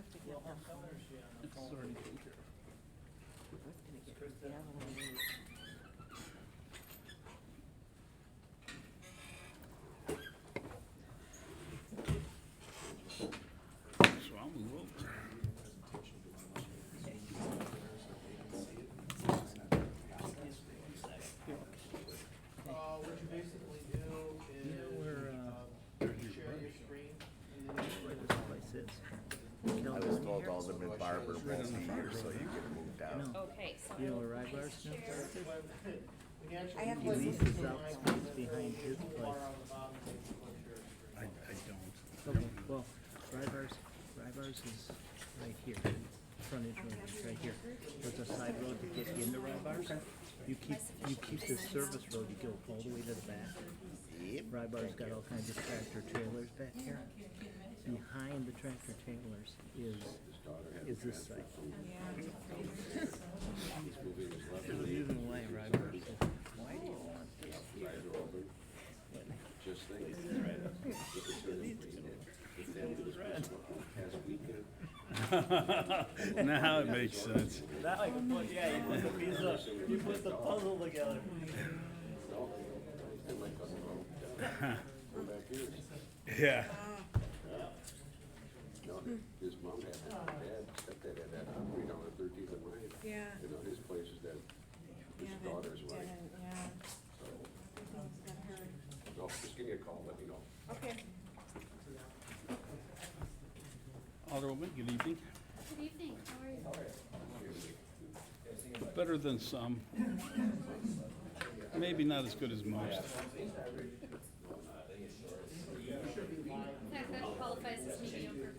have to get the phone. It's already taken care of. I was gonna get gavel. So I'll move over. What you basically do is, You know where, share your screen, and then where this place is? I was told all the mid-barber won't be here, so you get moved out. Okay, so You know I will where Rybar's share. now starts? when you actually. I have He to leases out space behind his Bar place. on the bottom, so you can share your screen. I don't. Okay, well, Rybar's is right here. Frontage road is right here. There's a side road to get into Rybar's. You keep this service road, you go all the way to the back. Yep. Rybar's got all kinds of tractor trailers back here. Behind the tractor trailers is this site. There's a reason why Rybar said, why do you want this? Just think. This is right up here. This is red. Now it makes sense. Now I can put, yeah, you put the piece of, you put the puzzle together. Yeah. No, his mom had, dad, stepdad had that property down at 13th and Ryan. Yeah. You know, his place is that, his daughter's wife. Yeah. Everything's got her. So just give me a call, let me know. Okay. Alderwoman, good evening. Good evening, how are you? Better than some. Maybe not as good as most. That qualifies as mediocre.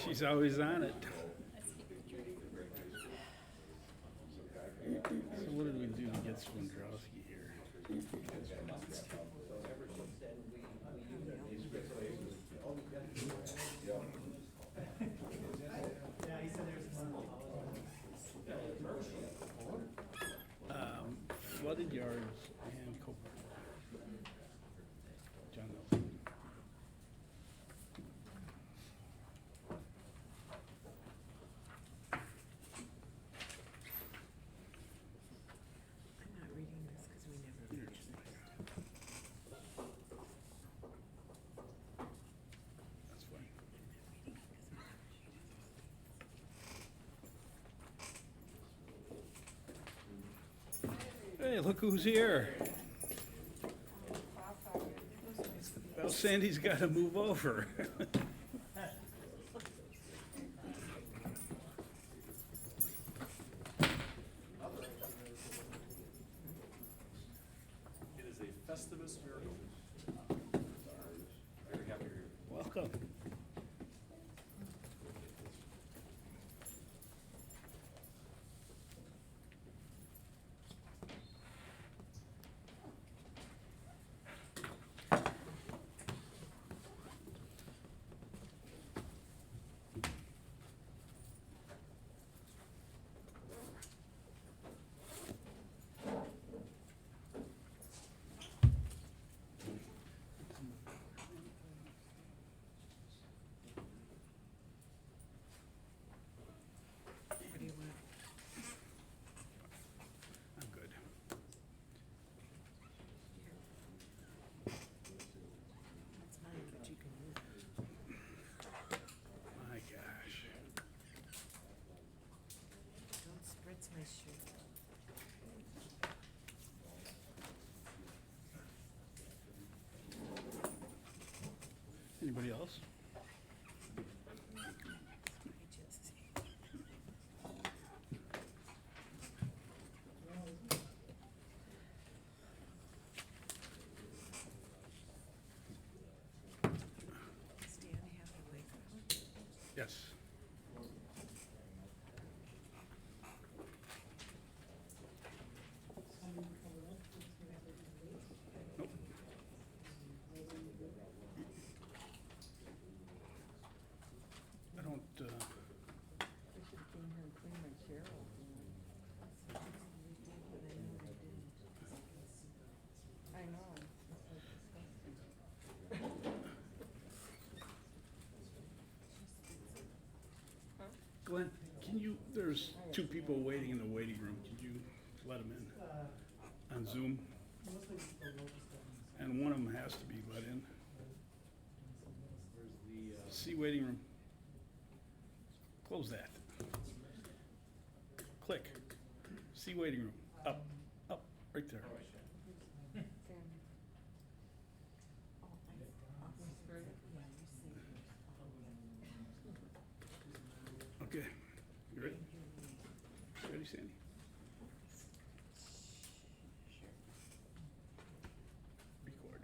She's always on it. So what did we do to get Swindrowski here? Flooded yards and Copart. John Nelson. I'm not reading this because we never read it. That's fine. Hey, look who's here. Well, Sandy's got to move over. It is a Festivus miracle. Very happy you're here. Welcome. What do you want? I'm good. That's mine, but you can move it. My gosh. Don't spritz my shirt. Anybody else? Stan Hathaway. Yes. Nope. I don't, We should have came here and cleaned my chair off. But I know they didn't. I know. It's like disgusting. Glenn, can you, there's two people waiting in the waiting room. Can you let them in on Zoom? And one of them has to be let in. See waiting room. Close that. Click. See waiting room. Up, right there. Okay, you ready? Ready, Sandy? Record.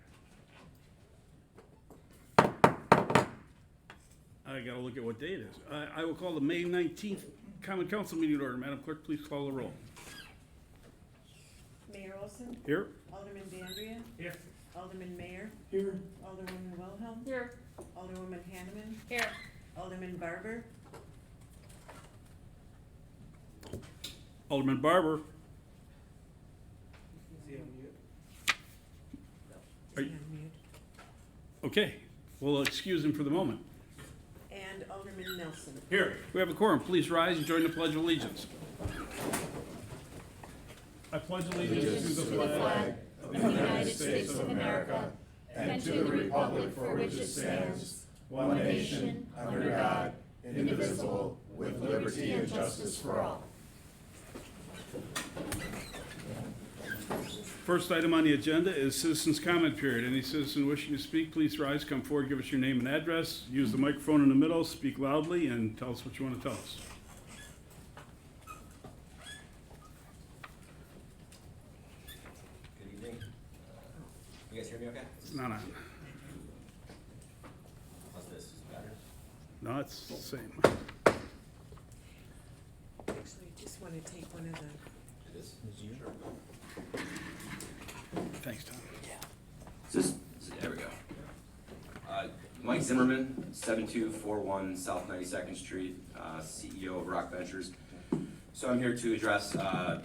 I gotta look at what day it is. I will call the May 19th Common Council meeting to order. Madam Clerk, please call the roll. Mayor Olson, Here? Alderman Dandria, Here. Alderman Mayor, Here. Alderwoman Wilhelm, Here. Alderwoman Hanneman, Here. Alderman Barber, Alderman Barber. Are you- Okay, we'll excuse him for the moment. and Alderman Nelson. Here. We have a quorum. Please rise and join the Pledge of Allegiance. I pledge allegiance to the flag of the United States of America and to the republic for which it stands, one nation, under God, indivisible, with liberty and justice for all. First item on the agenda is citizens' comment period. Any citizen wishing to speak, please rise, come forward, give us your name and address. Use the microphone in the middle, speak loudly, and tell us what you want to tell us. Good evening. You guys hear me okay? It's not on. How's this? Is it better? No, it's the same. Actually, just want to take one of the. It is? Sure. Thanks, Tom. There we go. Mike Zimmerman, 7241 South 92nd Street, CEO of Rock Ventures. So I'm here to address,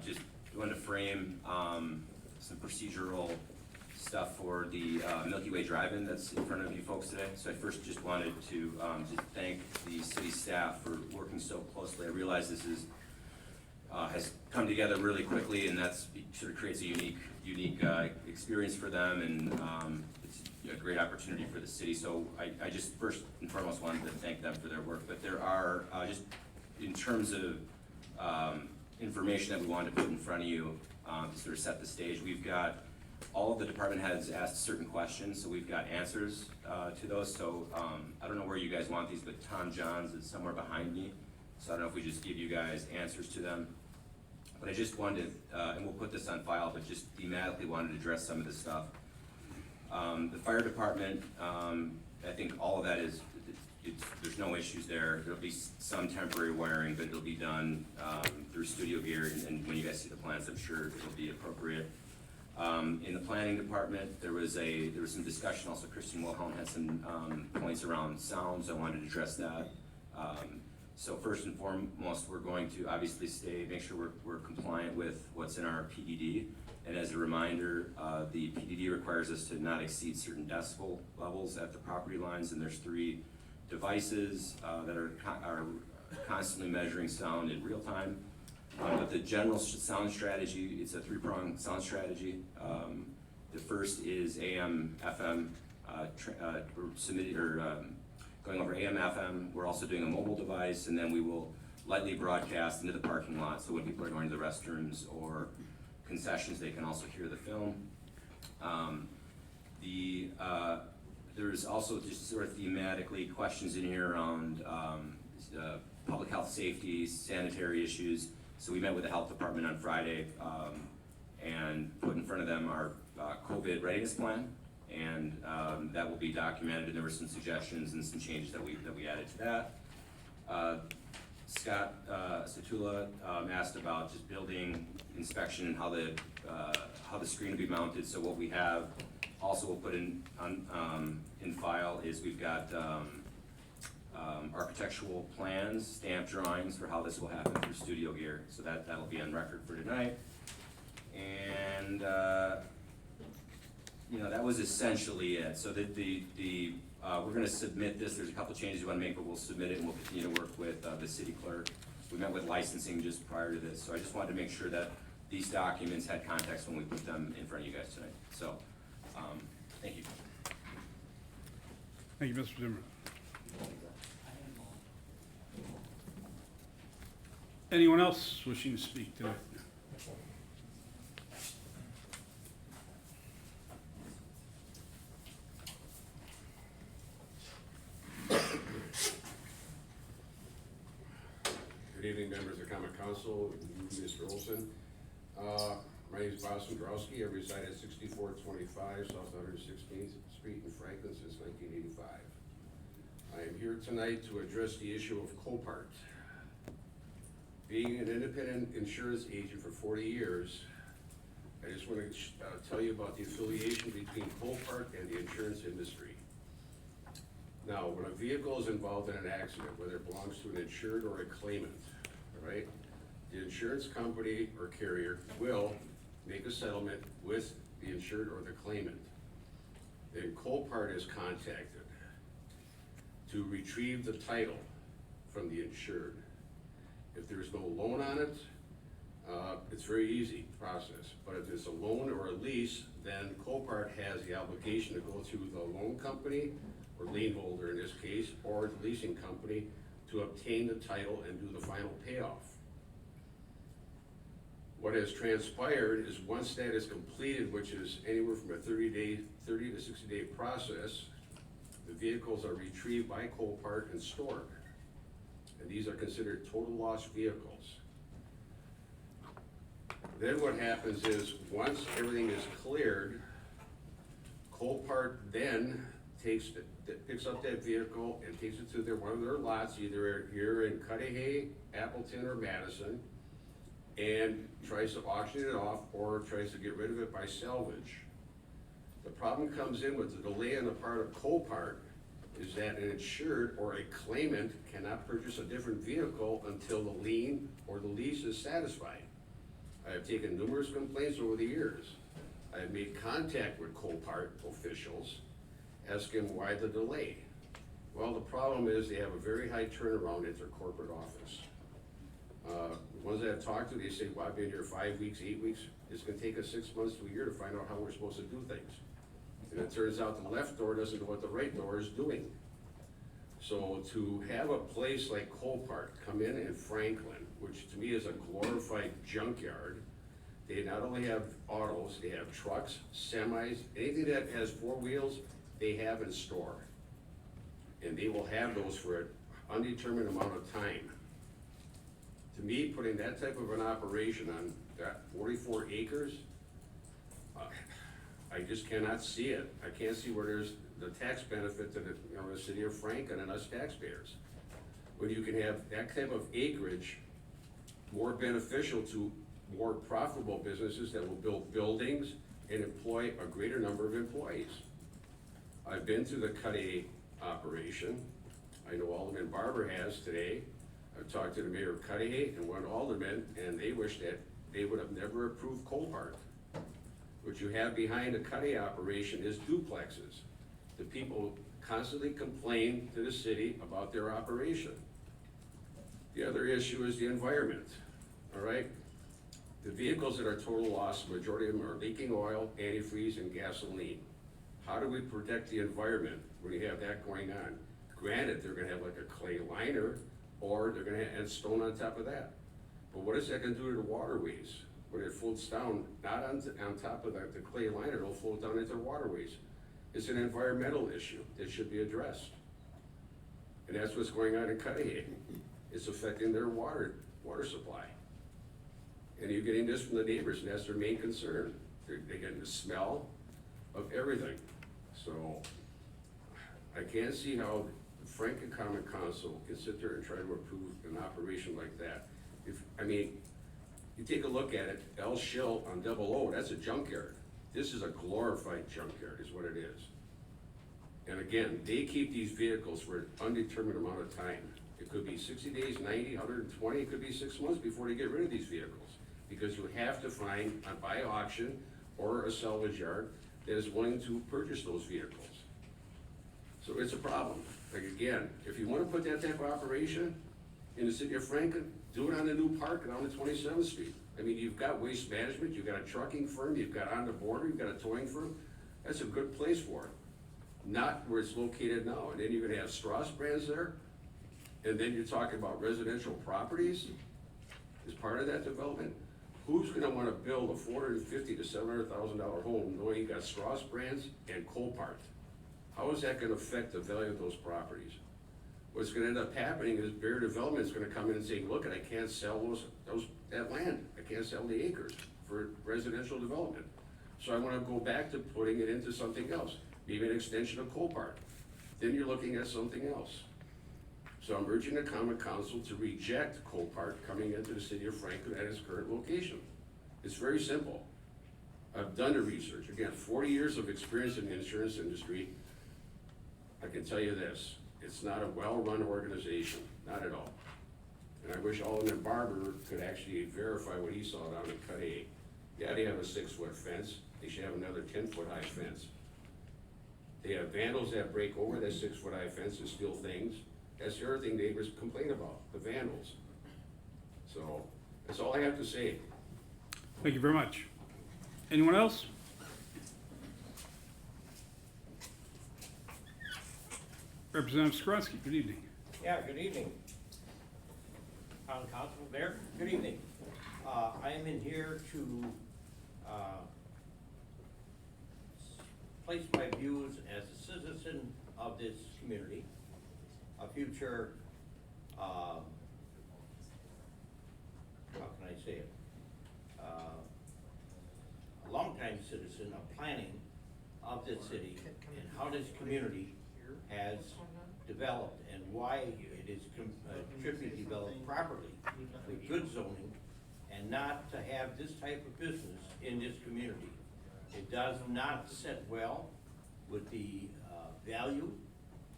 just wanted to frame some procedural stuff for the Milky Way Drive-In that's in front of you folks today. So I first just wanted to just thank the city staff for working so closely. I realize this is has come together really quickly, and that's sort of creates a unique experience for them, and it's a great opportunity for the city. So I just first and foremost wanted to thank them for their work. But there are just in terms of information that we wanted to put in front of you to sort of set the stage. We've got all of the department heads asked certain questions, so we've got answers to those. So I don't know where you guys want these, but Tom Johns is somewhere behind me. So I don't know if we just give you guys answers to them. But I just wanted, and we'll put this on file, but just thematically wanted to address some of this stuff. The fire department, I think all of that is, there's no issues there. There'll be some temporary wiring, but it'll be done through studio gear, and when you guys see the plans, I'm sure it'll be appropriate. In the planning department, there was some discussion. Also, Christian Wilhelm had some points around sounds. I wanted to address that. So first and foremost, we're going to obviously make sure we're compliant with what's in our PDD. And as a reminder, the PDD requires us to not exceed certain decibel levels at the property lines, and there's 3 devices that are constantly measuring sound in real time. But the general sound strategy, it's a 3-pronged sound strategy. The first is AM, FM, going over AM, FM. We're also doing a mobile device, and then we will lightly broadcast into the parking lot, so when people are going to the restrooms or concessions, they can also hear the film. There's also just sort of thematically questions in here around public health, safety, sanitary issues. So we met with the health department on Friday and put in front of them our COVID readiness plan. And that will be documented, and there were some suggestions and some changes that we added to that. Scott Satula asked about just building inspection and how the screen will be mounted. So what we have also we'll put in file is we've got architectural plans, stamped drawings for how this will happen through studio gear. So that'll be on record for tonight. And that was essentially it. So we're going to submit this. There's a couple changes we want to make, but we'll submit it, and we'll continue to work with the city clerk We met with licensing just prior to this, so I just wanted to make sure that these documents had context when we put them in front of you guys tonight. So, thank you. Thank you, Mr. Zimmerman. Anyone else wishing to speak tonight? Good evening, members of Common Council, Mr. Olson. My name is Bob Sandrowski. I reside at 6425 South 116th Street in Franklin since 1985. I am here tonight to address the issue of Copart. Being an independent insurance agent for 40 years, I just want to tell you about the affiliation between Copart and the insurance industry. Now, when a vehicle is involved in an accident, whether it belongs to an insured or a claimant, all right, the insurance company or carrier will make a settlement with the insured or the claimant. Then Copart is contacted to retrieve the title from the insured. If there's no loan on it, it's very easy process. But if it's a loan or a lease, then Copart has the obligation to go to the loan company or lien holder in this case, or the leasing company to obtain the title and do the final payoff. What has transpired is once that is completed, which is anywhere from a 30 to 60 day process, the vehicles are retrieved by Copart and stored. And these are considered total loss vehicles. Then what happens is, once everything is cleared, Copart then picks up that vehicle and takes it to one of their lots, either here in Cudahy, Appleton, or Madison, and tries to auction it off or tries to get rid of it by salvage. The problem comes in with the delay on the part of Copart is that an insured or a claimant cannot purchase a different vehicle until the lien or the lease is satisfied. I have taken numerous complaints over the years. I have made contact with Copart officials asking why the delay. Well, the problem is they have a very high turnaround at their corporate office. The ones that I've talked to, they say, well, I've been here 5 weeks, 8 weeks. It's gonna take us 6 months to a year to find out how we're supposed to do things. And it turns out the left door doesn't know what the right door is doing. So to have a place like Copart come in Franklin, which to me is a glorified junkyard, they not only have autos, they have trucks, semis, anything that has 4 wheels, they have in store. And they will have those for an undetermined amount of time. To me, putting that type of an operation on that 44 acres, I just cannot see it. I can't see where there's the tax benefit to the city of Franklin and us taxpayers. When you can have that type of acreage more beneficial to more profitable businesses that will build buildings and employ a greater number of employees. I've been to the Cudahy operation. I know Alderman Barber has today. I've talked to the mayor of Cudahy and one alderman, and they wish that they would have never approved Copart. What you have behind the Cudahy operation is duplexes. The people constantly complain to the city about their operation. The other issue is the environment, all right? The vehicles that are total loss, the majority of them are leaking oil, antifreeze, and gasoline. How do we protect the environment when you have that going on? Granted, they're gonna have like a clay liner, or they're gonna add stone on top of that. But what is that gonna do to the waterways? When it floats down, not on top of the clay liner, it'll float down into the waterways. It's an environmental issue that should be addressed. And that's what's going on in Cudahy. It's affecting their water supply. And you're getting this from the neighbors, and that's their main concern. They're getting the smell of everything. So I can't see how the Franklin Common Council can sit there and try to approve an operation like that. You take a look at it, El Shill on Double O, that's a junkyard. This is a glorified junkyard is what it is. And again, they keep these vehicles for an undetermined amount of time. It could be 60 days, 90, 120, it could be 6 months before they get rid of these vehicles. Because you have to find by auction or a salvage yard that is willing to purchase those vehicles. So it's a problem. Like again, if you wanna put that type of operation in the city of Franklin, Do it on the new park down on 27th Street. I mean, you've got Waste Management, you've got a trucking firm, you've got On the Border, you've got a towing firm. That's a good place for it. Not where it's located now. And then you're gonna have Strauss Brands there. And then you're talking about residential properties as part of that development. Who's gonna wanna build a $450,000 to $700,000 home knowing you got Strauss Brands and Copart? How is that gonna affect the value of those properties? What's gonna end up happening is Bear Development is gonna come in and say, look, I can't sell that land. I can't sell the acres for residential development. So I wanna go back to putting it into something else, maybe an extension of Copart. Then you're looking at something else. So I'm urging the Common Council to reject Copart coming into the city of Franklin at its current location. It's very simple. I've done the research. Again, 40 years of experience in the insurance industry. I can tell you this, it's not a well-run organization, not at all. And I wish Alderman Barber could actually verify what he saw down in Cut A. Yeah, they have a 6-foot fence, they should have another 10-foot high fence. They have vandals that break over that 6-foot high fence and steal things. That's the other thing neighbors complain about, the vandals. So, that's all I have to say. Thank you very much. Anyone else? Representative Skronsky, good evening. Yeah, good evening. Town Council there, good evening. I am in here to place my views as a citizen of this community, a future, how can I say it? A longtime citizen of planning of this city and how this community has developed and why it is, should be developed properly with good zoning and not to have this type of business in this community. It does not sit well with the value,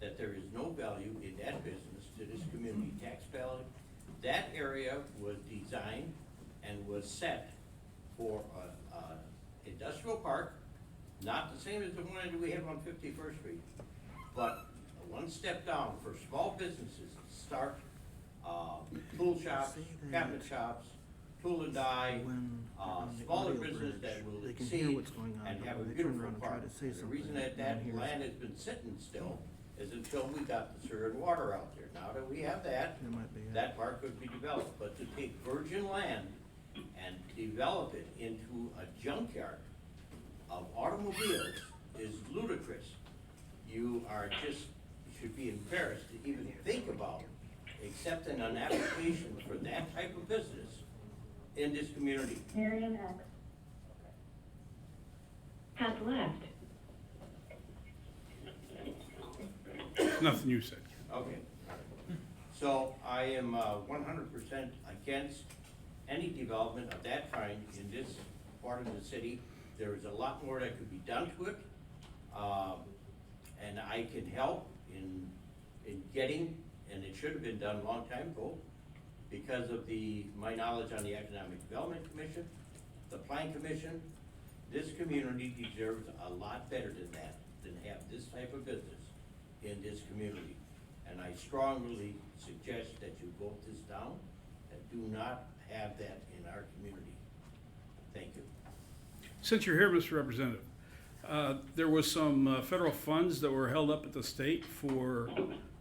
that there is no value in that business to this community tax value. That area was designed and was set for a industrial park, not the same as the one that we have on 51st Street, but one step down for small businesses to start, tool shops, cabinet shops, tool and die, smaller business that will exceed and have a beautiful park. And the reason that land has been sitting still is until we got the sewer and water out there. Now that we have that, that park could be developed, but to take virgin land and develop it into a junkyard of automobiles is ludicrous. You are just, should be embarrassed to even think about accepting an application for that type of business in this community. Marion X has left. Nothing you said. Okay. So I am 100% against any development of that kind in this part of the city. There is a lot more that could be done to it. And I can help in getting, and it should have been done a long time ago, because of my knowledge on the Economic Development Commission, the Plan Commission. This community deserves a lot better than that, than have this type of business in this community. And I strongly suggest that you vote this down, and do not have that in our community. Thank you. Since you're here, Mr. Representative, there was some federal funds that were held up at the state for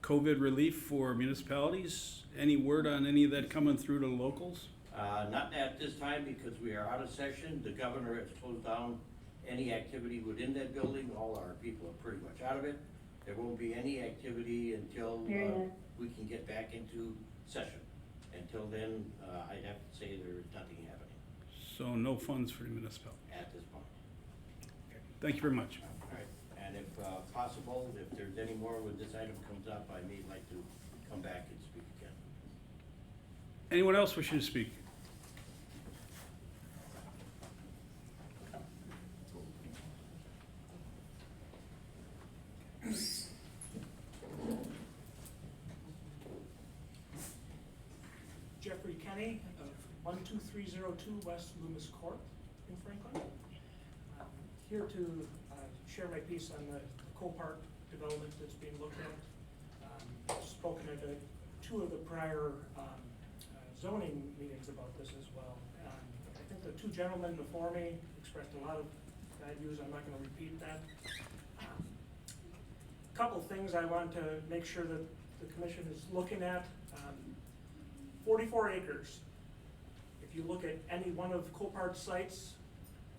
COVID relief for municipalities. Any word on any of that coming through to the locals? Not at this time, because we are out of session. The governor has closed down any activity within that building. All our people are pretty much out of it. There won't be any activity until we can get back into session. Until then, I'd have to say there's nothing happening So no funds for the municipality. at this point. Thank you very much. All right, and if possible, if there's any more when this item comes up, I may like to come back and speak again. Anyone else wishing to speak? Jeffrey Kenny of 12302 West Loomis Court in Franklin. I'm here to share my piece on the Copart development that's being looked at. I've spoken at two of the prior zoning meetings about this as well. I think the two gentlemen before me expressed a lot of bad views, I'm not gonna repeat that. Couple things I want to make sure that the commission is looking at. 44 acres. If you look at any one of Copart's sites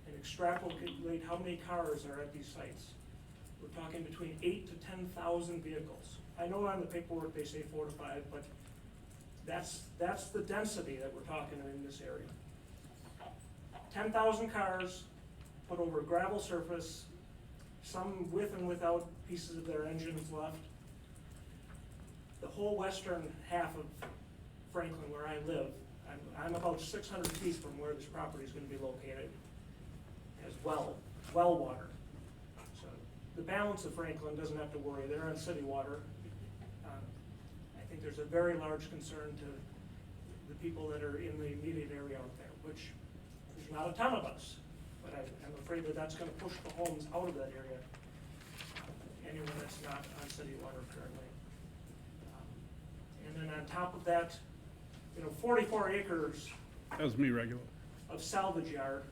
and extrapolate how many cars are at these sites, we're talking between 8,000 to 10,000 vehicles. I know on the paperwork they say 4 to 5, but that's the density that we're talking in this area. 10,000 cars put over a gravel surface, some with and without pieces of their engines left. The whole western half of Franklin, where I live, I'm about 600 feet from where this property is gonna be located, has well water. So the balance of Franklin doesn't have to worry, they're on city water. I think there's a very large concern to the people that are in the immediate area out there, which there's not a ton of us, but I'm afraid that that's gonna push the homes out of that area. Anyone that's not on city water currently. And then on top of that, 44 acres That was me, regular. of salvage yard.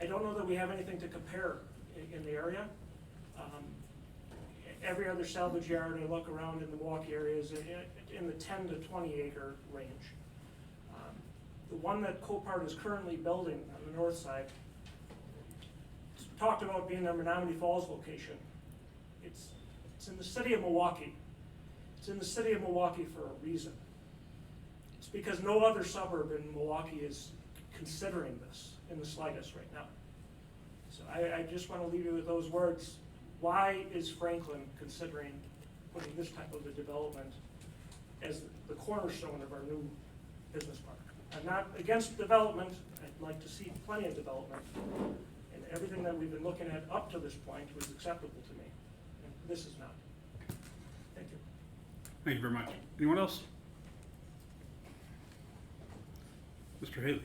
I don't know that we have anything to compare in the area. Every other salvage yard I look around in the Milwaukee area is in the 10 to 20 acre range. The one that Copart is currently building on the north side, it's talked about being their Menominee Falls location. It's in the city of Milwaukee. It's in the city of Milwaukee for a reason. It's because no other suburb in Milwaukee is considering this in the slightest right now. So I just want to leave you with those words. Why is Franklin considering putting this type of a development as the cornerstone of our new business park? I'm not against development. I'd like to see plenty of development. And everything that we've been looking at up to this point was acceptable to me. And this is not. Thank you. Thank you very much. Anyone else? Mr. Haley?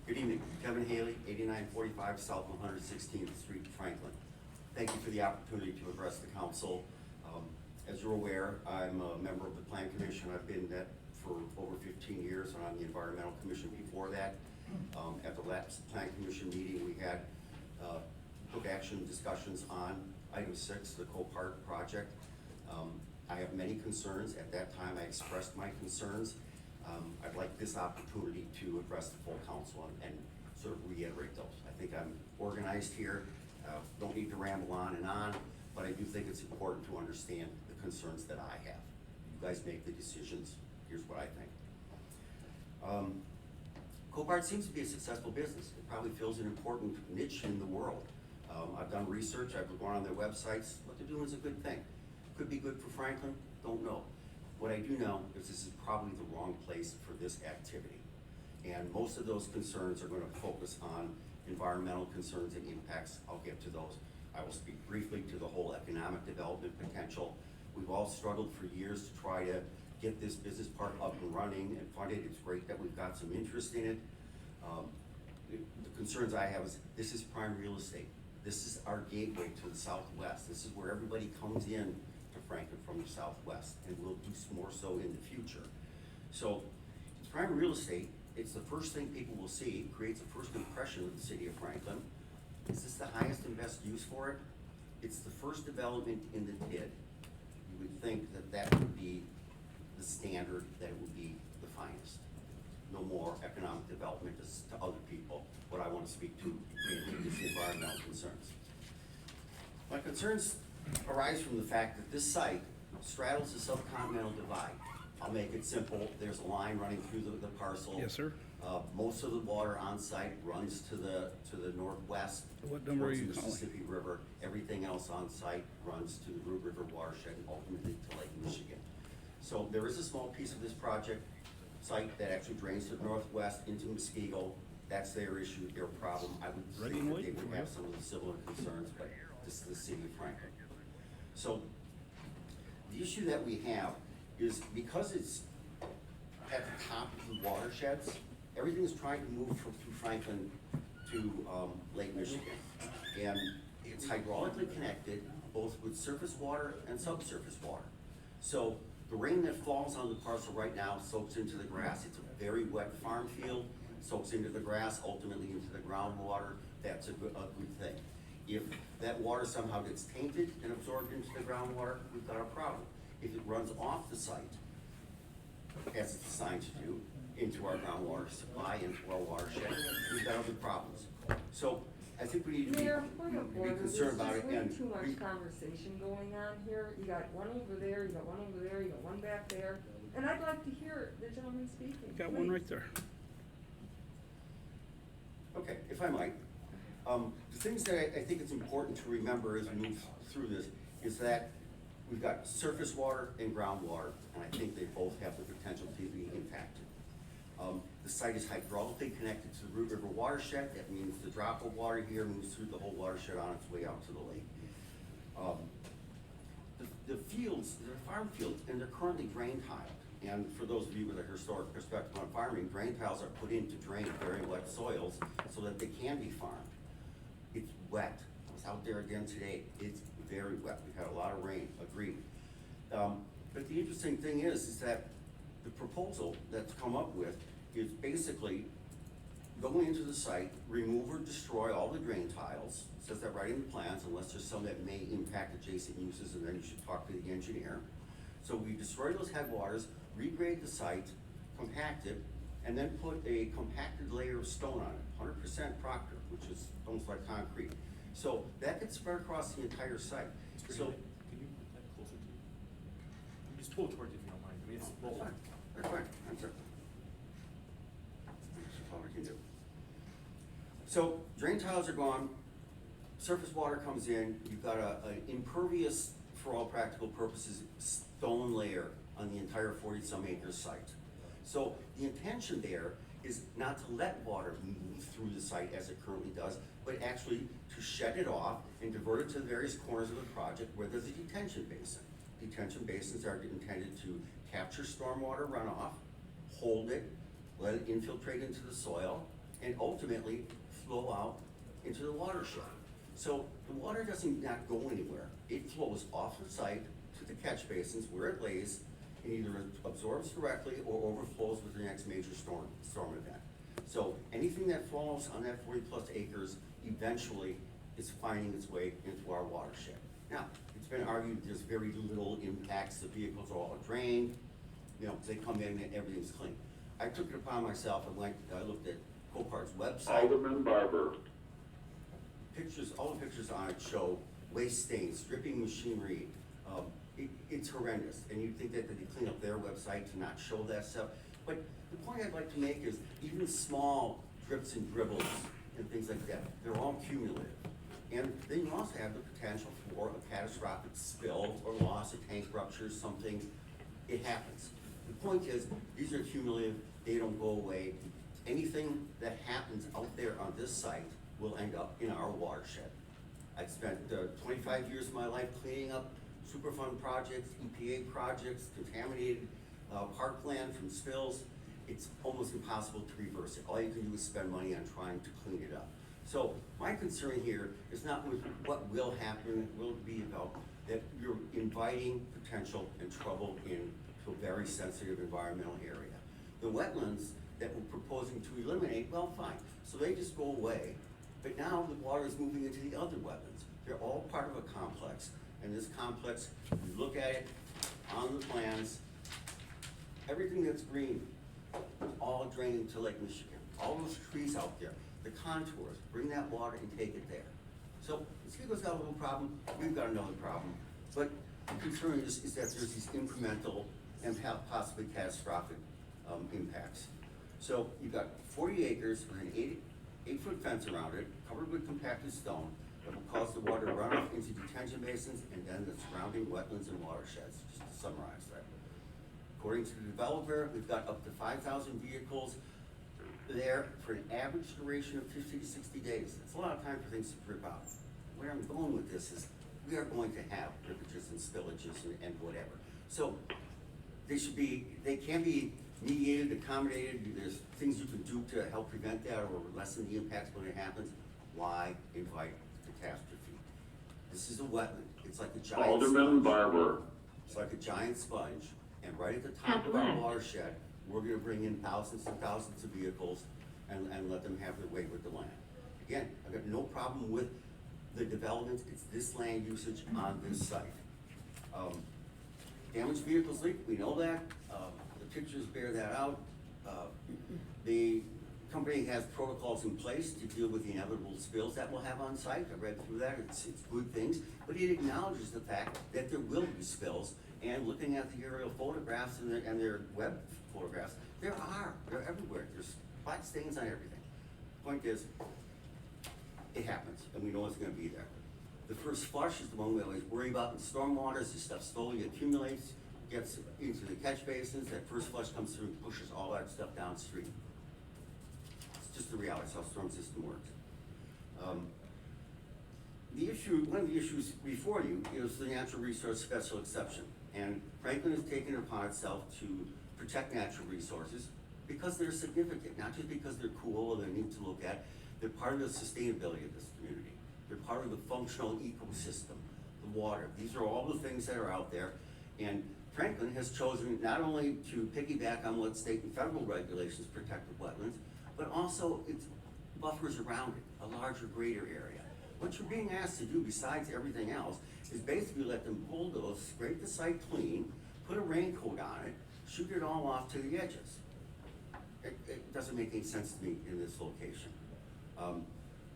Good evening, Kevin Haley, 8945 South 116th Street, Franklin. Thank you for the opportunity to address the council. As you're aware, I'm a member of the Plan Commission. I've been that for over 15 years, and on the Environmental Commission before that. At the last Plan Commission meeting, we had took action discussions on item 6, the Copart project. I have many concerns. At that time, I expressed my concerns. I'd like this opportunity to address the full council and sort of reiterate those. I think I'm organized here, don't need to ramble on, but I do think it's important to understand the concerns that I have. You guys make the decisions. Here's what I think. Copart seems to be a successful business. It probably fills an important niche in the world. I've done research, I've gone on their websites. What they're doing is a good thing. Could be good for Franklin, don't know. What I do know is this is probably the wrong place for this activity. And most of those concerns are gonna focus on environmental concerns and impacts. I'll get to those. I will speak briefly to the whole economic development potential. We've all struggled for years to try to get this business park up and running and funded. It's great that we've got some interest in it. The concerns I have is this is prime real estate. This is our gateway to the Southwest. This is where everybody comes in to Franklin from the Southwest, and will do more so in the future. So it's prime real estate. It's the first thing people will see. It creates a first impression of the city of Franklin. Is this the highest and best use for it? It's the first development in the TID. You would think that that would be the standard, that it would be the finest. No more economic development to other people. What I want to speak to mainly is the environmental concerns. My concerns arise from the fact that this site straddles the subcontinental divide. I'll make it simple. There's a line running through the parcel. Yes, sir. Most of the water on site runs to the northwest. What number are towards you the calling? Mississippi River. Everything else on site runs to the Root River watershed and ultimately to Lake Michigan. So there is a small piece of this project site that actually drains to the northwest into Muskego. That's their issue, their problem. I would Ready think and that they waiting would for have you. some of the similar concerns, but this is the city of Franklin. So the issue that we have is because it's at the top of the watersheds, everything is trying to move through Franklin to Lake Michigan. And it's hydraulically connected, both with surface water and subsurface water. So the rain that falls on the parcel right now soaks into the grass. It's a very wet farm field, soaks into the grass, ultimately into the groundwater. That's a good thing. If that water somehow gets tainted and absorbed into the groundwater, we've got a problem. If it runs off the site, as it's designed to do, into our groundwater supply, into our watershed, we've got other problems. So I think we need to Mayor, point of be order, there's concerned about just it, way and too we- much conversation going on here. You got one over there, you got one over there, you got one back there, and I'd like to hear the gentleman speaking. Got one please. right there. Okay, if I might, the things that I think it's important to remember as we move through this is that we've got surface water and groundwater, and I think they both have the potential to be impacted. The site is hydraulically connected to the Root River watershed. That means the drop of water here moves through the whole watershed on its way out to the lake. The fields, they're farm fields, and they're currently drain tiled. And for those of you with a historic perspective on farming, drain tiles are put in to drain very wet soils so that they can be farmed. It's wet. I was out there again today. It's very wet. We've had a lot of rain, agreed. But the interesting thing is that the proposal that's come up with is basically go into the site, remove or destroy all the drain tiles. It says that right in the plans, unless there's some that may impact adjacent uses, and then you should talk to the engineer. So we destroy those headwaters, regrade the site, compact it, and then put a compacted layer of stone on it, 100% Proctor, which is almost like concrete. So that gets spread across the entire site. So Can you put that closer to you? Just pull it towards you if you don't mind. I mean, it's that's fine. That's fine. That's it. That's all we can do. So drain tiles are gone. Surface water comes in. You've got an impervious, for all practical purposes, stone layer on the entire 40-some acre site. So the intention there is not to let water move through the site as it currently does, but actually to shed it off and divert it to the various corners of the project where there's a detention basin. Detention basins are intended to capture stormwater runoff, hold it, let it infiltrate into the soil, and ultimately flow out into the watershed. So the water doesn't not go anywhere. It flows off the site to the catch basins where it lays and either absorbs directly or overflows with the next major storm event. So anything that falls on that 40+ acres eventually is finding its way into our watershed. Now, it's been argued there's very little impacts. The vehicles are all drained. You know, they come in and everything's clean. I took it upon myself and I looked at Copart's website. Alderman Barber. Pictures, all the pictures on it show waste stains, dripping machinery. It's horrendous, and you'd think that they'd clean up their website to not show that stuff. But the point I'd like to make is even small drips and dribbles and things like that, they're all cumulative. And then you also have the potential for a catastrophic spill or loss, a tank rupture, something. It happens. The point is, these are cumulative, they don't go away. Anything that happens out there on this site will end up in our watershed. I've spent 25 years of my life cleaning up Superfund projects, EPA projects, contaminated parkland from spills. It's almost impossible to reverse it. All you can do is spend money on trying to clean it up. So my concern here is not with what will happen, it will be about that you're inviting potential and trouble into a very sensitive environmental area. The wetlands that we're proposing to eliminate, well, fine. So they just go away, but now the water is moving into the other wetlands. They're all part of a complex. And this complex, you look at it on the plans, everything that's green is all draining to Lake Michigan. All those trees out there, the contours, bring that water and take it there. So Mosquito's got a little problem, we've got another problem. But the concern is that there's these incremental and possibly catastrophic impacts. So you've got 40 acres with an 8-foot fence around it, covered with compacted stone, that will cause the water to run off into detention basins and then the surrounding wetlands and watersheds, just to summarize that. According to the developer, we've got up to 5,000 vehicles there for an average duration of 50 to 60 days. That's a lot of time for things to drip out. Where I'm going with this is we are going to have rippages and spillages and whatever. So they can be mediated, accommodated. There's things you can do to help prevent that or lessen the impacts when it happens. Why invite catastrophe? This is a wetland. It's like a giant Alderman sponge. Barber. It's like a giant sponge, and right at the top of our watershed, we're gonna bring in thousands and thousands of vehicles and let them have their way with the land. Again, I've got no problem with the development, it's this land usage on this site. Damaged vehicles leak, we know that, the pictures bear that out. The company has protocols in place to deal with the inevitable spills that we'll have on site. I read through that, it's good things, but it acknowledges the fact that there will be spills. And looking at the aerial photographs and their web photographs, they're everywhere. There's black stains on everything. Point is, it happens, and we know it's gonna be there. The first flush is the one we always worry about in stormwaters. This stuff slowly accumulates, gets into the catch basins. That first flush comes through, pushes all that stuff downstream. It's just the reality, it's how storm system works. One of the issues before you is the natural resource special exception. And Franklin has taken it upon itself to protect natural resources because they're significant, not just because they're cool or they're neat to look at. They're part of the sustainability of this community. They're part of the functional ecosystem, the water. These are all the things that are out there. And Franklin has chosen not only to piggyback on what state and federal regulations protect the wetlands, but also its buffers around it, a larger, greater area. What you're being asked to do, besides everything else, is basically let them bulldoze, scrape the site clean, put a raincoat on it, shoot it all off to the edges. It doesn't make any sense to me in this location.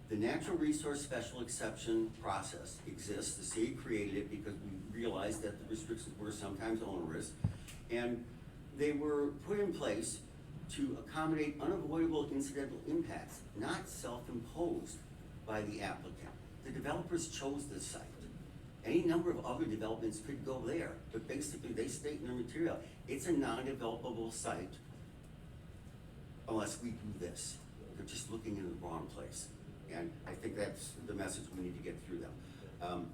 The natural resource special exception process exists. The city created it because we realized that the restrictions were sometimes onerous, and they were put in place to accommodate unavoidable incidental impacts, not self-imposed by the applicant. The developers chose this site. Any number of other developments could go there, but basically they state in their material, it's a non-developable site unless we do this. They're just looking in the wrong place. And I think that's the message we need to get through them.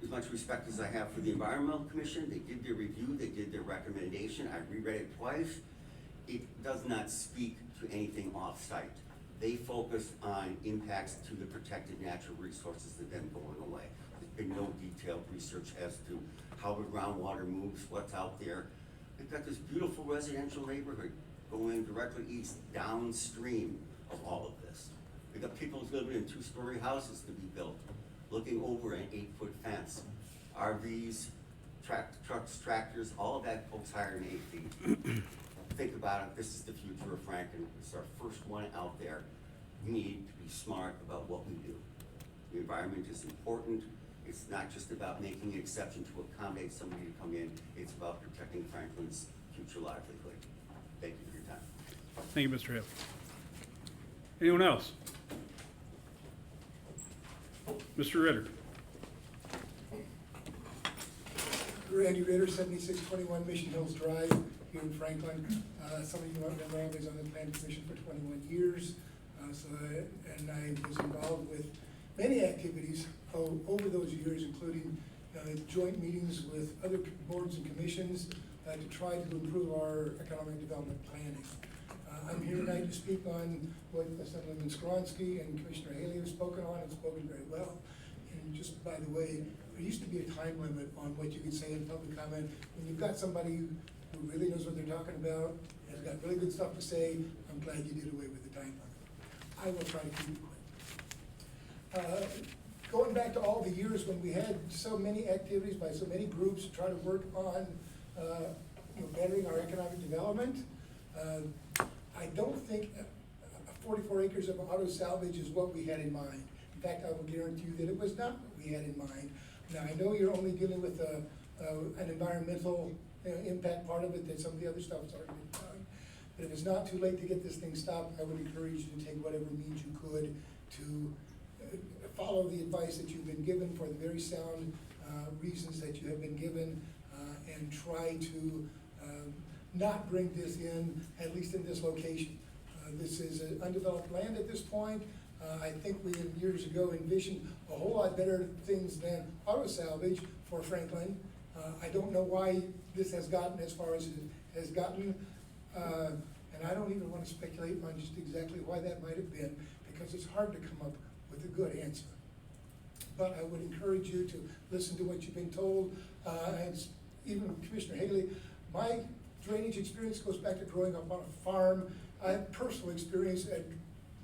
As much respect as I have for the Environmental Commission, they did their review, they did their recommendation, I reread it twice. It does not speak to anything off-site. They focus on impacts to the protected natural resources that then going away. There's been no detailed research as to how the groundwater moves, what's out there. They've got this beautiful residential neighborhood going directly east, downstream of all of this. They've got people living in 2-story houses to be built, looking over an 8-foot fence. RVs, trucks, tractors, all of that folks higher than 8 feet. Think about it, this is the future of Franklin. It's our first one out there. We need to be smart about what we do. The environment is important. It's not just about making an exception to accommodate somebody to come in. It's about protecting Franklin's future livelihood. Thank you for your time. Thank you, Mr. Hill. Anyone else? Mr. Ritter. Randy Ritter, 7621 Mission Hills Drive here in Franklin. Some of you might remember I was on the Plan Commission for 21 years. And I was involved with many activities over those years, including joint meetings with other boards and commissions to try to improve our economic development planning. I'm here tonight to speak on what Assemblyman Skronsky and Commissioner Haley have spoken on and spoken very well. And just by the way, there used to be a time limit on what you could say in public comment. When you've got somebody who really knows what they're talking about, has got really good stuff to say, I'm glad you did away with the time limit. I will try to keep it quick. Going back to all the years when we had so many activities by so many groups to try to work on bettering our economic development, I don't think 44 acres of auto salvage is what we had in mind. In fact, I will guarantee you that it was not what we had in mind. Now, I know you're only dealing with an environmental impact part of it, that some of the other stuff has already been done. But if it's not too late to get this thing stopped, I would encourage you to take whatever means you could to follow the advice that you've been given for the very sound reasons that you have been given, and try to not bring this in, at least in this location. This is an undeveloped land at this point. I think we years ago envisioned a whole lot better things than auto salvage for Franklin. I don't know why this has gotten as far as it has gotten, and I don't even want to speculate on just exactly why that might have been, because it's hard to come up with a good answer. but I would encourage you to listen to what you've been told. And even Commissioner Haley, my drainage experience goes back to growing up on a farm. I have personal experience at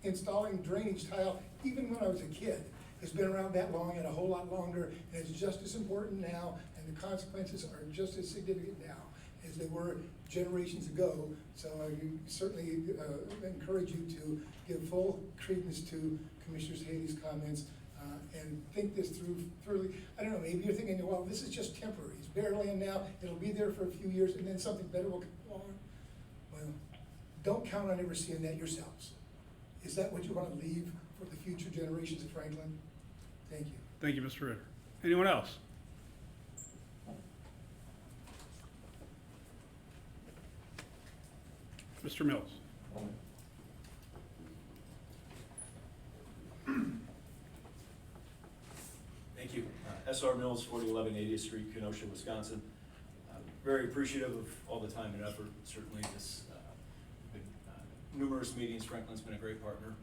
installing drainage tile, even when I was a kid. It's been around that long and a whole lot longer, and it's just as important now, and the consequences are just as significant now as they were generations ago. So I certainly encourage you to give full credence to Commissioner Haley's comments and think this through thoroughly. I don't know, maybe you're thinking, well, this is just temporary. It's bare land now, it'll be there for a few years, and then something better will come along. Well, don't count on ever seeing that yourselves. Is that what you want to leave for the future generations of Franklin? Thank you. Thank you, Mr. Ritter. Anyone else? Mr. Mills. Thank you. S.R. Mills, 4011 80th Street, Kenosha, Wisconsin. Very appreciative of all the time and effort. Certainly this, been, numerous meetings. Franklin's been a great partner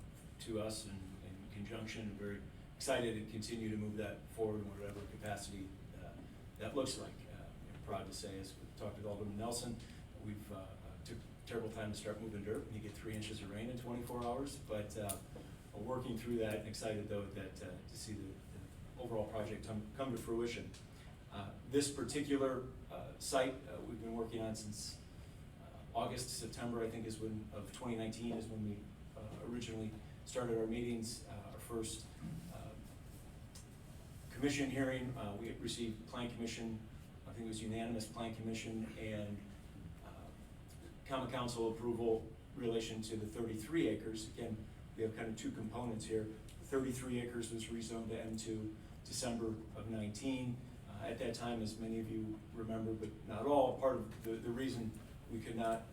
to us in conjunction. Very excited to continue to move that forward in whatever capacity that looks like. Proud to say, as we talked with Alderman Nelson, we've took a terrible time to start moving dirt. You get 3 inches of rain in 24 hours, but working through that, and excited though that to see the overall project come to fruition. This particular site we've been working on since August, September, I think is when, of 2019 is when we originally started our meetings. Our first commission hearing, we received Plan Commission, I think it was unanimous Plan Commission and Common Council approval in relation to the 33 acres. Again, we have kind of two components here. The 33 acres was rezoned to M2 December of 19. At that time, as many of you remember, but not all, part of the reason we could not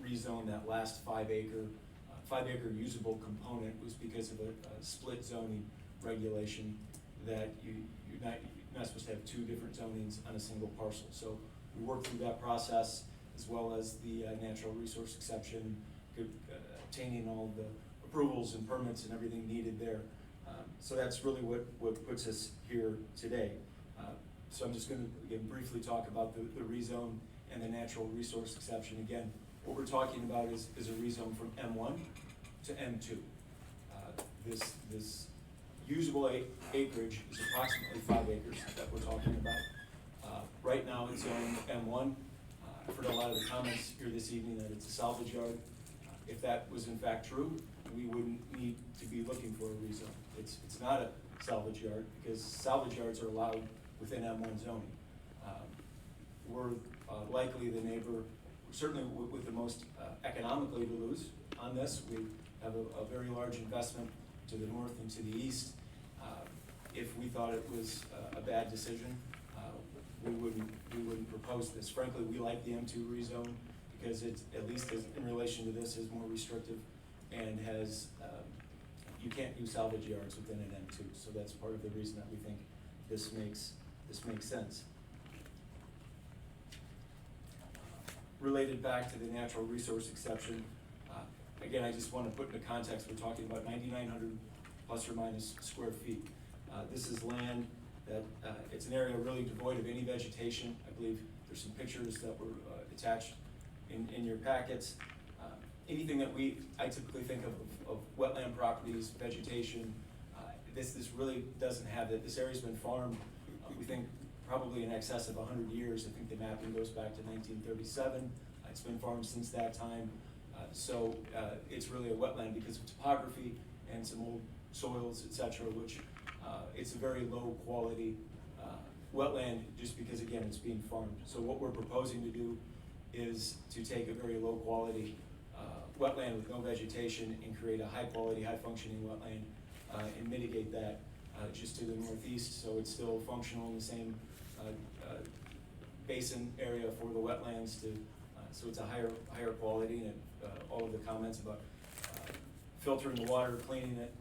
rezone that last 5 acre usable component was because of a split zoning regulation that you're not supposed to have 2 different zonings on a single parcel. So we worked through that process as well as the natural resource exception, obtaining all the approvals and permits and everything needed there. So that's really what puts us here today. So I'm just going to, again, briefly talk about the rezone and the natural resource exception. Again, what we're talking about is a rezone from M1 to M2. This usable acreage is approximately 5 acres that we're talking about. Right now it's zoned M1. I've heard a lot of the comments here this evening that it's a salvage yard. If that was in fact true, we wouldn't need to be looking for a rezone. It's not a salvage yard because salvage yards are allowed within M1 zoning. We're likely the neighbor, certainly with the most economically to lose on this. We have a very large investment to the north and to the east. If we thought it was a bad decision, we wouldn't propose this. Frankly, we like the M2 rezone because it's, at least in relation to this, is more restrictive and has, you can't do salvage yards within an M2. So that's part of the reason that we think this makes sense. Related back to the natural resource exception, again, I just want to put into context, we're talking about 9,900 plus or minus square feet. This is land that, it's an area really devoid of any vegetation. I believe there's some pictures that were attached in your packets. Anything that I typically think of wetland properties, vegetation, this really doesn't have that. This area's been farmed, we think probably in excess of 100 years. I think the mapping goes back to 1937. It's been farmed since that time. So it's really a wetland because of topography and some old soils, et cetera, which it's a very low quality wetland just because, again, it's being farmed. So what we're proposing to do is to take a very low quality wetland with no vegetation and create a high quality, high functioning wetland and mitigate that just to the northeast, so it's still functional in the same basin area for the wetlands to, so it's a higher quality, and all of the comments about filtering the water, cleaning it,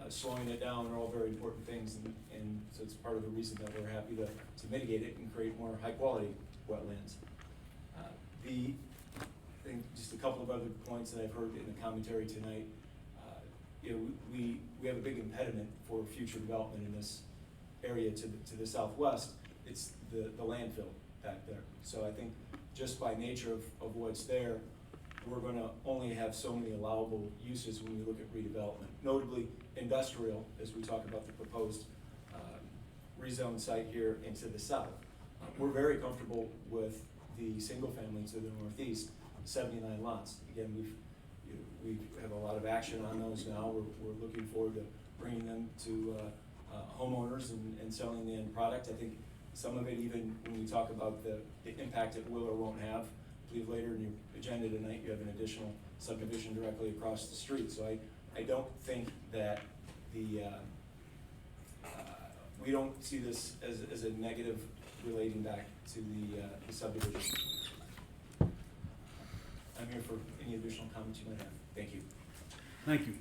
slowing it down are all very important things, and so it's part of the reason that we're happy to mitigate it and create more high quality wetlands. I think just a couple of other points that I've heard in the commentary tonight. You know, we have a big impediment for future development area to the southwest, it's the landfill back there. So I think just by nature of what's there, we're gonna only have so many allowable uses when we look at redevelopment. Notably industrial, as we talk about the proposed rezone site here into the south. We're very comfortable with the single family to the northeast, 79 lots. Again, we have a lot of action on those now. We're looking forward to bringing them to homeowners and selling the end product. I think some of it, even when we talk about the impact it will or won't have, I believe later in your agenda tonight you have an additional subdivision directly across the street. So I don't think that we don't see this as a negative relating back to the subdivision. I'm here for any additional comments you might have. Thank you. Thank you.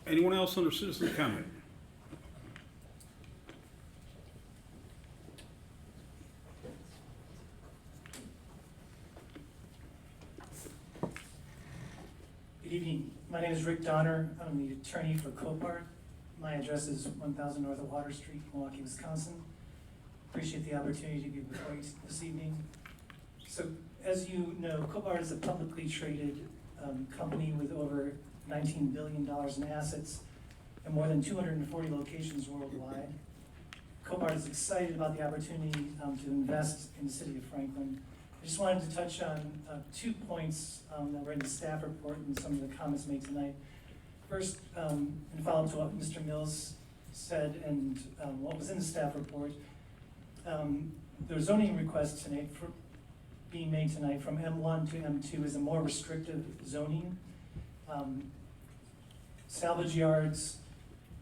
Anyone else under citizen comment? Good evening. My name is Rick Donner. I'm the attorney for Copart. My address is 1000 North of Water Street, Milwaukee, Wisconsin. Appreciate the opportunity to be before you this evening. So, as you know, Copart is a publicly traded company with over $19 billion in assets and more than 240 locations worldwide. Copart is excited about the opportunity to invest in the city of Franklin. I just wanted to touch on 2 points that were in the staff report and some of the comments made tonight. First, in follow-up to what Mr. Mills said and what was in the staff report, the zoning request tonight being made tonight from M1 to M2 is a more restrictive zoning. Salvage yards,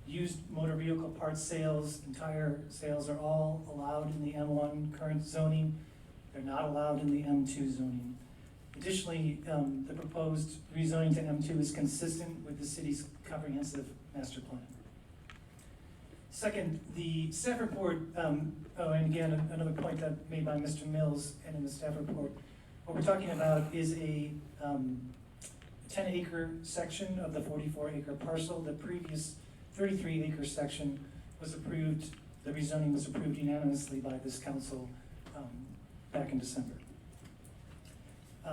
used motor vehicle parts sales, entire sales are all allowed in the M1 current zoning. They're not allowed in the M2 zoning. Additionally, the proposed rezoning to M2 is consistent with the city's comprehensive master plan. Second, the staff report, and again, another point that made by Mr. Mills and in the staff report, what we're talking about is a 10-acre section of the 44-acre parcel. The previous 33-acre section was approved, the rezoning was approved unanimously by this council back in December.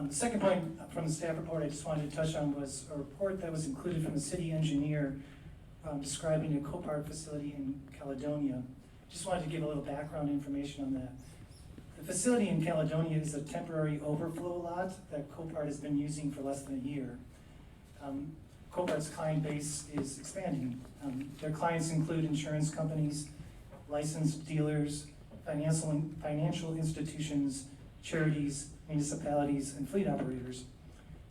The second point from the staff report I just wanted to touch on was a report that was included from the city engineer describing a Copart facility in Caledonia. Just wanted to give a little background information on that. The facility in Caledonia is a temporary overflow lot that Copart has been using for less than a year. Copart's client base is expanding. Their clients include insurance companies, licensed dealers, financial institutions, charities, municipalities, and fleet operators.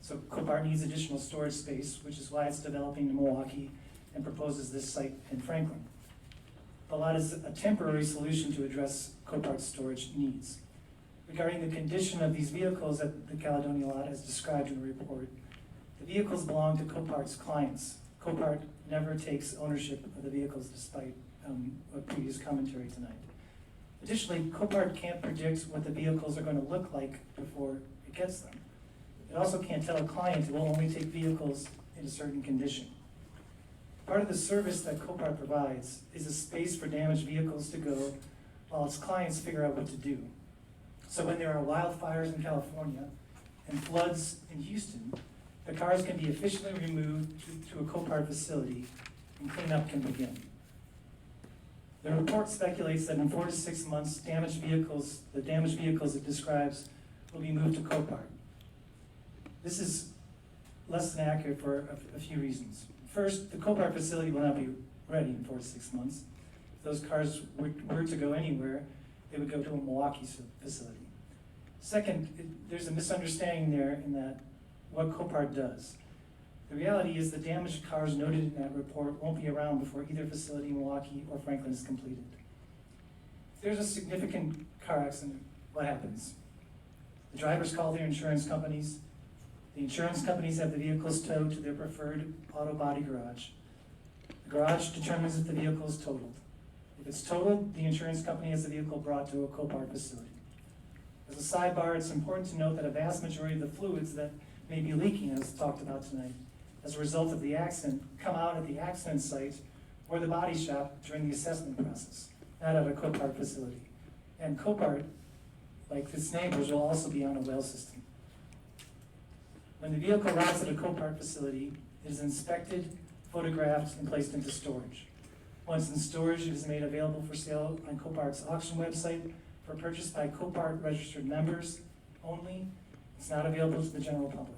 So Copart needs additional storage space, which is why it's developing in Milwaukee and proposes this site in Franklin. The lot is a temporary solution to address Copart's storage needs. Regarding the condition of these vehicles at the Caledonia lot as described in the report, the vehicles belong to Copart's clients. Copart never takes ownership of the vehicles despite a previous commentary tonight. Additionally, Copart can't predict what the vehicles are going to look like before it gets them. It also can't tell a client it will only take vehicles in a certain condition. Part of the service that Copart provides is a space for damaged vehicles to go while its clients figure out what to do. So when there are wildfires in California and floods in Houston, the cars can be efficiently removed to a Copart facility and cleanup can begin. The report speculates that in 4 to 6 months, the damaged vehicles it describes will be moved to Copart. This is less than accurate for a few reasons. First, the Copart facility will not be ready in 4 to 6 months. If those cars were to go anywhere, they would go to a Milwaukee facility. Second, there's a misunderstanding there in that what Copart does. The reality is the damaged cars noted in that report won't be around before either facility in Milwaukee or Franklin is completed. If there's a significant car accident, what happens? The drivers call their insurance companies. The insurance companies have the vehicles towed to their preferred auto body garage. The garage determines if the vehicle is totaled. If it's totaled, the insurance company has the vehicle brought to a Copart facility. As a sidebar, it's important to note that a vast majority of the fluids that may be leaking, as talked about tonight, as a result of the accident, come out at the accident site or the body shop during the assessment process. not at a Copart facility. And Copart, like its neighbors, will also be on a well system. When the vehicle arrives at a Copart facility, it is inspected, photographed, and placed into storage. Once in storage, it is made available for sale on Copart's auction website for purchase by Copart registered members only. It's not available to the general public.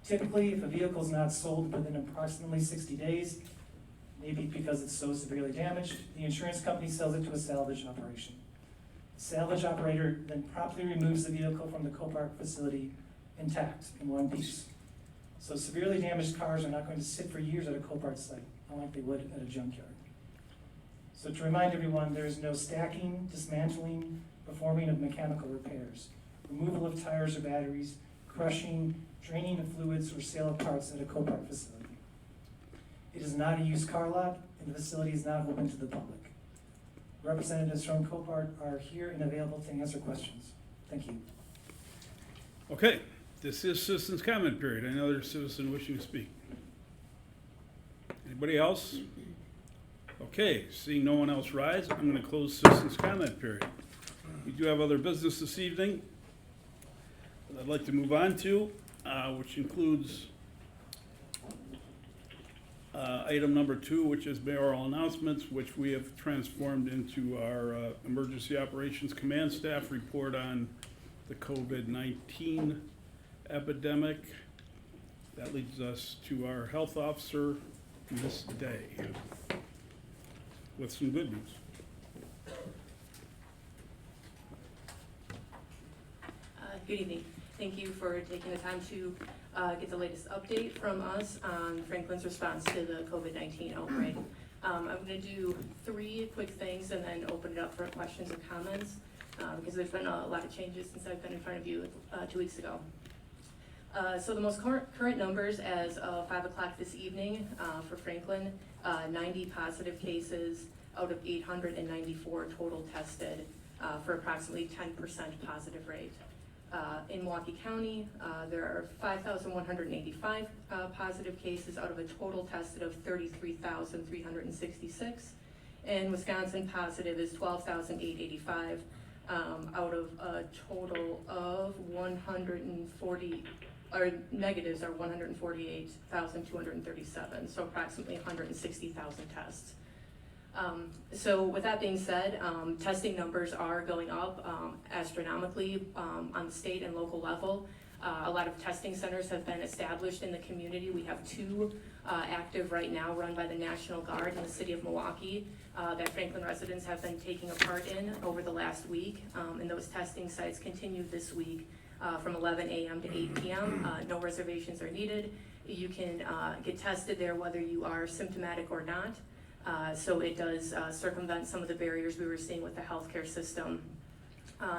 Typically, if a vehicle is not sold within approximately 60 days, maybe because it's so severely damaged, the insurance company sells it to a salvage operation. The salvage operator then promptly removes the vehicle from the Copart facility intact in one piece. So severely damaged cars are not going to sit for years at a Copart site, not like they would at a junkyard. So to remind everyone, there is no stacking, dismantling, performing of mechanical repairs, removal of tires or batteries, crushing, draining of fluids, or sale of parts at a Copart facility. It is not a used car lot, and the facility is not open to the public. Representatives from Copart are here and available to answer questions. Thank you. Okay, this is citizens' comment period. Another citizen wishing to speak. Anybody else? Okay, seeing no one else rise, I'm going to close citizens' comment period. We do have other business this evening that I'd like to move on to, which includes item number 2, which is mayoral announcements, which we have transformed into our Emergency Operations Command Staff report on the COVID-19 epidemic. That leads us to our health officer this day with some good news. Good evening. Thank you for taking the time to get the latest update from us on Franklin's response to the COVID-19 outbreak. I'm going to do 3 quick things and then open it up for questions or comments because there's been a lot of changes since I've been in front of you 2 weeks ago. So the most current numbers as of 5 o'clock this evening for Franklin, 90 positive cases out of 894 total tested for approximately 10% positive rate. In Milwaukee County, there are 5,185 positive cases out of a total tested of 33,366. In Wisconsin, positive is 12,885 out of a total of 140, or negatives are 148,237, so approximately 160,000 tests. So with that being said, testing numbers are going up astronomically on the state and local level. A lot of testing centers have been established in the community. We have 2 active right now run by the National Guard in the city of Milwaukee that Franklin residents have been taking a part in over the last week. And those testing sites continue this week from 11 a.m. to 8 p.m. No reservations are needed. You can get tested there whether you are symptomatic or not. So it does circumvent some of the barriers we were seeing with the healthcare system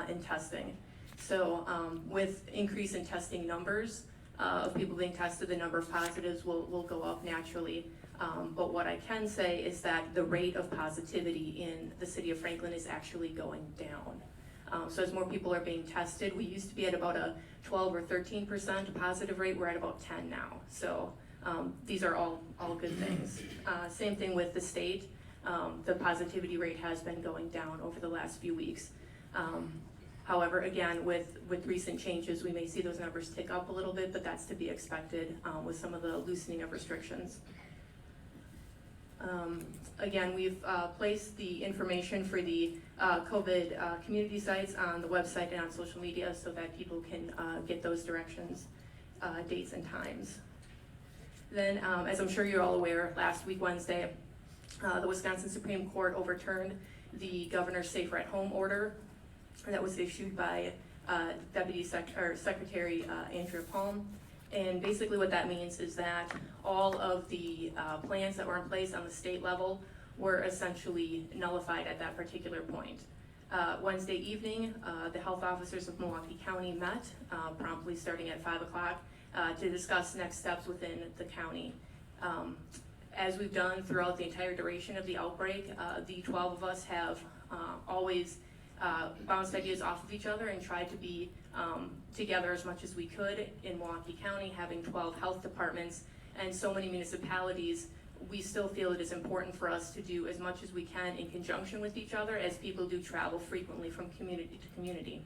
in testing. So with increase in testing numbers of people being tested, the number of positives will go up naturally. But what I can say is that the rate of positivity in the city of Franklin is actually going down. So as more people are being tested, we used to be at about a 12 or 13% positive rate. We're at about 10 now. So these are all good things. Same thing with the state. The positivity rate has been going down over the last few weeks. However, again, with recent changes, we may see those numbers tick up a little bit, but that's to be expected with some of the loosening of restrictions. Again, we've placed the information for the COVID community sites on the website and on social media so that people can get those directions, dates and times. Then, as I'm sure you're all aware, last week Wednesday, the Wisconsin Supreme Court overturned the governor's safer at home order that was issued by Secretary Andrea Palm. And basically what that means is that all of the plans that were in place on the state level were essentially nullified at that particular point. Wednesday evening, the health officers of Milwaukee County met promptly starting at 5 o'clock to discuss next steps within the county. As we've done throughout the entire duration of the outbreak, the 12 of us have always bounced ideas off of each other and tried to be together as much as we could in Milwaukee County, having 12 health departments and so many municipalities we still feel it is important for us to do as much as we can in conjunction with each other, as people do travel frequently from community to community.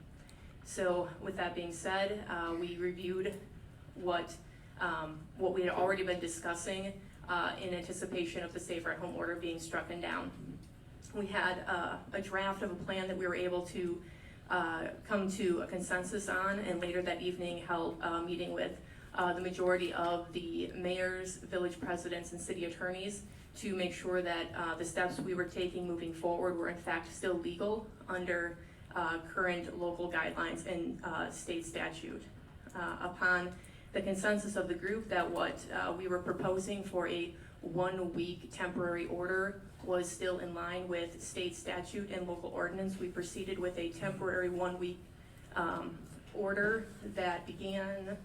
So with that being said, we reviewed what we had already been discussing in anticipation of the Safer at Home order being struck down. We had a draft of a plan that we were able to come to a consensus on, and later that evening held a meeting with the majority of the mayors, village presidents, and city attorneys to make sure that the steps we were taking moving forward were in fact still legal under current local guidelines and state statute. Upon the consensus of the group that what we were proposing for a 1-week temporary order was still in line with state statute and local ordinance, we proceeded with a temporary 1-week order that began,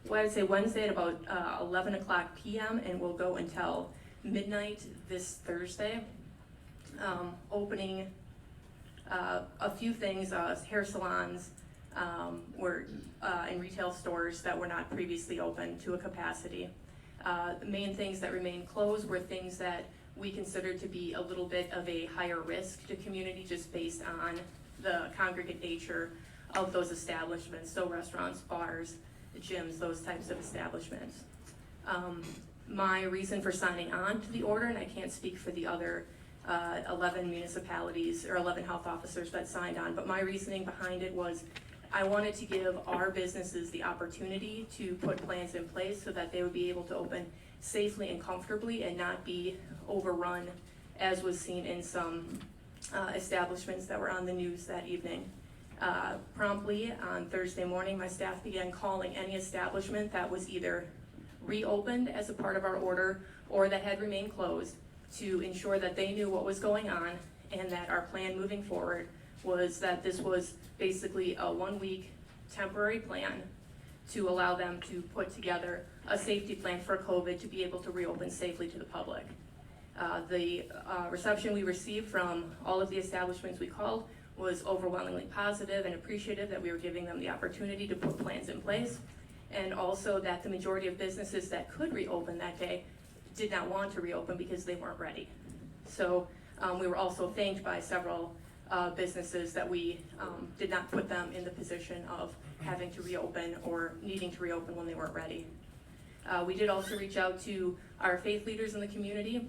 well, I'd say Wednesday at about 11 o'clock p.m. and will go until midnight this Thursday. Opening a few things, hair salons were in retail stores that were not previously open to a capacity. The main things that remained closed were things that we considered to be a little bit of a higher risk to community just based on the congregate nature of those establishments, so restaurants, bars, gyms, those types of establishments. My reason for signing on to the order, and I can't speak for the other 11 municipalities or 11 health officers that signed on, but my reasoning behind it was I wanted to give our businesses the opportunity to put plans in place so that they would be able to open safely and comfortably and not be overrun, as was seen in some establishments that were on the news that evening. Promptly on Thursday morning, my staff began calling any establishment that was either reopened as a part of our order or that had remained closed to ensure that they knew what was going on and that our plan moving forward was that this was basically a 1-week temporary plan to allow them to put together a safety plan for COVID to be able to reopen safely to the public. The reception we received from all of the establishments we called was overwhelmingly positive and appreciative that we were giving them the opportunity to put plans in place, and also that the majority of businesses that could reopen that day did not want to reopen because they weren't ready. So we were also thanked by several businesses that we did not put them in the position of having to reopen or needing to reopen when they weren't ready. We did also reach out to our faith leaders in the community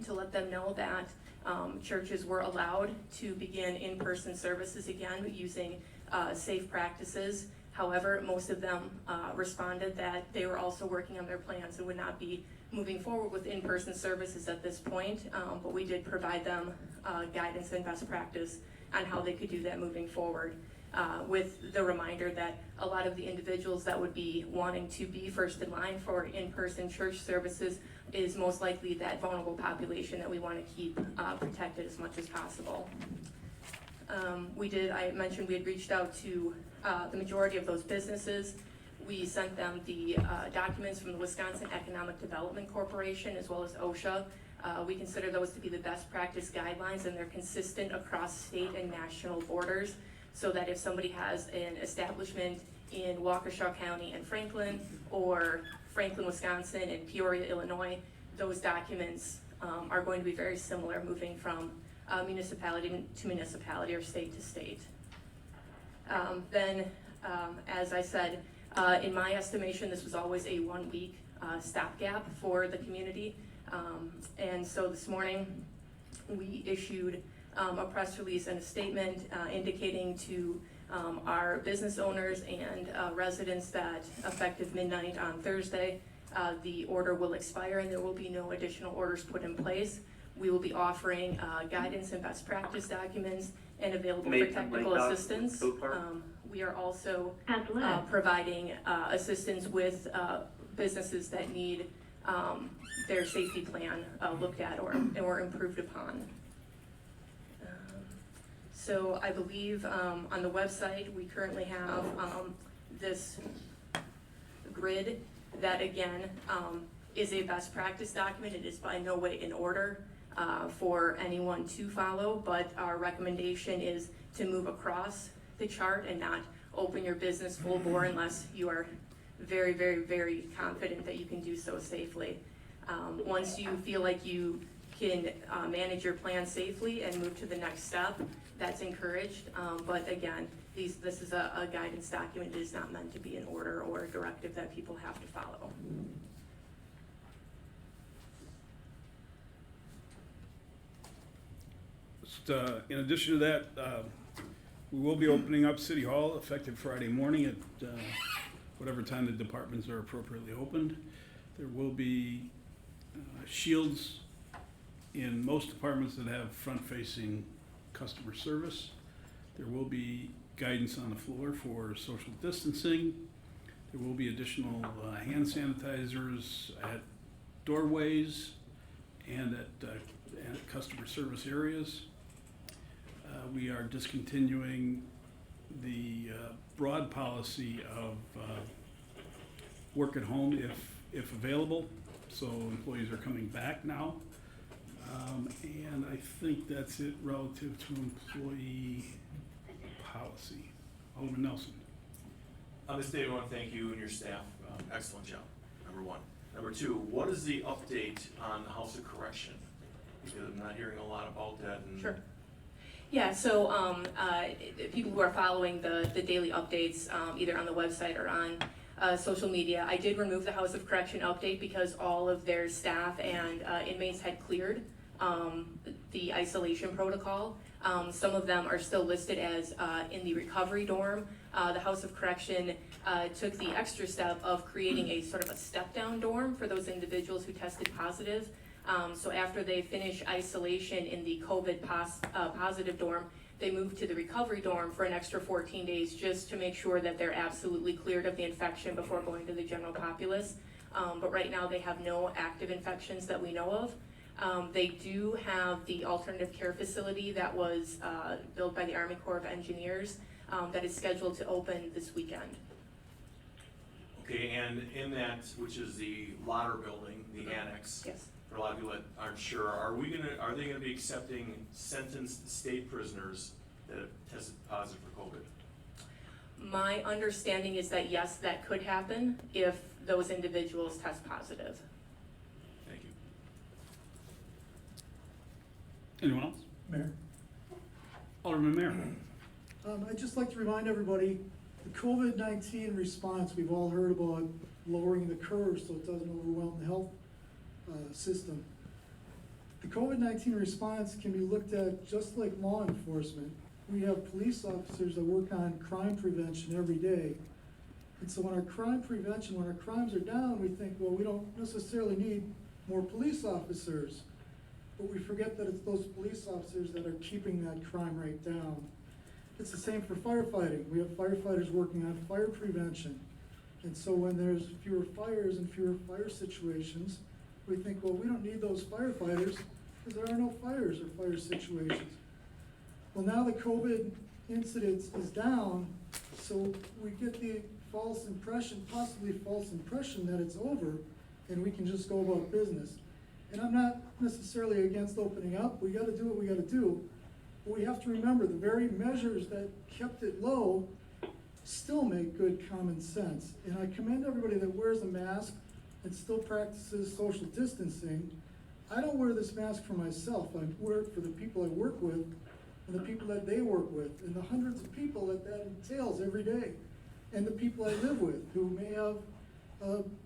to let them know that churches were allowed to begin in-person services again using safe practices. However, most of them responded that they were also working on their plans and would not be moving forward with in-person services at this point, but we did provide them guidance and best practice on how they could do that moving forward, with the reminder that a lot of the individuals that would be wanting to be first in line for in-person church services is most likely that vulnerable population that we want to keep protected as much as possible. I mentioned we had reached out to the majority of those businesses. We sent them the documents from the Wisconsin Economic Development Corporation as well as OSHA. We consider those to be the best practice guidelines, and they're consistent across state and national borders, so that if somebody has an establishment in Waukesha County and Franklin, or Franklin, Wisconsin and Peoria, Illinois, those documents are going to be very similar moving from municipality to municipality or state to state. As I said, in my estimation, this was always a 1-week stopgap for the community. And so this morning, we issued a press release and a statement indicating to our business owners and residents that effective midnight on Thursday, the order will expire and there will be no additional orders put in place. We will be offering guidance and best practice documents and available for technical assistance. We are also providing assistance with businesses that need their safety plan looked at or improved upon. So I believe on the website we currently have this grid that again is a best practice document. It is by no way in order for anyone to follow, but our recommendation is to move across the chart and not open your business full bore unless you are very, very, very confident that you can do so safely. Once you feel like you can manage your plan safely and move to the next step, that's encouraged. But again, this is a guidance document. It is not meant to be an order or a directive that people have to follow. Just, in addition to that, we will be opening up City Hall effective Friday morning at whatever time the departments are appropriately opened. There will be shields in most departments that have front-facing customer service. There will be guidance on the floor for social distancing. There will be additional hand sanitizers at doorways and at customer service areas. We are discontinuing the broad policy of work at home if available, so employees are coming back now. And I think that's it relative to employee policy. Alderman Nelson. On this day, I want to thank you and your staff. Excellent job, number one. Number two, what is the update on the House of Correction? Because I'm not hearing a lot about that. And Sure. Yeah, so people who are following the daily updates, either on the website or on social media, I did remove the House of Correction update because all of their staff and inmates had cleared the isolation protocol. Some of them are still listed as in the recovery dorm. The House of Correction took the extra step of creating a sort of a step-down dorm for those individuals who tested positive. So after they finish isolation in the COVID positive dorm, they move to the recovery dorm for an extra 14 days just to make sure that they're absolutely cleared of the infection before going to the general populace. But right now they have no active infections that we know of. They do have the alternative care facility that was built by the Army Corps of Engineers that is scheduled to open this weekend. Okay, and in that, which is the Lauder building, the annex. Yes. For a lot of people that aren't sure, are they gonna be accepting sentenced state prisoners that have tested positive for COVID? My understanding is that yes, that could happen if those individuals test positive. Thank you. Anyone else? Mayor. Alderman Mayor. I'd just like to remind everybody, the COVID-19 response, we've all heard about lowering the curve so it doesn't overwhelm the health system. The COVID-19 response can be looked at just like law enforcement. We have police officers that work on crime prevention every day. And so when our crime prevention, when our crimes are down, we think, well, we don't necessarily need more police officers. But we forget that it's those police officers that are keeping that crime rate down. It's the same for firefighting. We have firefighters working on fire prevention. And so when there's fewer fires and fewer fire situations, we think, well, we don't need those firefighters because there are no fires or fire situations. Well, now the COVID incidence is down, so we get the false impression, possibly false impression that it's over and we can just go about business. And I'm not necessarily against opening up. We gotta do what we gotta do. But we have to remember the very measures that kept it low still make good common sense. And I commend everybody that wears a mask and still practices social distancing. I don't wear this mask for myself. I wear it for the people I work with and the people that they work with and the hundreds of people that entails every day. And the people I live with who may have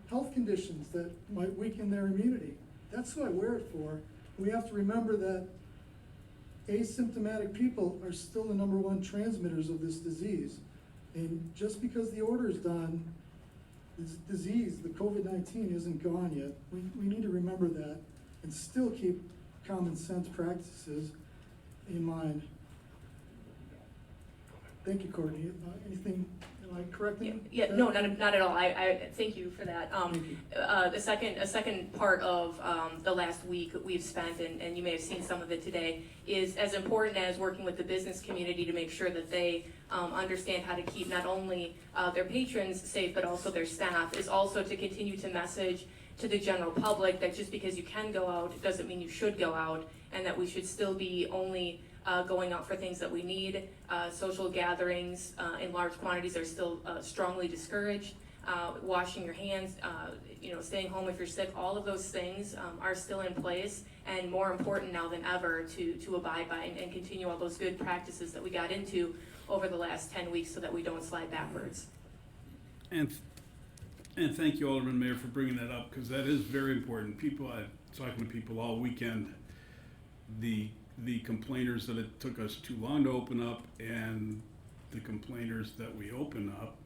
health conditions that might weaken their immunity. That's who I wear it for. We have to remember that asymptomatic people are still the #1 transmitters of this disease. And just because the order is done, this disease, the COVID-19, isn't gone yet. We need to remember that and still keep common sense practices in mind. Thank you, Courtney. Anything, am I correcting? Yeah, no, not at all. I thank you for that. A second part of the last week we've spent, and you may have seen some of it today, is as important as working with the business community to make sure that they understand how to keep not only their patrons safe, but also their staff, is also to continue to message to the general public that just because you can go out doesn't mean you should go out, and that we should still be only going out for things that we need. Social gatherings in large quantities are still strongly discouraged. washing your hands, staying home if you're sick, all of those things are still in place, and more important now than ever to abide by and continue all those good practices that we got into over the last 10 weeks so that we don't slide backwards. And thank you, Alderman Mayor, for bringing that up, because that is very important. I've talking to people all weekend, the complainers that it took us too long to open up and the complainers that we open up.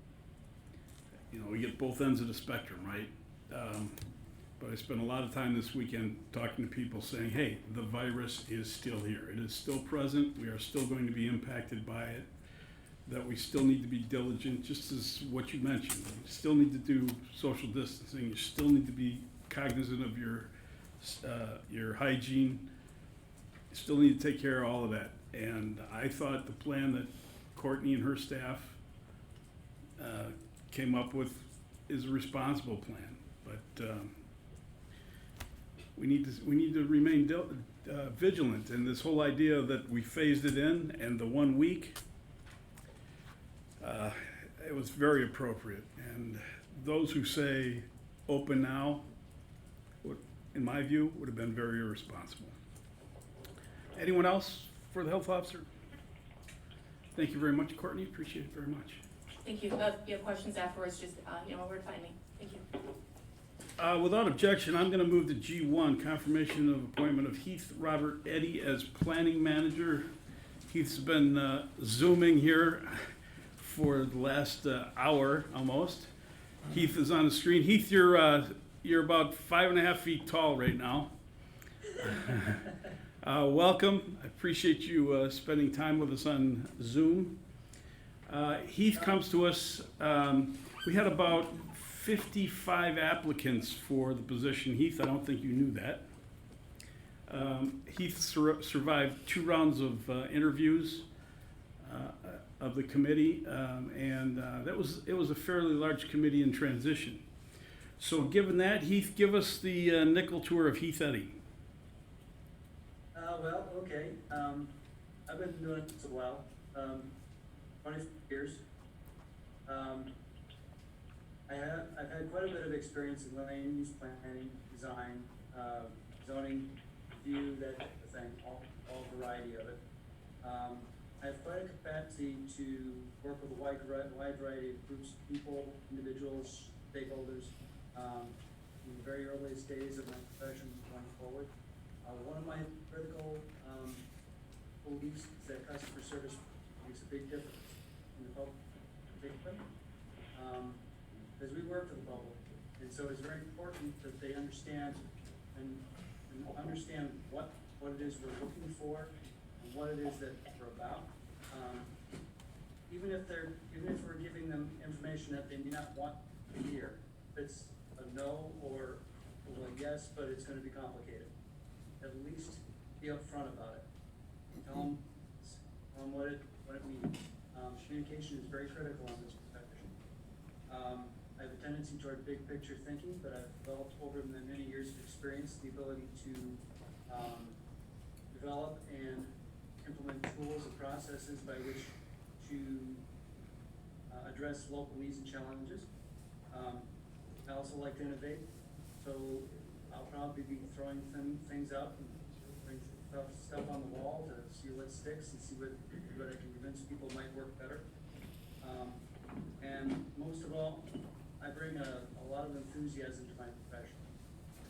We get both ends of the spectrum, right? But I spent a lot of time this weekend talking to people saying, hey, the virus is still here. It is still present. We are still going to be impacted by it. That we still need to be diligent, just as what you mentioned. You still need to do social distancing. You still need to be cognizant of your hygiene. You still need to take care of all of that. And I thought the plan that Courtney and her staff came up with is a responsible plan. But we need to remain vigilant. And this whole idea that we phased it in and the 1 week. It was very appropriate, and those who say open now, in my view, would have been very irresponsible. Anyone else for the health officer? Thank you very much, Courtney. Appreciate it very much. Thank you. If you have questions afterwards, just where to find me. Thank you. Without objection, I'm going to move to G1, confirmation of appointment of Heath Robert Eddy as planning manager. Heath's been Zooming here for the last hour almost. Heath is on the screen. Heath, you're about 5.5 feet tall right now. Welcome. I appreciate you spending time with us on Zoom. Heath comes to us. We had about 55 applicants for the position. Heath, I don't think you knew that. Heath survived 2 rounds of interviews of the committee, and it was a fairly large committee in transition. So given that, Heath, give us the nickel tour of Heath Eddy. Well, okay. I've been doing it for a while, 24 years. I've had quite a bit of experience in land use planning, design, zoning, review, that type of thing, all variety of it. I have quite a capacity to work with a wide variety of groups, people, individuals, stakeholders, in the very earliest days of my profession going forward. One of my critical beliefs is that customer service makes a big difference in the public, as we work for the public. And so it's very important that they understand and understand what it is we're looking for and what it is that we're about. Even if we're giving them information that they may not want to hear, if it's a no or a yes, but it's going to be complicated, at least be upfront about it. Tell them what it means. Communication is very critical in this profession. I have a tendency toward big picture thinking, but I've developed over the many years of experience the ability to develop and implement tools and processes by which to address local needs and challenges. I also like to innovate, so I'll probably be throwing things up and bring stuff on the wall to see what sticks and see what I can convince people might work better. And most of all, I bring a lot of enthusiasm to my profession.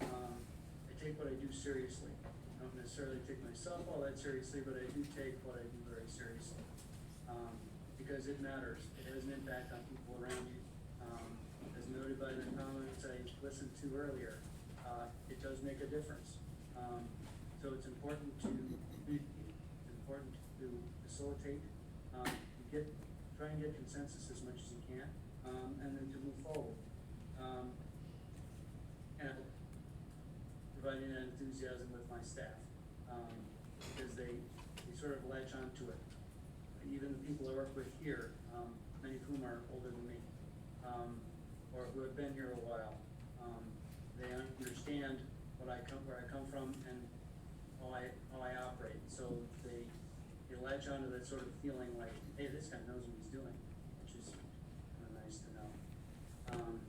I take what I do seriously. I don't necessarily take myself all that seriously, but I do take what I do very seriously. Because it matters. It has an impact on people around you. As noted by the comments I listened to earlier, it does make a difference. So it's important to facilitate, try and get consensus as much as you can, and then to move forward. And providing that enthusiasm with my staff, because they sort of latch onto it. Even the people I work with here, many of whom are older than me, or who have been here a while, they understand where I come from and how I operate. So they latch onto that sort of feeling like, hey, this guy knows what he's doing, which is kind of nice to know.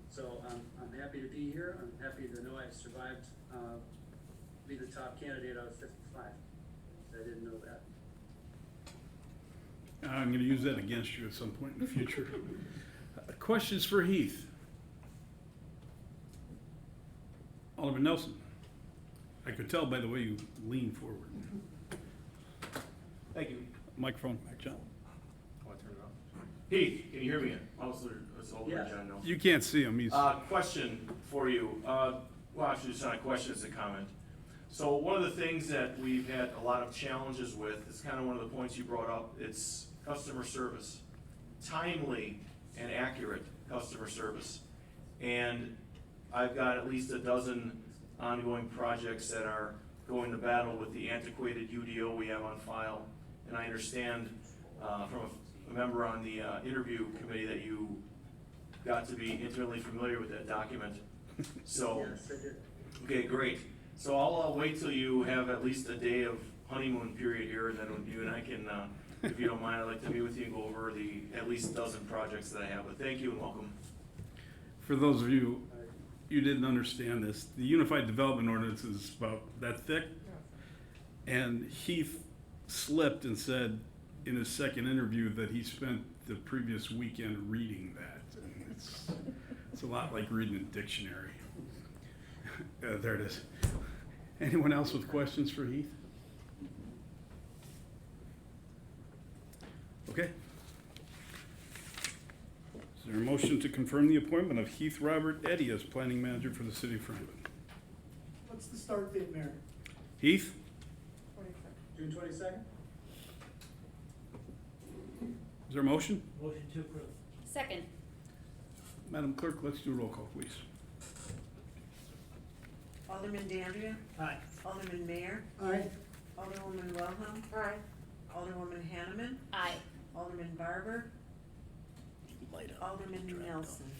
So I'm happy to be here. I'm happy to know I've survived, be the top candidate out of 55. I didn't know that. I'm gonna use that against you at some point in the future. Questions for Heath? Alderman Nelson? I could tell by the way you lean forward. Thank you. Microphone, John. Oh, I turned it off. Heath, can you hear me? It's Alderman Yes. John Nelson. You can't see him, he's, Question for you. Well, actually, it's not a question, it's a comment. So one of the things that we've had a lot of challenges with, is kind of one of the points you brought up, it's customer service. Timely and accurate customer service. And I've got at least a dozen ongoing projects that are going to battle with the antiquated UDO we have on file. And I understand from a member on the interview committee that you got to be intimately familiar with that document. So, Yes, I did. okay, great. So I'll wait till you have at least a day of honeymoon period here, and then when you and I can, if you don't mind, I'd like to meet with you and go over the at least dozen projects that I have. But thank you and welcome. for those of you, you didn't understand this, the Unified Development Ordinance is about that thick. And Heath slipped and said in his second interview that he spent the previous weekend reading that. And it's a lot like reading a dictionary. There it is. Anyone else with questions for Heath? Okay. Is there a motion to confirm the appointment of Heath Robert Eddy as planning manager for the city of Franklin? What's the start date, Mayor? Heath? June 22nd? Is there a motion? Motion to approve. Second. Madam Clerk, let's do a roll call, please. Alderman Dandria. Aye. Alderman Mayor. Aye. Alderwoman Wilhelm. Aye. Alderwoman Hanneman. Aye. Alderman Barber. Alderman Nelson.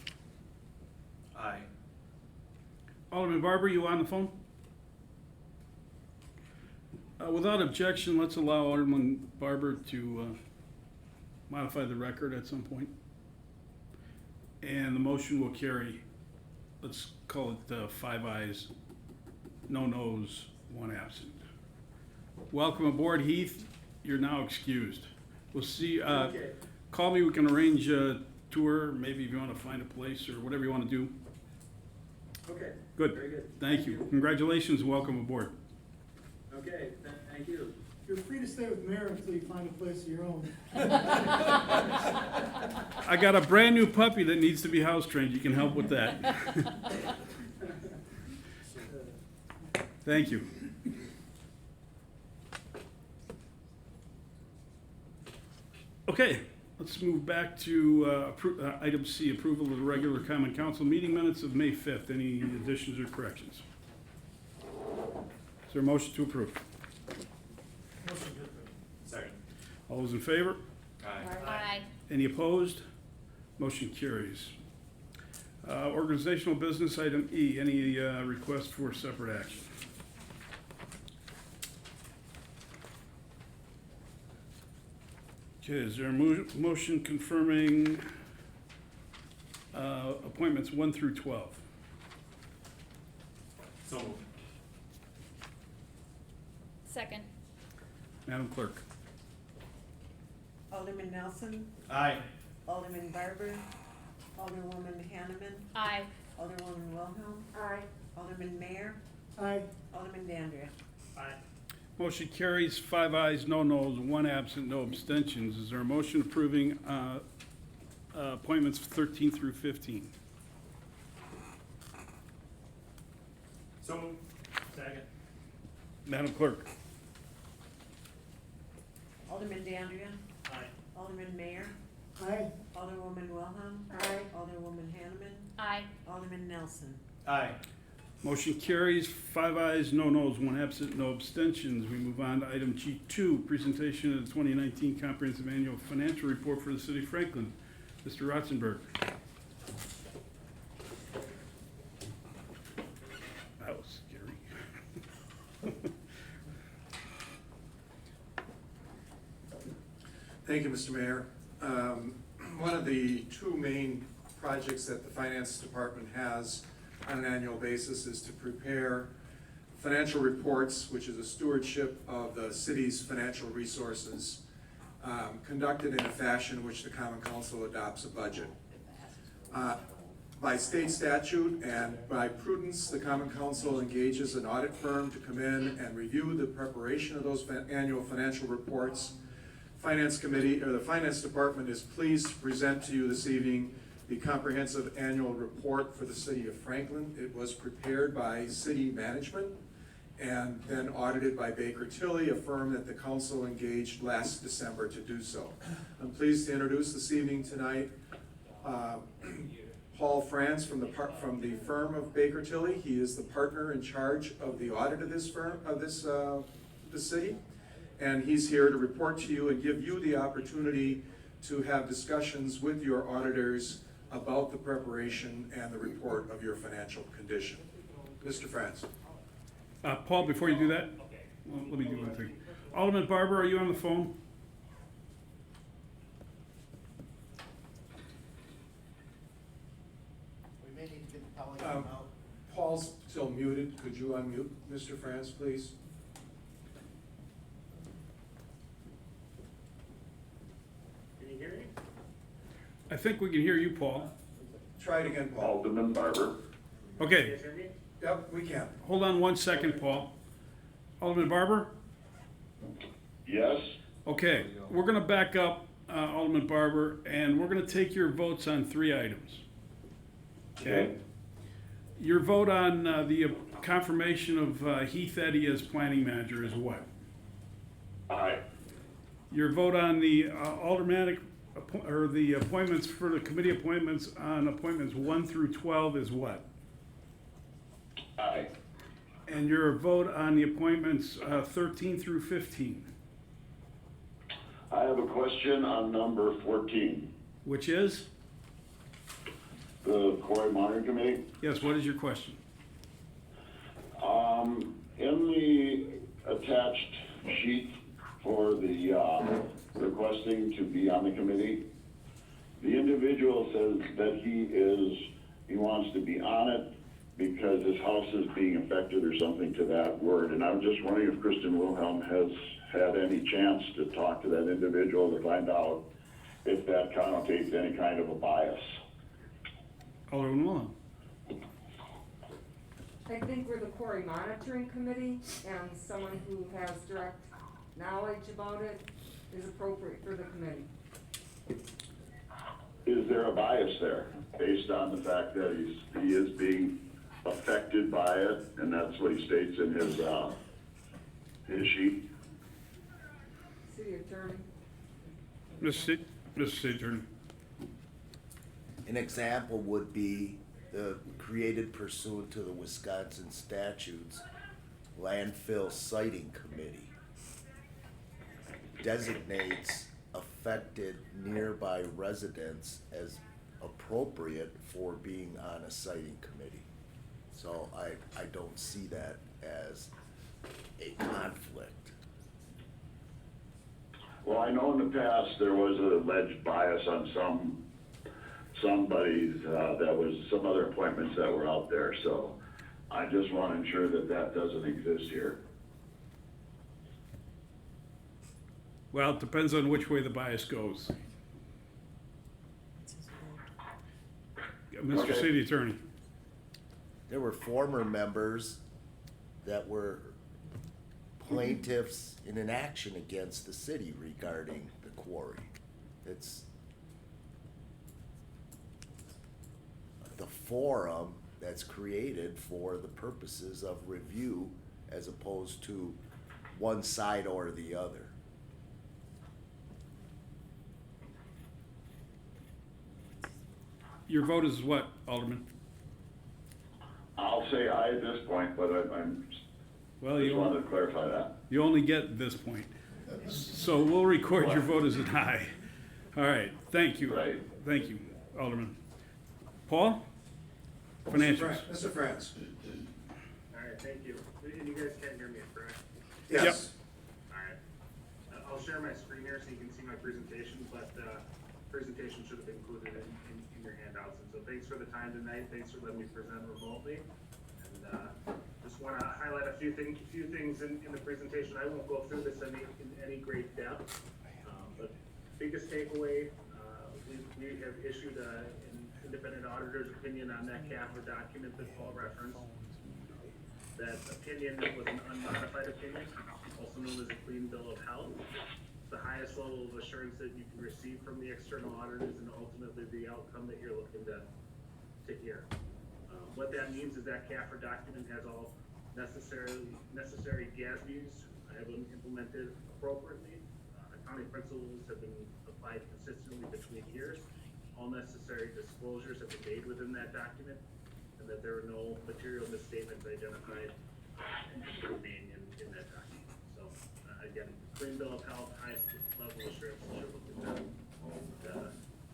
Aye. Alderman Barber, you on the phone? Without objection, let's allow Alderman Barber to modify the record at some point. And the motion will carry, let's call it 5 ayes, no noes, 1 absent. Welcome aboard, Heath. You're now excused. We'll see. Okay. Call me, we can arrange a tour, maybe if you want to find a place or whatever you want to do. Okay. Good. Very good. Thank you. Congratulations, and welcome aboard. Okay, thank you. You're free to stay with Mayor until you find a place of your own. I got a brand new puppy that needs to be house trained. You can help with that. Thank you. Okay, let's move back to item C, approval of the regular common council meeting minutes of May 5th. Any additions or corrections? Is there a motion to approve? Motion to approve. Second. All those in favor? Aye. Aye. Any opposed? Motion carries. Organizational business, item E, any request for separate action? Okay, is there a motion confirming appointments 1 through 12? So moved. Second. Madam Clerk? Alderman Nelson. Aye. Alderman Barber. Alderwoman Hanneman. Aye. Alderwoman Wilhelm. Aye. Alderman Mayor. Aye. Alderman Dandria. Aye. Motion carries 5 ayes, no noes, 1 absent, no abstentions. Is there a motion approving appointments 13 through 15? So moved. Second. Madam Clerk? Alderman Dandria. Aye. Alderman Mayor. Aye. Alderwoman Wilhelm. Aye. Alderwoman Hanneman. Aye. Alderman Nelson. Aye. Motion carries 5 ayes, no noes, 1 absent, no abstentions. We move on to item G2, presentation of the 2019 Comprehensive Annual Financial Report for the City of Franklin. Mr. Rotzenberg. That was scary. Thank you, Mr. Mayor. One of the two main projects that the finance department has on an annual basis is to prepare financial reports, which is a stewardship of the city's financial resources, conducted in a fashion in which the Common Council adopts a budget. By state statute and by prudence, the Common Council engages an audit firm to come in and review the preparation of those annual financial reports. Finance Committee, or the Finance Department, is pleased to present to you this evening the comprehensive annual report for the city of Franklin. It was prepared by city management and then audited by Baker Tilly, a firm that the council engaged last December to do so. I'm pleased to introduce this evening tonight Paul Franz from the firm of Baker Tilly. He is the partner in charge of the audit of this firm, of the city. And he's here to report to you and give you the opportunity to have discussions with your auditors about the preparation and the report of your financial condition. Mr. Franz. Paul, before you do that, well, let me do one thing. Alderman Barber, are you on the phone? We may need to get the Pelican out. Paul's still muted. Could you unmute Mr. Franz, please? Can you hear me? I think we can hear you, Paul. Try it again, Paul. Alderman Barber. Okay. Can you guys hear me? Yep, we can. Hold on one second, Paul. Alderman Barber? Yes. Okay, we're gonna back up, Alderman Barber, and we're gonna take your votes on 3 items. Okay? Your vote on the confirmation of Heath Eddy as planning manager is what? Aye. Your vote on the aldermanic, or the appointments for the committee appointments on appointments 1 through 12 is what? Aye. And your vote on the appointments 13 through 15? I have a question on number 14, Which is? the Quarry Monitoring Committee. Yes, what is your question? In the attached sheet for the requesting to be on the committee, the individual says that he wants to be on it because his house is being affected or something to that word. And I'm just wondering if Kristen Wilhelm has had any chance to talk to that individual to find out if that connotates any kind of a bias. Alderman Wilhelm. I think we're the quarry monitoring committee, and someone who has direct knowledge about it is appropriate for the committee. Is there a bias there based on the fact that he is being affected by it, and that's what he states in his sheet? City attorney. Mr. City Attorney. An example would be the created pursuant to the Wisconsin statutes, landfill siting committee designates affected nearby residents as appropriate for being on a siting committee. So I don't see that as a conflict. Well, I know in the past there was an alleged bias on somebody's, that was some other appointments that were out there, so I just want to ensure that that doesn't exist here. Well, it depends on which way the bias goes. Mr. Okay. City Attorney. There were former members that were plaintiffs in an action against the city regarding the quarry. It's the forum that's created for the purposes of review as opposed to one side or the other. Your vote is what, Alderman? I'll say aye at this point, but I'm Well, just you wanted only, to clarify that. you only get this point. So we'll record your vote as an aye. All right, thank you. Right. Thank you, Alderman. Paul? Financials. Mr. Franz. All right, thank you. And you guys can hear me, correct? Yes. All right. I'll share my screen here so you can see my presentation, but presentation should have been included in in your handouts. And so thanks for the time tonight. Thanks for letting me present remotely. And just want to highlight a few things in the presentation. I won't go through this in any great depth, but biggest takeaway, we have issued an independent auditor's opinion on that CAFR document that Paul referenced. That opinion was an unmodified opinion, also known as a clean bill of health. The highest level of assurance that you can receive from the external auditors and ultimately the outcome that you're looking to hear. What that means is that CAFR document has all necessary GASBs have been implemented appropriately. Accounting principles have been applied consistently between years. All necessary disclosures have been made within that document, and that there are no material misstatements identified and remain in that document. So again, clean bill of health, highest level of assurance that you're looking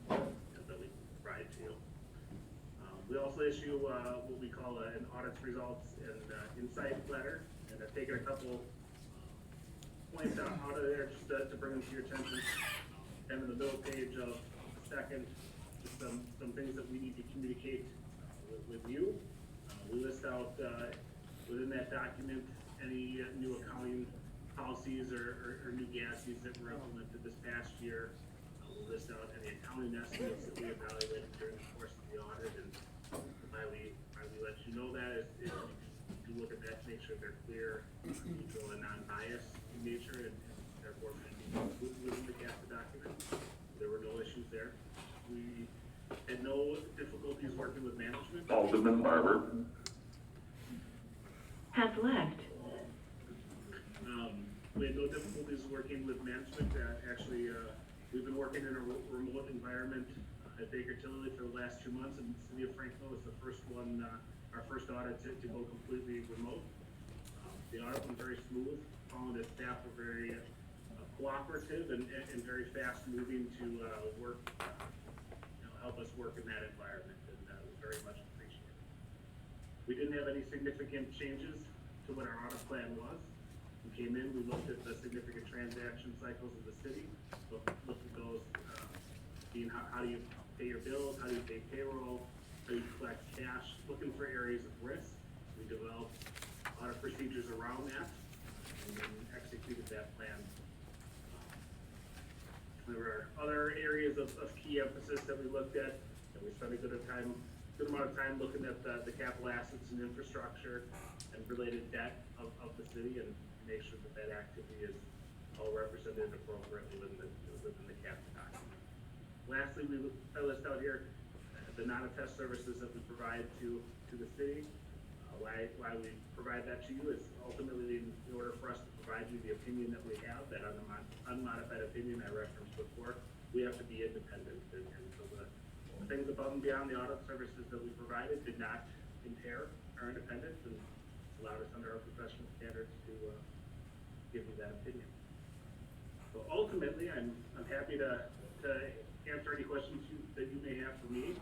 that we provide to you. We also issue what we call an audit results and insight letter, and I've taken a couple points out of there just to bring them to your attention. And in the middle page of the second, just some things that we need to communicate with you. We list out within that document any new accounting policies or new GASBs that were implemented this past year. We'll list out any accounting estimates that we evaluated during the course of the audit, and why we let you know that is you look at that to make sure they're clear, neutral, and non-biased in nature, and therefore within the CAFR document. There were no issues there. We had no difficulties working with management. Alderman Barber. Has left. We had no difficulties working with management. Actually, we've been working in a remote environment at Baker Tilly for the last 2 months, and the city of Frankville was the first one, our first audit to go completely remote. The audit went very smooth. Paul and his staff were very cooperative and very fast moving to work, help us work in that environment, and we very much appreciate it. We didn't have any significant changes to what our audit plan was. We came in, we looked at the significant transaction cycles of the city, looked at those, being how do you pay your bills, how do you pay payroll, how do you collect cash, looking for areas of risk. We developed audit procedures around that, and then executed that plan. There were other areas of key emphasis that we looked at, and we spent a good amount of time looking at the capital assets and infrastructure and related debt of the city, and make sure that activity is all represented appropriately within the capital document. Lastly, I list out here the non-attest services that we provide to the city. Why we provide that to you is ultimately in order for us to provide you the opinion that we have, that unmodified opinion I referenced before, we have to be independent. And so the things above and beyond the audit services that we provided did not impair our independence and allowed us under our professional standards to give you that opinion. So ultimately, I'm happy to answer any questions that you may have for me.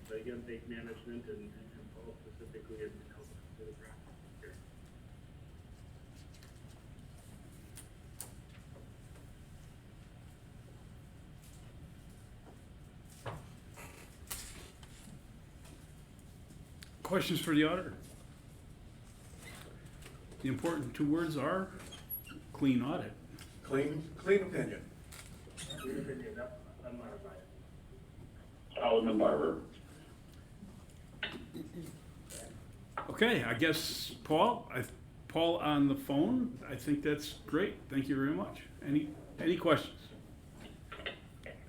But again, thank management and Paul specifically and help us through the process here. Questions for the auditor? The important 2 words are clean audit. Clean opinion. Clean opinion, unmodified. Alderman Barber. Okay, I guess Paul on the phone. I think that's great. Thank you very much. Any questions?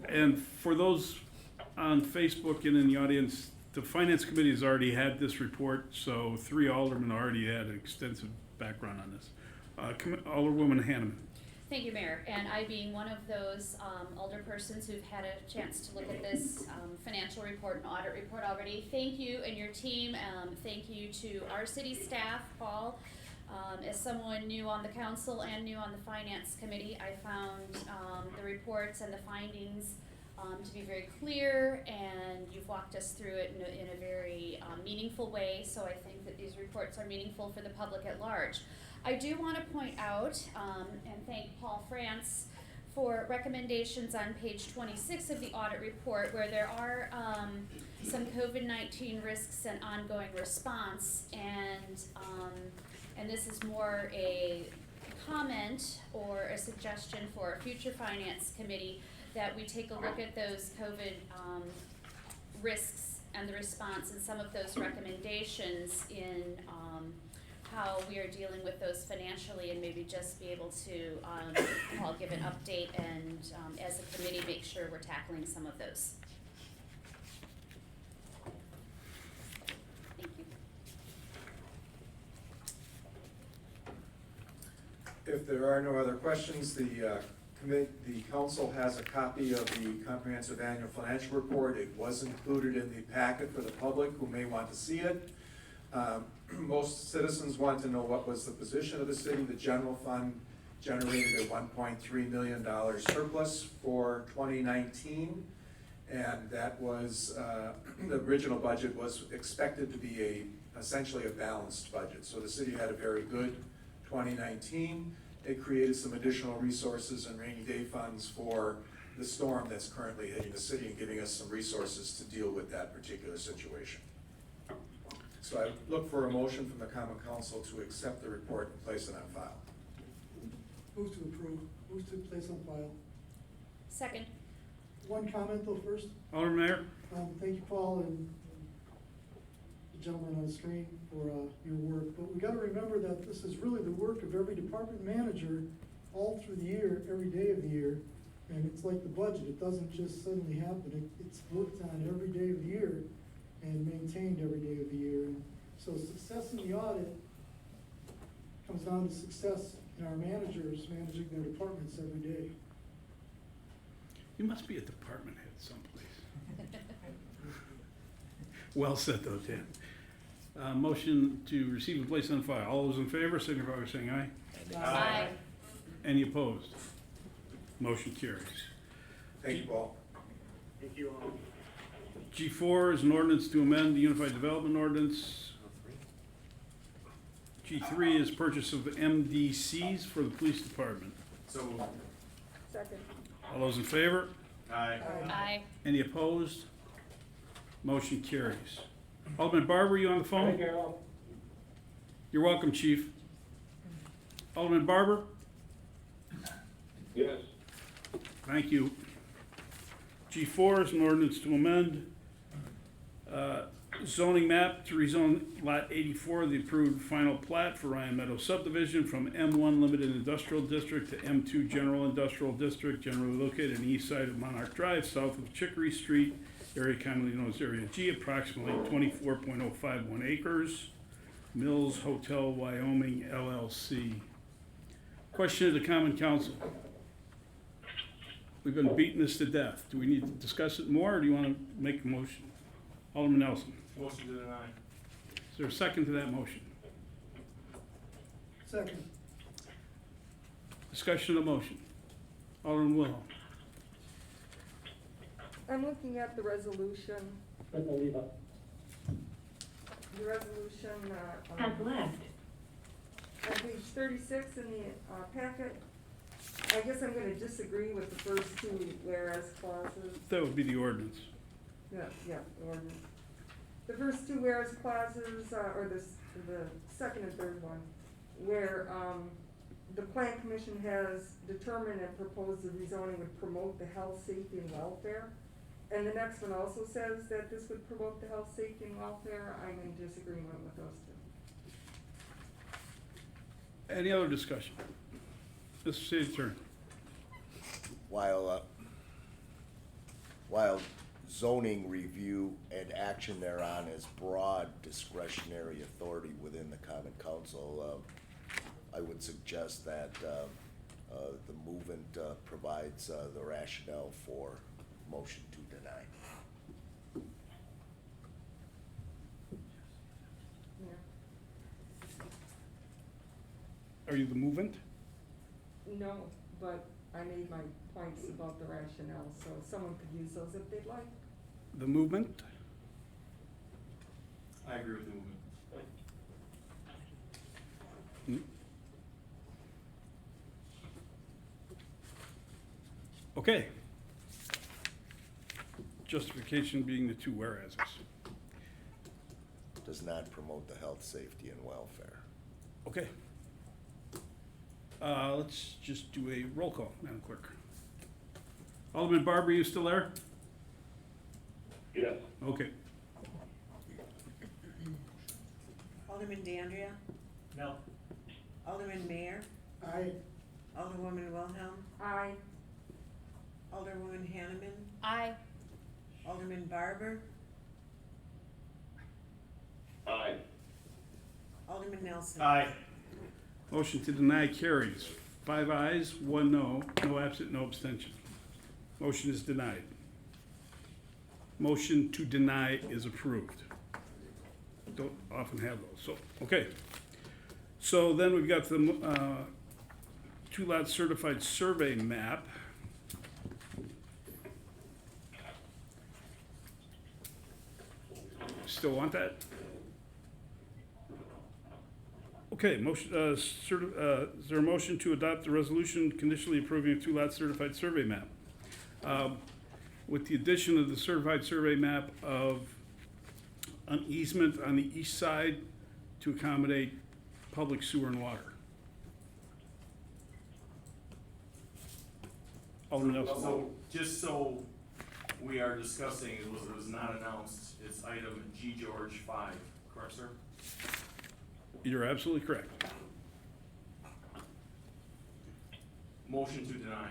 And for those on Facebook and in the audience, the Finance Committee has already had this report, so 3 aldermen already had an extensive background on this. Alderwoman Hanneman. Thank you, Mayor. And I, being one of those alderpersons who've had a chance to look at this financial report and audit report already, thank you and your team. Thank you to our city staff, Paul. As someone new on the council and new on the Finance Committee, I found the reports and the findings to be very clear, and you've walked us through it in a very meaningful way, so I think that these reports are meaningful for the public at large. I do want to point out and thank Paul France for recommendations on page 26 of the audit report, where there are some COVID-19 risks and ongoing response, and this is more a comment or a suggestion for a future finance committee that we take a look at those COVID risks and the response and some of those recommendations in how we are dealing with those financially, and maybe just be able to, I'll give an update and as a committee make sure we're tackling some of those. Thank you. If there are no other questions, the council has a copy of the comprehensive annual financial report. It was included in the packet for the public who may want to see it. Most citizens want to know what was the position of the city. The general fund generated a $1.3 million surplus for 2019. And that was, the original budget was expected to be essentially a balanced budget. So the city had a very good 2019. It created some additional resources and rainy day funds for the storm that's currently hitting the city and giving us some resources to deal with that particular situation. So I look for a motion from the Common Council to accept the report and place it on file. Move to approve, move to place on file. Second. One comment though first. Alderman Mayor? Thank you, Paul, and the gentleman on the screen for your work. But we gotta remember that this is really the work of every department manager all through the year, every day of the year. And it's like the budget, it doesn't just suddenly happen. It's worked on every day of the year and maintained every day of the year. And so success in the audit comes down to success in our managers managing their departments every day. You must be a department head someplace. Well said though, Dan. Motion to receive and place on file. All those in favor, signify by saying aye. Aye. Any opposed? Motion carries. Thank you, Paul. Thank you all. G4 is an ordinance to amend the Unified Development Ordinance. G3 is purchase of MDCs for the police department. So moved. Second. All those in favor? Aye. Aye. Any opposed? Motion carries. Alderman Barber, you on the phone? You're welcome, Chief. Alderman Barber? Yes. Thank you. G4 is an ordinance to amend zoning map to rezone lot 84 of the approved final plat for Ryan Meadow subdivision from M1 Limited Industrial District to M2 General Industrial District, generally located on the east side of Monarch Drive, south of Chicory Street, area commonly known as Area G, approximately 24.051 acres. Mills Hotel Wyoming LLC. Question of the Common Council. We've been beating this to death. Do we need to discuss it more, or do you want to make a motion? Alderman Nelson. Motion to deny. Is there a second to that motion? Second. Discussion of the motion. Alderman Wilhelm. I'm looking at the resolution. The resolution, Has left. on page 36 in the packet. I guess I'm gonna disagree with the first two whereas clauses. That would be the ordinance. Yeah, the ordinance. The first two whereas clauses, or the second and third one, where, the plan commission has determined and proposed the rezoning would promote the health, safety, and welfare. And the next one also says that this would promote the health, safety, and welfare. I'm in disagreement with those two. Any other discussion? Mr. City Attorney. While zoning review and action thereon is broad discretionary authority within the Common Council, I would suggest that the movement provides the rationale for motion to deny. Are you the movant? No, but I made my points about the rationale, so someone could use those if they'd like. The movement? I agree with the movement. Okay. Justification being the two whereases. Does not promote the health, safety, and welfare. Okay. Let's just do a roll call, Madam Clerk. Alderman Barber, you still there? Yes. Okay. Alderman DeAndrea, No. Alderman Mayor, Aye. Alderwoman Wilhelm, Aye. Alderwoman Hanneman, Aye. Alderman Barber, Aye. Alderman Nelson. Aye. Motion to deny carries. 5 ayes, 1 no, no absent, no abstention. Motion is denied. Motion to deny is approved. Don't often have those, so, okay. So then we've got the two-lot certified survey map. Still want that? Okay, motion, is there a motion to adopt the resolution conditionally approving a two-lot certified survey map? With the addition of the certified survey map of an easement on the east side to accommodate public sewer and water. Alderman Nelson. So, just so we are discussing, it was not announced, it's item G. George 5, correct, sir? You're absolutely correct. Motion to deny.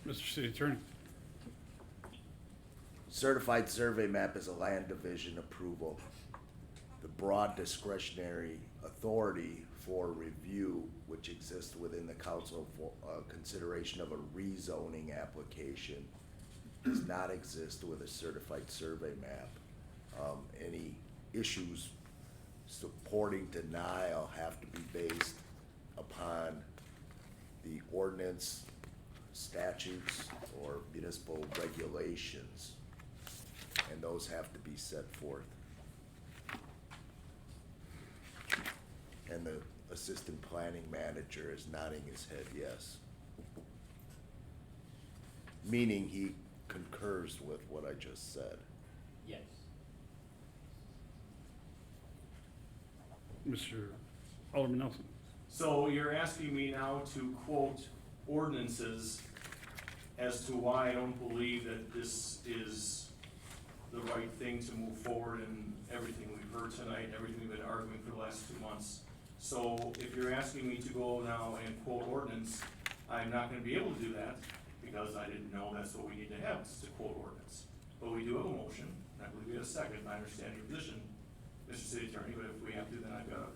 Mr. City Attorney. Certified survey map is a land division approval. The broad discretionary authority for review, which exists within the council for consideration of a rezoning application, does not exist with a certified survey map. Any issues supporting denial have to be based upon the ordinance, statutes, or municipal regulations, and those have to be set forth. And the assistant planning manager is nodding his head yes. Meaning he concurs with what I just said. Yes. Mr. Alderman Nelson. So you're asking me now to quote ordinances as to why I don't believe that this is the right thing to move forward in everything we've heard tonight, everything we've been arguing for the last 2 months. So if you're asking me to go now and quote ordinance, I'm not gonna be able to do that because I didn't know that's what we need to have, is to quote ordinance. But we do have a motion, and I believe we have a second, I understand your position, Mr. City Attorney, but if we have to, then I've gotta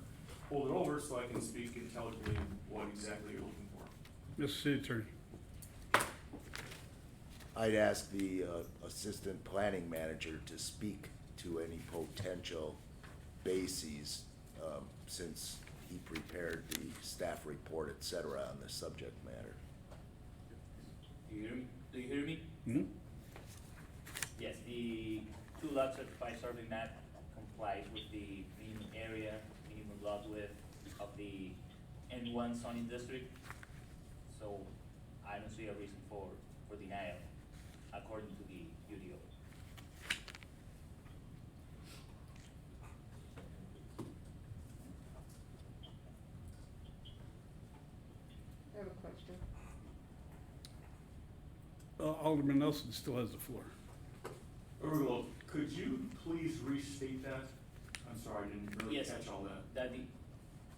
hold it over so I can speak intelligibly what exactly you're looking for. Mr. City Attorney. I'd ask the assistant planning manager to speak to any potential bases, since he prepared the staff report, et cetera, on the subject matter. Do you hear me? Do you hear me? Hmm? Yes, the two-lot certified survey map complies with the minimum area, minimum lot width of the N1 zoning district. So I don't see a reason for denial according to the UDO. I have a question. Alderman Nelson still has the floor. Ursula, could you please restate that? I'm sorry, I didn't really Yes, catch all that. that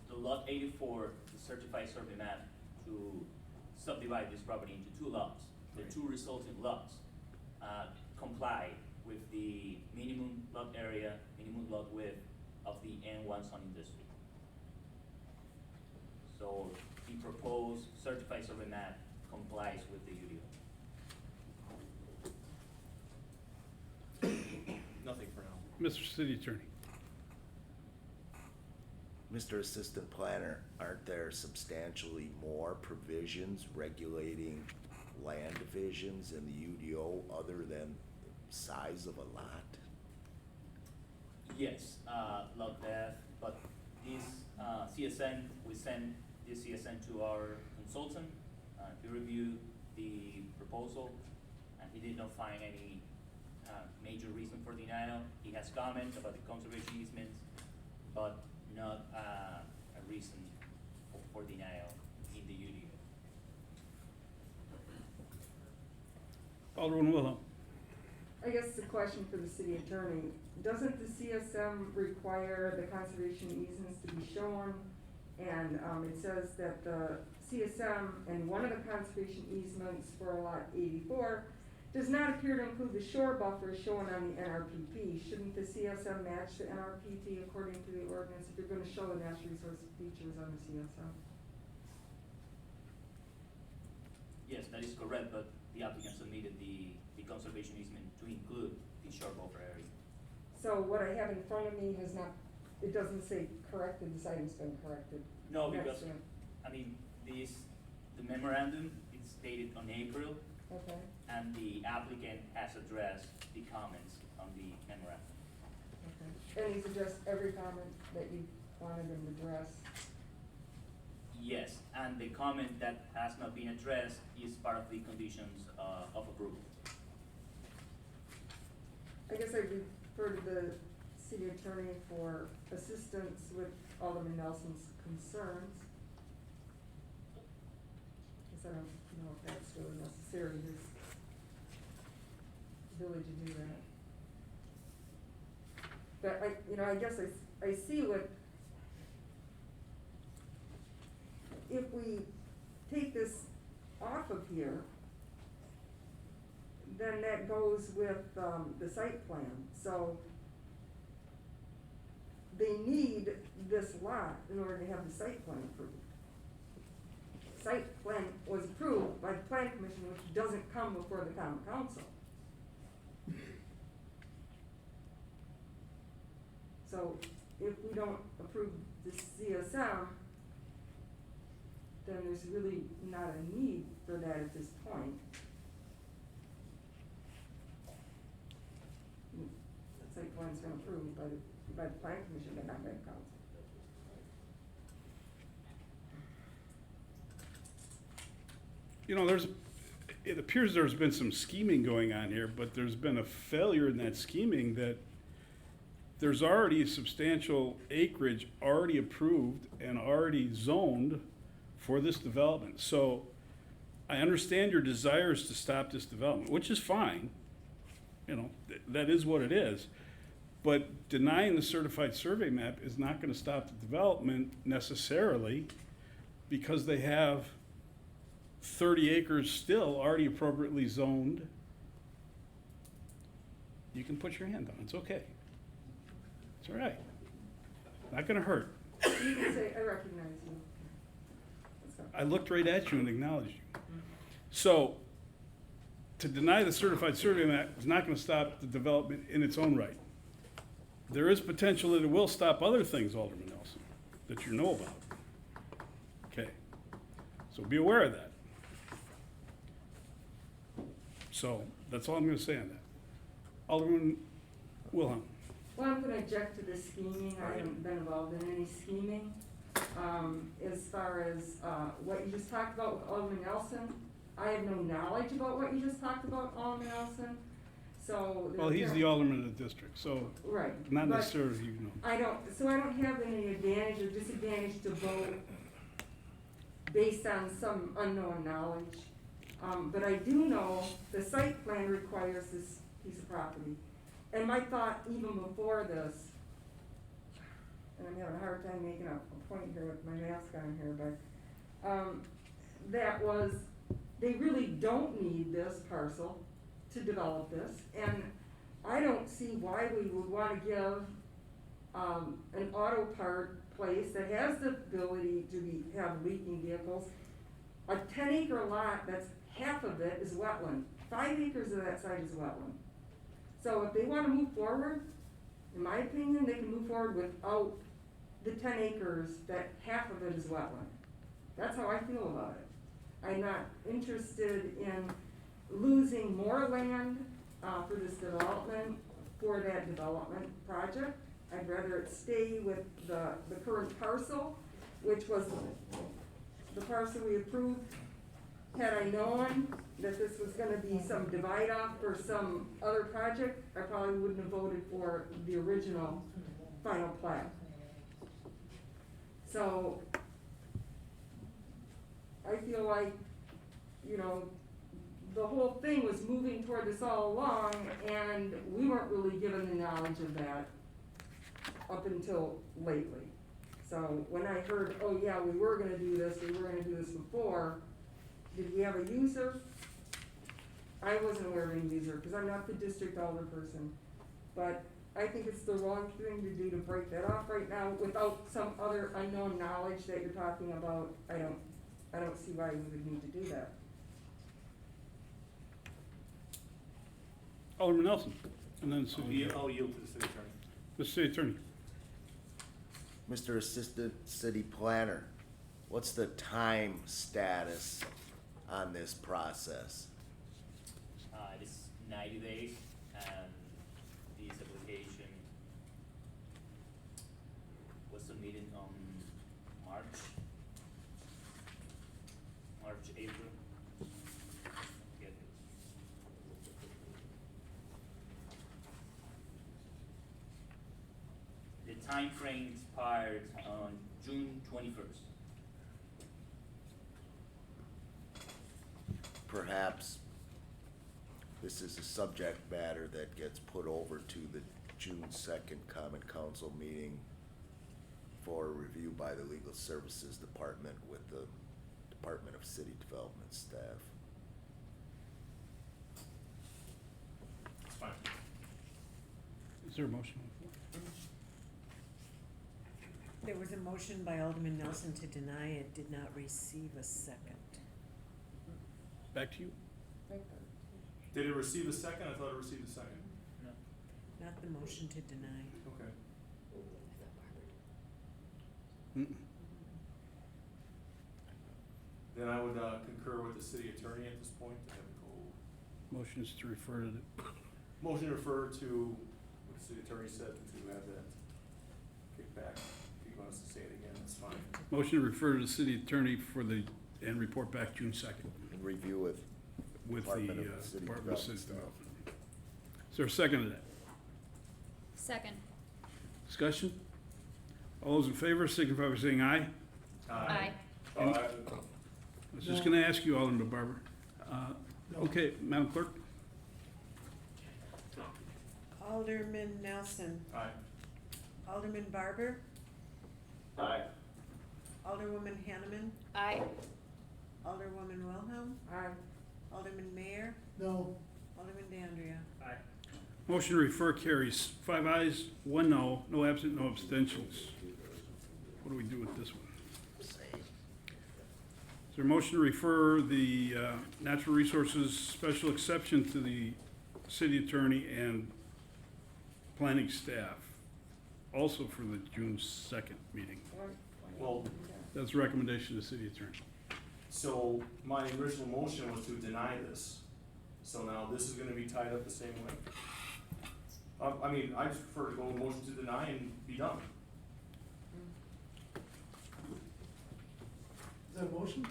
the lot 84, the certified survey map to subdivide this property into 2 lots. The 2 resulting lots comply with the minimum lot area, minimum lot width of the N1 zoning district. So the proposed certified survey map complies with the UDO. Nothing for now. Mr. City Attorney. Mr. Assistant Planner, aren't there substantially more provisions regulating land divisions in the UDO other than size of a lot? Yes, lot depth, but this CSN, we send this CSN to our consultant, He reviewed the proposal, and he did not find any major reason for denial. He has comments about the conservation easements, but not a reason for denial in the UDO. Alderman Wilhelm. I guess the question for the city attorney, doesn't the CSM require the conservation easements to be shown? And it says that the CSM and one of the conservation easements for lot 84 does not appear to include the shore buffer shown on the NRPP. Shouldn't the CSM match the NRPP according to the ordinance if you're going to show the natural resource features on the CSM? Yes, that is correct, but the applicant submitted the conservation easement to include the shore buffer area. So what I have in front of me has not, it doesn't say corrected, this item's been corrected. No, Next because, one. I mean, the memorandum is dated on April, Okay, and the applicant has addressed the comments on the memorandum. okay. And he's addressed every comment that you wanted him to address. Yes, and the comment that has not been addressed is part of the conditions of approval. I guess I refer to the city attorney for assistance with Alderman Nelson's concerns. Guess I don't know if that's really necessary, his ability to do that. But I guess I see what, if we take this off of here, then that goes with, the site plan, so they need this lot in order to have the site plan approved. Site plan was approved by the plan commission, which doesn't come before the common council. So if we don't approve the CSM, then there's really not a need for that at this point. The site plan's been approved by the plan commission, but not by the council. It appears there's been some scheming going on here, but there's been a failure in that scheming that there's already substantial acreage already approved and already zoned for this development. So I understand your desires to stop this development, which is fine. That is what it is. But denying the certified survey map is not gonna stop the development necessarily, because they have 30 acres still already appropriately zoned. You can put your hand down, it's okay. It's all right. Not gonna hurt. You can say, I recognize you. That's fine. I looked right at you and acknowledged you. So, to deny the certified survey map is not gonna stop the development in its own right. There is potential that it will stop other things, Alderman Nelson, that you know about. Okay, so be aware of that. So, that's all I'm gonna say on that. Alderman Wilhelm. Well, I'm gonna object to the scheming. I haven't been involved in any scheming. As far as, what you just talked about with Alderman Nelson, I have no knowledge about what you just talked about, Alderman Nelson, so. Well, he's the alderman of the district, so Right. not but necessarily, you know. I don't have any advantage or disadvantage to vote based on some unknown knowledge. But I do know the site plan requires this piece of property. And my thought even before this, and I'm having a hard time making a point here with my mask on here, but, that was, they really don't need this parcel to develop this. And I don't see why we would wanna give, an auto part place that has the ability to have leaking vehicles, a 10-acre lot that's half of it is wetland. 5 acres of that site is wetland. So if they wanna move forward, in my opinion, they can move forward without the 10 acres that half of it is wetland. That's how I feel about it. I'm not interested in losing more land, for this development, for that development project. I'd rather it stay with the current parcel, which was the parcel we approved had I known that this was gonna be some divide off for some other project, I probably wouldn't have voted for the original final plat. So, I feel like, you know, the whole thing was moving toward this all along, and we weren't really given the knowledge of that up until lately. So when I heard, oh yeah, we were gonna do this before, did we have a user? I wasn't aware of any user, because I'm not the district alderperson, but I think it's the wrong thing to do to break that off right now without some other unknown knowledge that you're talking about. I don't see why we would need to do that. Alderman Nelson, and then city, I'll yield to the city attorney. the city attorney. Mr. Assistant City Planner, what's the time status on this process? It is 90 days, and this application was submitted on April. Get this. The time frame expired on June 21st. Perhaps this is a subject matter that gets put over to the June 2nd Common Council meeting for review by the Legal Services Department with the Department of City Development staff. It's fine. Is there a motion? There was a motion by Alderman Nelson to deny. It did not receive a second. Back to you. Did it receive a second? I thought it received a second. No. Not the motion to deny. Okay. Then I would concur with the city attorney at this point to have it go. Motion is to refer to the, Motion to refer to what the city attorney said to have that kick back. If he wants to say it again, that's fine. motion to refer to the city attorney for the, and report back June 2nd And review with with Department the of City Department of City Development Development. Is there a second to that? Second. Discussion? All those in favor signify by saying aye. Aye. Any- I was just gonna ask you, Alderman Barber. Okay, Madam Clerk? Alderman Nelson. Aye. Alderman Barber. Aye. Alderwoman Hanneman. Aye. Alderwoman Wilhelm. Aye. Alderman Mayor. No, Alderman Dandria. Aye. Motion to refer carries. 5 ayes, 1 no, no absent, no abstentions. What do we do with this one? Is there a motion to refer the natural resources special exception to the city attorney and planning staff, also for the June 2nd meeting? Well, That's a recommendation to the city attorney. so my original motion was to deny this. So now this is gonna be tied up the same way? I mean, I just prefer to go with motion to deny and be done. is that a motion?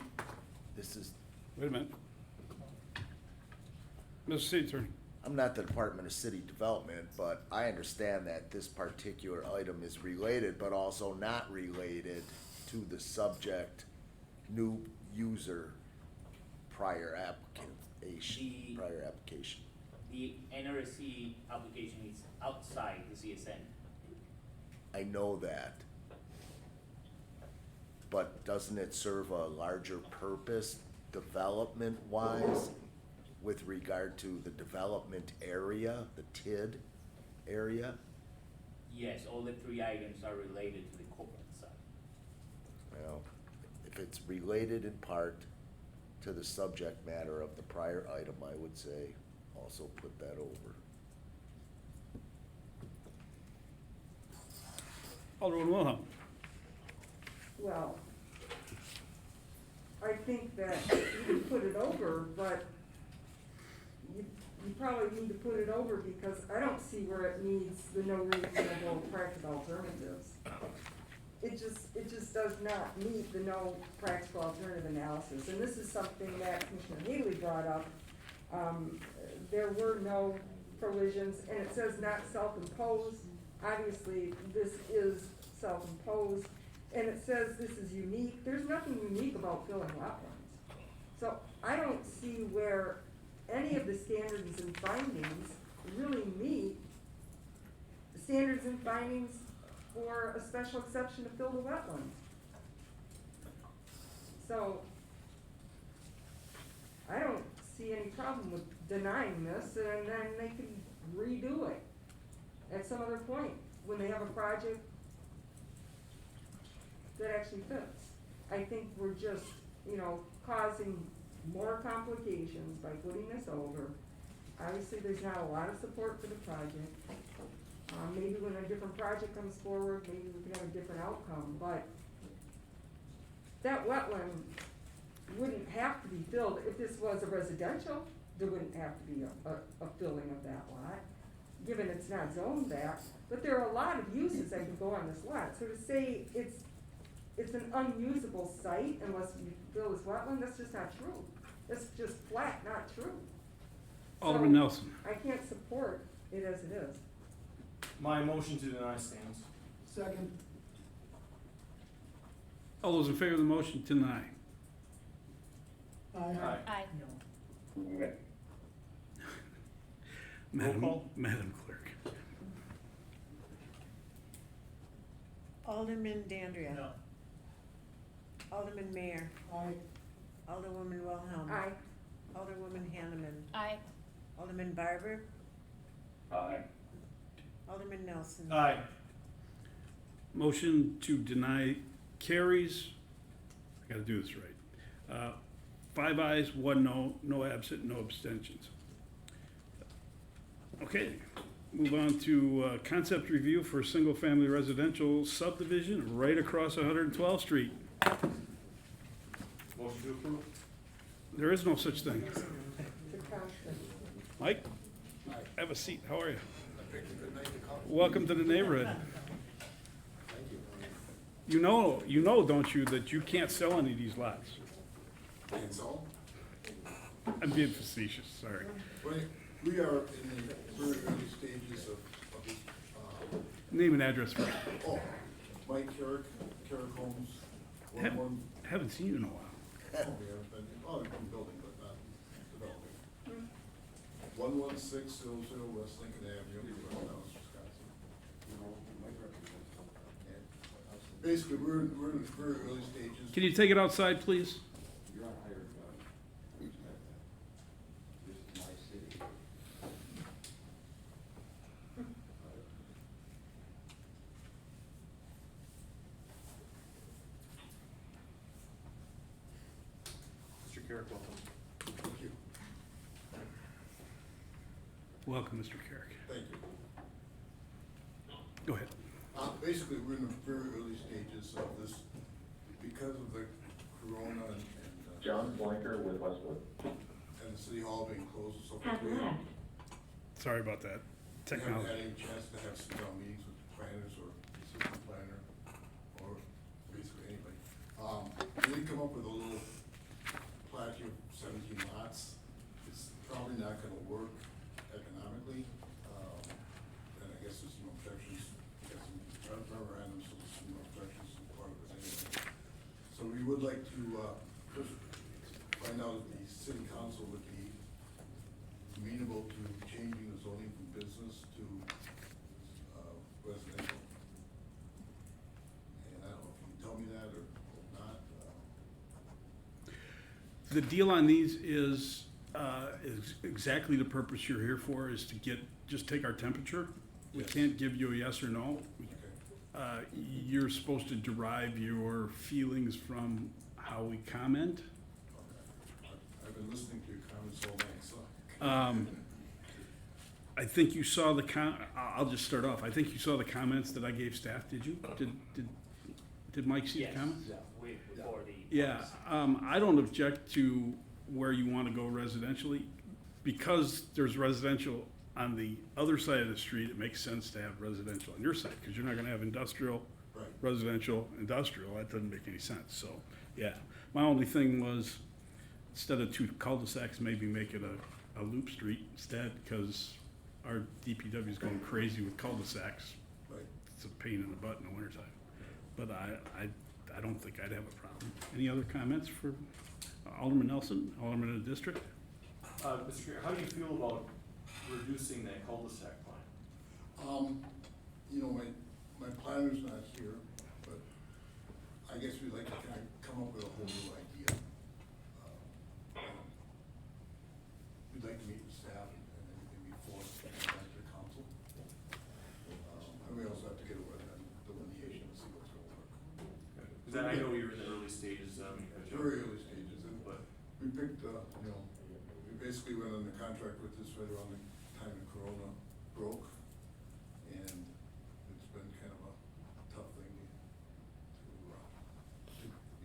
This is, Wait a minute. Mr. City Attorney. I'm not the Department of City Development, but I understand that this particular item is related, but also not related to the subject, new user, prior application, prior application. The NRSC application is outside the CSN. I know that. But doesn't it serve a larger purpose, development-wise, with regard to the development area, the TID area? Yes, all the 3 items are related to the corporate side. Well, if it's related in part to the subject matter of the prior item, I would say also put that over. Alderman Wilhelm. Well, I think that you can put it over, but you probably need to put it over because I don't see where it needs the no reasonable practical alternatives. it just does not meet the no practical alternative analysis. And this is something that Commissioner Haley brought up. There were no provisions, and it says not self-imposed. Obviously, this is self-imposed, and it says this is unique. There's nothing unique about filling wetlands. So I don't see where any of the standards and findings really meet the standards and findings for a special exception to fill the wetlands. So I don't see any problem with denying this, and then they can redo it at some other point when they have a project that actually fits. I think we're just, causing more complications by putting this over. Obviously, there's not a lot of support for the project. Maybe when a different project comes forward, maybe we can have a different outcome, but that wetland wouldn't have to be filled. If this was a residential, there wouldn't have to be a filling of that lot, given it's not zoned that. But there are a lot of uses that can go on this lot. So to say it's an unusable site unless you fill this wetland, that's just not true. That's just flat not true. Alderman So Nelson. I can't support it as it is. My motion to deny stands. Second. All those in favor of the motion to deny? Aye. Aye. Madam Clerk. Alderman Dandria. No. Alderman Mayor. Aye. Alderwoman Wilhelm. Aye. Alderwoman Hanneman. Aye. Alderman Barber. Aye. Alderman Nelson. Aye. Motion to deny carries. I gotta do this right. 5 ayes, 1 no, no absent, no abstentions. Okay, move on to concept review for a single-family residential subdivision right across 112th Street. Motion to approve. There is no such thing. It's a constant. Mike, have a seat. How are you? Welcome to the neighborhood. You know, don't you, that you can't sell any of these lots? And so, I'm being facetious, sorry. we are in the very early stages of this, Name and address first. Mike Carrick Homes, Haven't seen you in a while. we haven't been, we've been building, but not developing. 11600 West Lincoln Avenue, West Dallas, Wisconsin. And basically, we're in the very early stages. Can you take it outside, please? You're on higher ground. This is my city. Mr. Carrick, welcome. Thank you. Welcome, Mr. Carrick. Thank you. Go ahead. Basically, we're in the very early stages of this because of the corona and John Blanker with Westwood. and the city hall being closed and so Have forth. left. Sorry about that. We haven't had Technology. any chance to have sit-down meetings with planners or assistant planner or basically anybody. We did come up with a little plat here of 17 lots. It's probably not gonna work economically. And I guess there's some objections, got some memorandums, so there's some objections as part of it anyway. So we would like to, first find out if the city council would be amenable to changing the zoning from business to residential. And I don't know if you can tell me that or not. The deal on these is exactly the purpose you're here for, is to just take our temperature. We Yes. can't give you a yes or no. Okay. You're supposed to derive your feelings from how we comment. Okay. I've been listening to your comments all night, so. I think you saw I'll just start off. I think you saw the comments that I gave staff, did you? Did Mike see the comments? Yes, before the. Yeah, I don't object to where you want to go residentially. Because there's residential on the other side of the street, it makes sense to have residential on your side, because you're not gonna have industrial Right. residential, industrial, that doesn't make any sense, so, yeah. My only thing was, instead of two cul-de-sacs, maybe make it a loop street instead, because our DPW is going crazy with cul-de-sacs. Right. It's a pain in the butt in the wintertime. But I don't think I'd have a problem. Any other comments for Alderman Nelson, Alderman of the district? Mr. Chair, how do you feel about reducing that cul-de-sac line? You know, my planner's not here, but I guess we'd like to kind of come up with a whole new idea. We'd like to meet with staff and everything before we come back to the council. And we also have to get a word on delineation and see what's going to work. Because I know you're in the early stages, Very early stages, and we picked, you know, we basically went under contract with this right around the time the Corona broke, and it's been kind of a tough thing to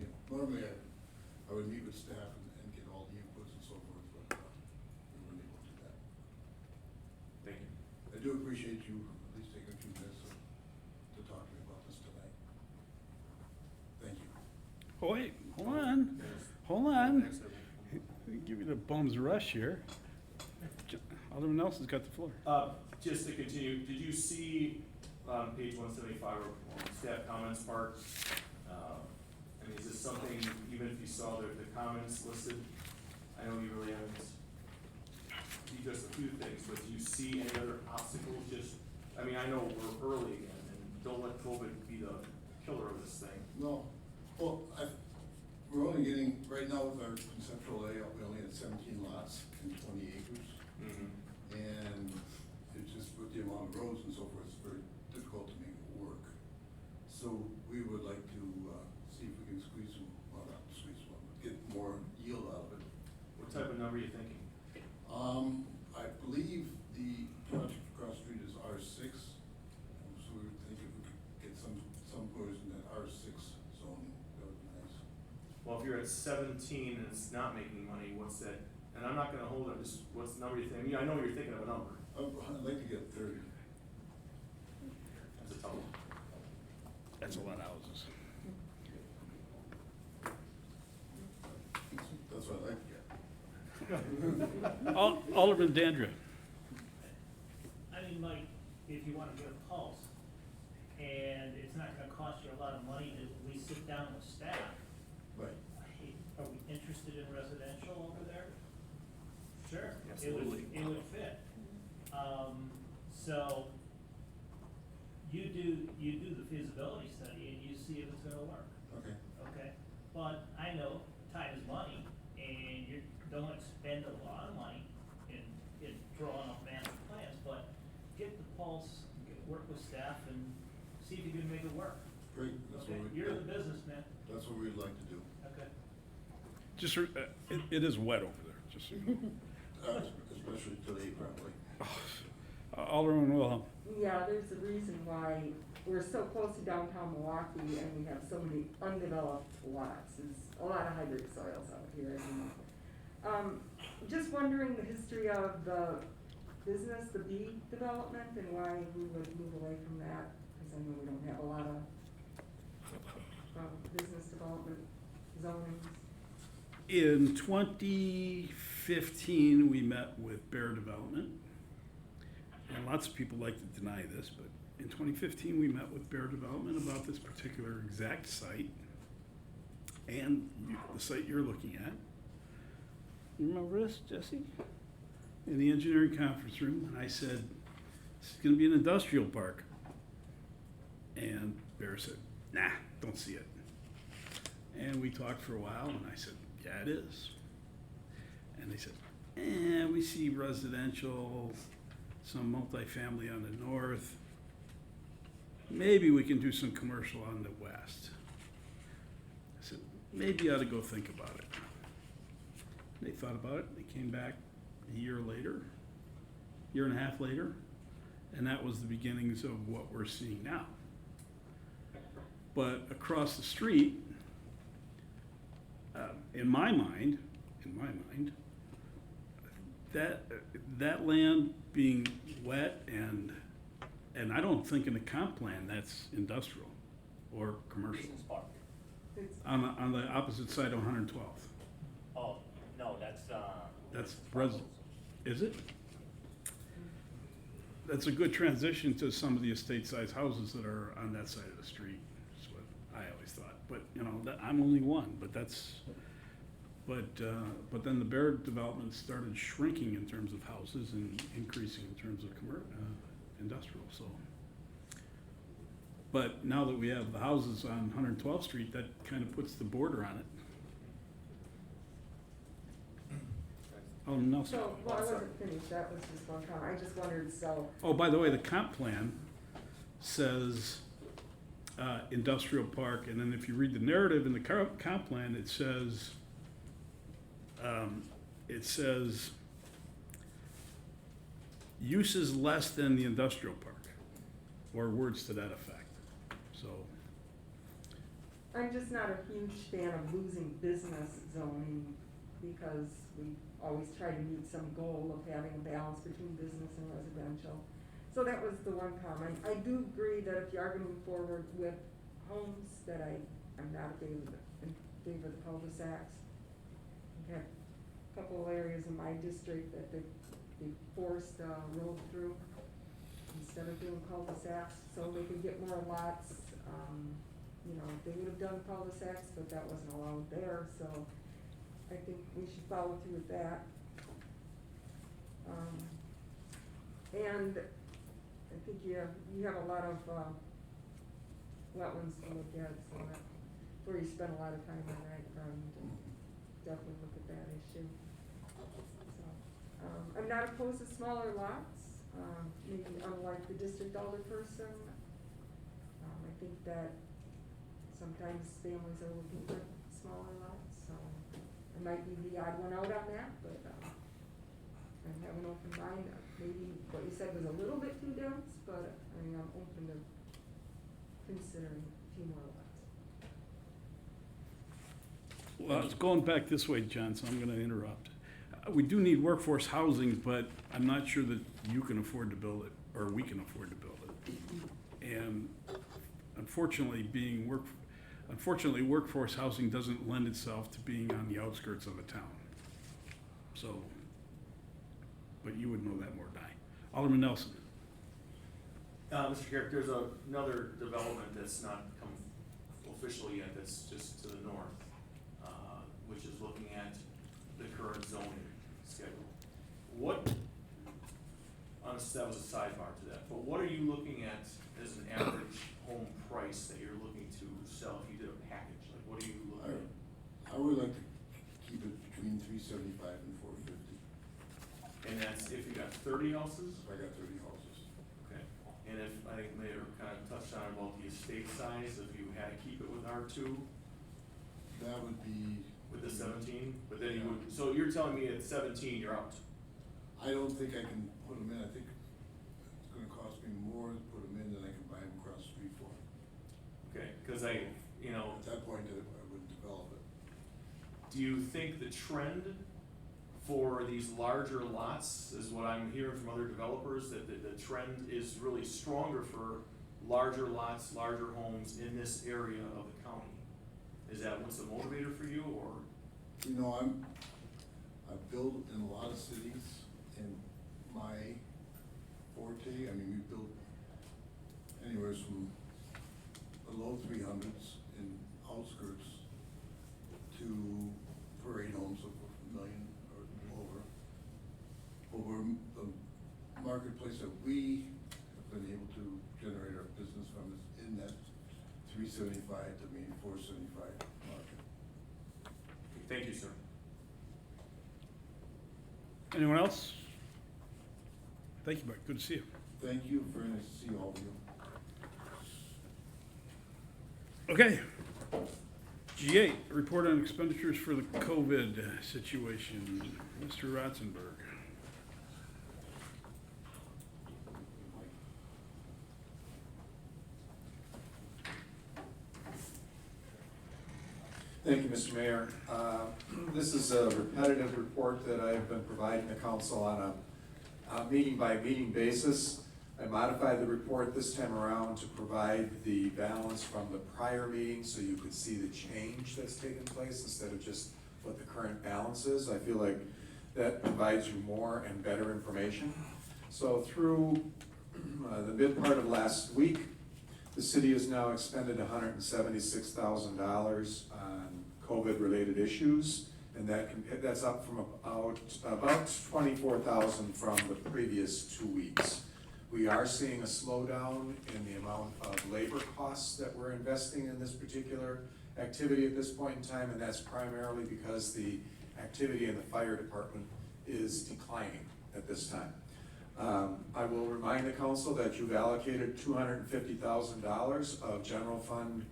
you know, normally I would meet with staff and get all the inputs and so forth, but we weren't able to do that. Thank you. I do appreciate you at least taking a few minutes to talk to me about this tonight. Thank you. Oh, wait, hold on. Give you the bum's rush here. Alderman Nelson's got the floor. Just to continue, did you see on page 175 or staff comments part? I mean, is this something, even if you saw the comments listed, I know you really haven't, just a few things, but do you see any other obstacles? Just, I mean, I know we're early again, and don't let COVID be the killer of this thing. No, well, we're only getting, right now with our conceptual layout, we only had 17 lots and 20 acres. And it's just with the amount of roads and so forth, it's very difficult to make it work. So we would like to see if we can squeeze some, well, not squeeze one, but get more yield out of it. What type of number are you thinking? I believe the project across the street is R6. So we would think if we could get some portion in that R6 zoning, that would be nice. Well, if you're at 17 and it's not making money, what's that? And I'm not gonna hold it, just what's the number you think? I mean, I know you're thinking of a number. I'd like to get 30. That's a tough one. That's a lot of houses. That's what I'd like to get. Alderman Dandria. I mean, Mike, if you wanna get a pulse, and it's not gonna cost you a lot of money to at least sit down with staff. Right. Hey, are we interested in residential over there? Sure. Absolutely. It would fit. So, you do the feasibility study and you see if it's gonna work. Okay. Okay, but I know time is money, and you don't spend a lot of money in drawing up master plans, but get the pulse, work with staff and see if you can make it work. Great, that's Okay, what you're the businessman. That's what we'd like to do. Okay. Just, it is wet over there, just so you know. Especially today, probably. Alderman Wilhelm. Yeah, there's a reason why we're so close to downtown Milwaukee and we have so many undeveloped lots. There's a lot of hybrid soils out here, as you know. Just wondering the history of the business, the B development, and why we would move away from that, because I know we don't have a lot of business development zonings. In 2015, we met with Bear Development. And lots of people like to deny this, but in 2015, we met with Bear Development about this particular exact site and the site you're looking at. You remember this, Jesse? In the engineering conference room, and I said, this is gonna be an industrial park. And Bear said, nah, don't see it. And we talked for a while, and I said, yeah, it is. And they said, we see residential, some multifamily on the north. Maybe we can do some commercial on the west. I said, maybe you ought to go think about it. They thought about it, they came back a year and a half later, and that was the beginnings of what we're seeing now. But across the street, in my mind, that land being wet and I don't think in the comp plan that's industrial. or commercial? Business park. On the opposite side of 112th. Oh, no, that's, That's is it? That's a good transition to some of the estate-sized houses that are on that side of the street, is what I always thought. But, you know, I'm only one, but but then the Bear development started shrinking in terms of houses and increasing in terms of industrial, so. But now that we have the houses on 112th Street, that kind of puts the border on it. Alderman Nelson. So, well, I wasn't finished, that was just one comment, I just wondered, so, Oh, by the way, the comp plan says industrial park, and then if you read the narrative in the comp plan, it says uses less than the industrial park, or words to that effect, so. I'm just not a huge fan of losing business zoning, because we always try to meet some goal of having a balance between business and residential. So that was the one comment. I do agree that if you are gonna move forward with homes, that I'm not in favor of the cul-de-sacs. We have a couple of areas in my district that they forced a road through instead of doing cul-de-sacs, so they could get more lots. You know, they would have done cul-de-sacs, but that wasn't allowed there, so I think we should follow through with that. And I think you have a lot of wetlands to look at, so that's where you spend a lot of time on that, definitely look at that issue. So, I'm not opposed to smaller lots, maybe unlike the district alderperson. I think that sometimes families are looking for smaller lots, so I might be the odd one out on that, but I have an open mind. Maybe what you said was a little bit too dense, but I mean, I'm open to considering a few more lots. Well, it's going back this way, John, so I'm gonna interrupt. We do need workforce housing, but I'm not sure that you can afford to build it, or we can afford to build it. And unfortunately, workforce housing doesn't lend itself to being on the outskirts of a town. So, but you would know that more than I. Alderman Nelson. Mr. Garrett, there's another development that's not come official yet, that's just to the north, which is looking at the current zoning schedule. That was a sidebar to that, but what are you looking at as an average home price that you're looking to sell if you did a package? Like, what are you looking at? I would like to keep it between $375 and $450. And that's if you got 30 houses? If I got 30 houses. Okay, and if, I think Mayor kind of touched on about the estate size, if you had to keep it with R2? That would be. With the 17, but then you would, so you're telling me at 17, you're out? I don't think I can put them in. I think it's gonna cost me more to put them in than I can buy them across the street for. Okay, cause at that point, I wouldn't develop it. do you think the trend for these larger lots is what I'm hearing from other developers, that the trend is really stronger for larger lots, larger homes in this area of the county? Is that what's the motivator for you, or? You know, I've built in a lot of cities, and my forte, I mean, we built anywhere from the low 300s in outskirts to parade homes of $1 million or over. Over the marketplace that we have been able to generate our business from is in that 375 to maybe 475 market. Thank you, sir. Anyone else? Thank you, Mark. Good to see you. Thank you. Very nice to see all of you. Okay. G8, report on expenditures for the COVID situation. Mr. Ratzenberg. Thank you, Mr. Mayor. This is a repetitive report that I've been providing the council on a meeting by meeting basis. I modified the report this time around to provide the balance from the prior meeting so you could see the change that's taken place instead of just what the current balance is. I feel like that provides you more and better information. So through the mid part of last week, the city has now expended $176,000 on COVID-related issues, and that's up from about 24,000 from the previous 2 weeks. We are seeing a slowdown in the amount of labor costs that we're investing in this particular activity at this point in time, and that's primarily because the activity in the fire department is declining at this time. I will remind the council that you've allocated $250,000 of general fund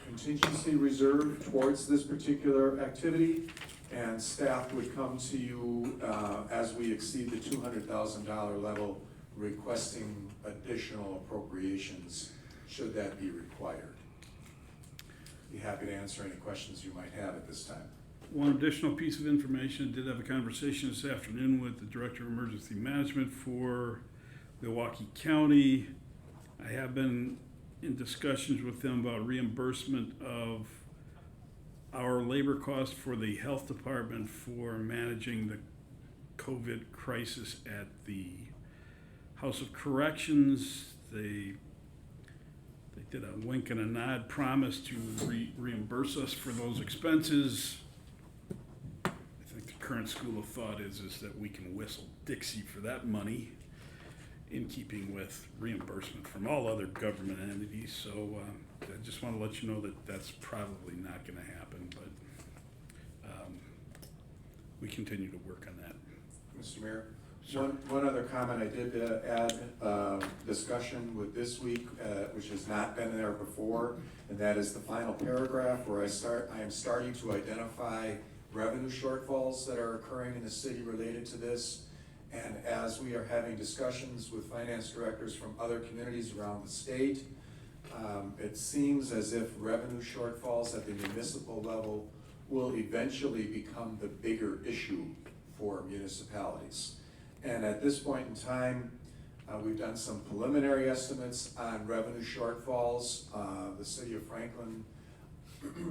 contingency reserve towards this particular activity, and staff would come to you as we exceed the $200,000 level, requesting additional appropriations should that be required. Be happy to answer any questions you might have at this time. One additional piece of information, I did have a conversation this afternoon with the Director of Emergency Management for Milwaukee County. I have been in discussions with them about reimbursement of our labor costs for the health department for managing the COVID crisis at the House of Corrections. They did a wink and a nod promise to reimburse us for those expenses. I think the current school of thought is that we can whistle Dixie for that money, in keeping with reimbursement from all other government entities. So I just want to let you know that that's probably not going to happen, but we continue to work on that. Mr. Mayor, one other comment I did add, discussion with this week, which has not been there before, and that is the final paragraph where I am starting to identify revenue shortfalls that are occurring in the city related to this. And as we are having discussions with finance directors from other communities around the state, it seems as if revenue shortfalls at the municipal level will eventually become the bigger issue for municipalities. And at this point in time, we've done some preliminary estimates on revenue shortfalls. The city of Franklin,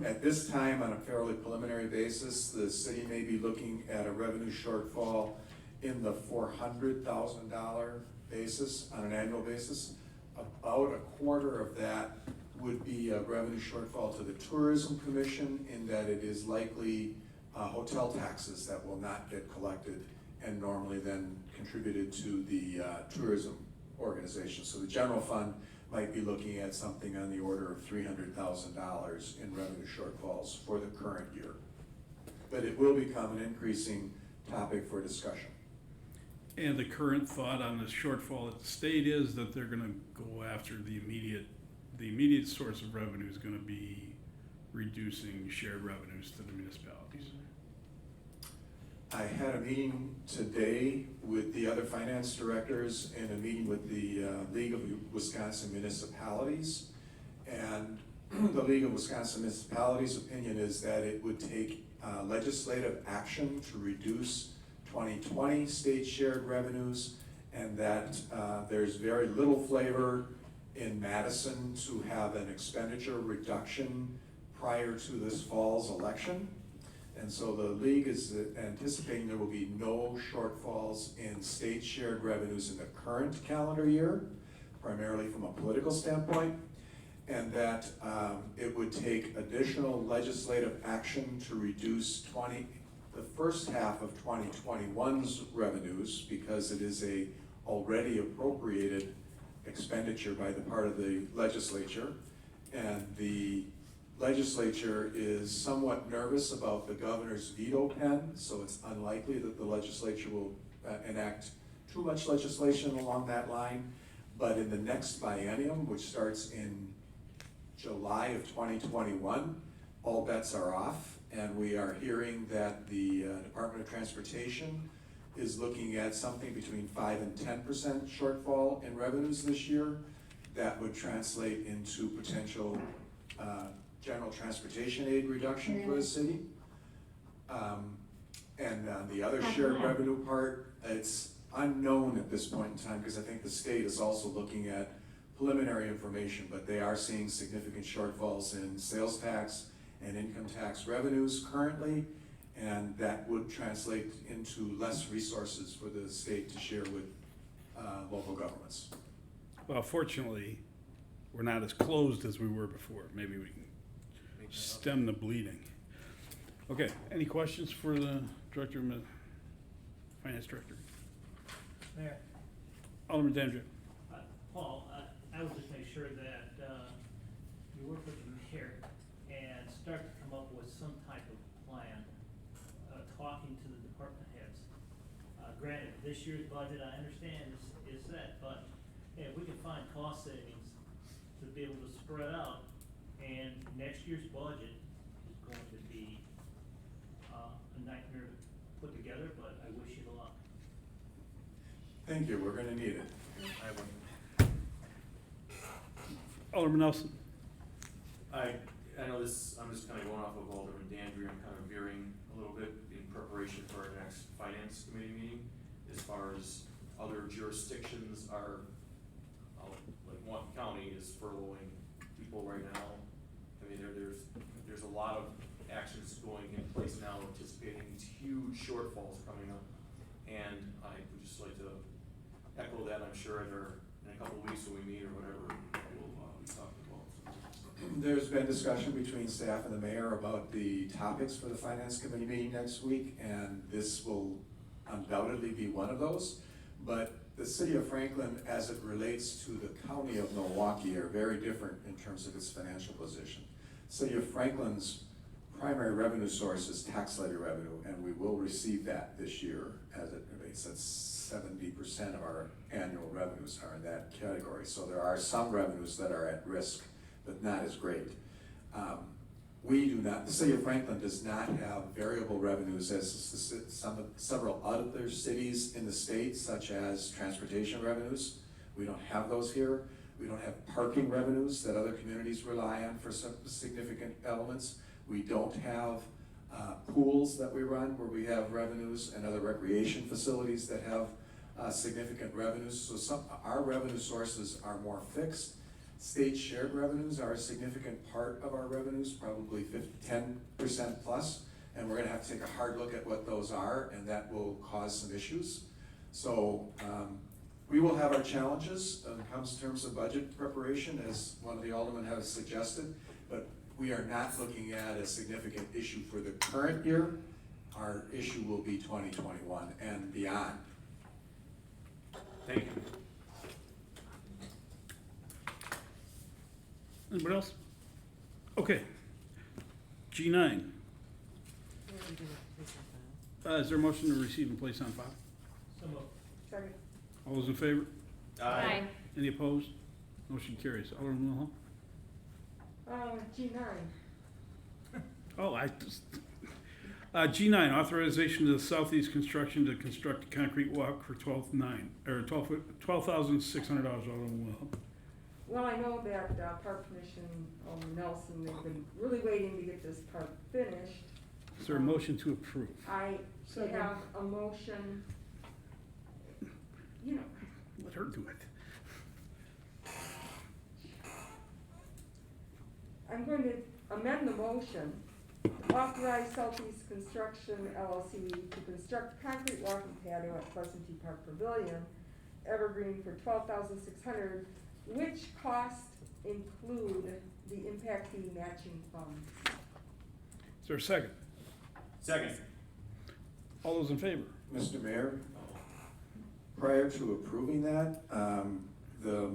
at this time, on a fairly preliminary basis, the city may be looking at a revenue shortfall in the $400,000 basis, on an annual basis. About a quarter of that would be a revenue shortfall to the Tourism Commission, in that it is likely hotel taxes that will not get collected and normally then contributed to the tourism organization. So the general fund might be looking at something on the order of $300,000 in revenue shortfalls for the current year. But it will become an increasing topic for discussion. And the current thought on the shortfall at the state is that they're going to go after the immediate source of revenue is going to be reducing shared revenues to the municipalities. I had a meeting today with the other finance directors and a meeting with the League of Wisconsin Municipalities. And the League of Wisconsin Municipalities' opinion is that it would take legislative action to reduce 2020 state shared revenues, and that there's very little flavor in Madison to have an expenditure reduction prior to this fall's election. And so the league is anticipating there will be no shortfalls in state shared revenues in the current calendar year, primarily from a political standpoint, and that it would take additional legislative action to reduce the first half of 2021's revenues, because it is a already appropriated expenditure by the part of the legislature, and the legislature is somewhat nervous about the governor's veto pen, so it's unlikely that the legislature will enact too much legislation along that line. But in the next biennium, which starts in July of 2021, all bets are off, and we are hearing that the Department of Transportation is looking at something between 5 and 10% shortfall in revenues this year. That would translate into potential general transportation aid reduction for the city. And the other shared revenue part, it's unknown at this point in time, because I think the state is also looking at preliminary information, but they are seeing significant shortfalls in sales tax and income tax revenues currently, and that would translate into less resources for the state to share with local governments. Well, fortunately, we're not as closed as we were before. Maybe we can stem the bleeding. Okay, any questions for the Director of Finance Director? Mayor. Alderman Dandridge. Paul, I would just make sure that, you work with the mayor and start to come up with some type of plan, talking to the department heads. Granted, this year's budget, I understand is set, but hey, if we can find cost savings to be able to spread out, and next year's budget is going to be, a nightmare to put together, but I wish you luck. Thank you, we're gonna need it. I have one. Alderman Nelson. I know this, I'm just kind of going off of Alderman Dandry, I'm kind of veering a little bit in preparation for our next finance committee meeting. As far as other jurisdictions are, like Whatcom County is furloughing people right now. I mean, there's a lot of actions going in place now, anticipating these huge shortfalls coming up. And I would just like to echo that, I'm sure in a couple of weeks when we meet or whatever, we'll be talking about. There's been discussion between staff and the mayor about the topics for the finance committee meeting next week, and this will undoubtedly be one of those. But the city of Franklin, as it relates to the county of Milwaukee, are very different in terms of its financial position. City of Franklin's primary revenue source is tax levy revenue, and we will receive that this year as it relates. That's 70% of our annual revenues are in that category. So there are some revenues that are at risk, but not as great. We do not, the city of Franklin does not have variable revenues as several other cities in the state, such as transportation revenues. We don't have those here. We don't have parking revenues that other communities rely on for some significant elements. We don't have pools that we run where we have revenues, and other recreation facilities that have significant revenues. So our revenue sources are more fixed. State shared revenues are a significant part of our revenues, probably 10% plus, and we're gonna have to take a hard look at what those are, and that will cause some issues. So we will have our challenges when it comes in terms of budget preparation, as one of the aldermen has suggested, but we are not looking at a significant issue for the current year. Our issue will be 2021 and beyond. Thank you. Anybody else? Okay. G9. Is there a motion to receive and place on file? So moved. Second. All those in favor? Aye. Any opposed? Motion carries. Alderman Wilhelm? G9. Oh, G9, authorization to the Southeast Construction to construct a concrete walk for $12,600. Alderman Wilhelm. Well, I know that Park Commission, Nelson, they've been really waiting to get this park finished. Is there a motion to approve? I Second. have a motion, you know, Let her do it. I'm going to amend the motion to authorize Southeast Construction LLC to construct a concrete walking patio at Pleasant View Park Pavilion, Evergreen, for $12,600, which costs include the impact fee matching funds. Is there a second? Second. All those in favor? Mr. Mayor, prior to approving that, the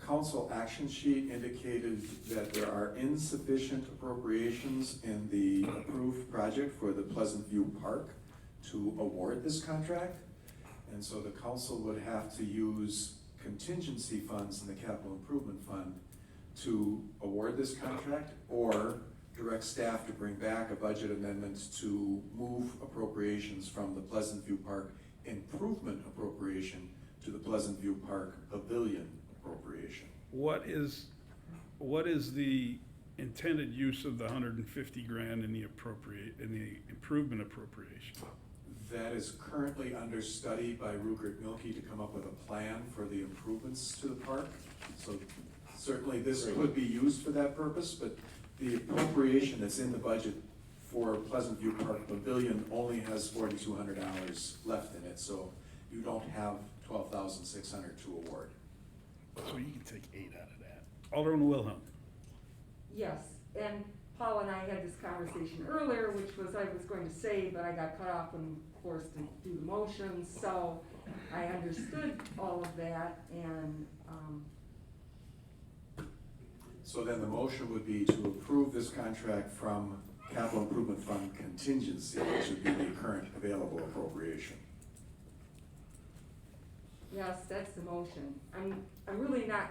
council action sheet indicated that there are insufficient appropriations in the approved project for the Pleasant View Park to award this contract. And so the council would have to use contingency funds in the capital improvement fund to award this contract, or direct staff to bring back a budget amendment to move appropriations from the Pleasant View Park improvement appropriation to the Pleasant View Park Pavilion appropriation. What is the intended use of the $150,000 in the improvement appropriation? That is currently under study by Rupert Milkie to come up with a plan for the improvements to the park. So certainly this could be used for that purpose, but the appropriation that's in the budget for Pleasant View Park Pavilion only has $4,200 left in it, so you don't have $12,600 to award. So you can take 8 out of that. Alderman Wilhelm. Yes, and Paul and I had this conversation earlier, which was I was going to say, but I got cut off and forced to do the motions, so I understood all of that, and, So then the motion would be to approve this contract from Capital Improvement Fund contingency, which would be the current available appropriation. yes, that's the motion. I'm really not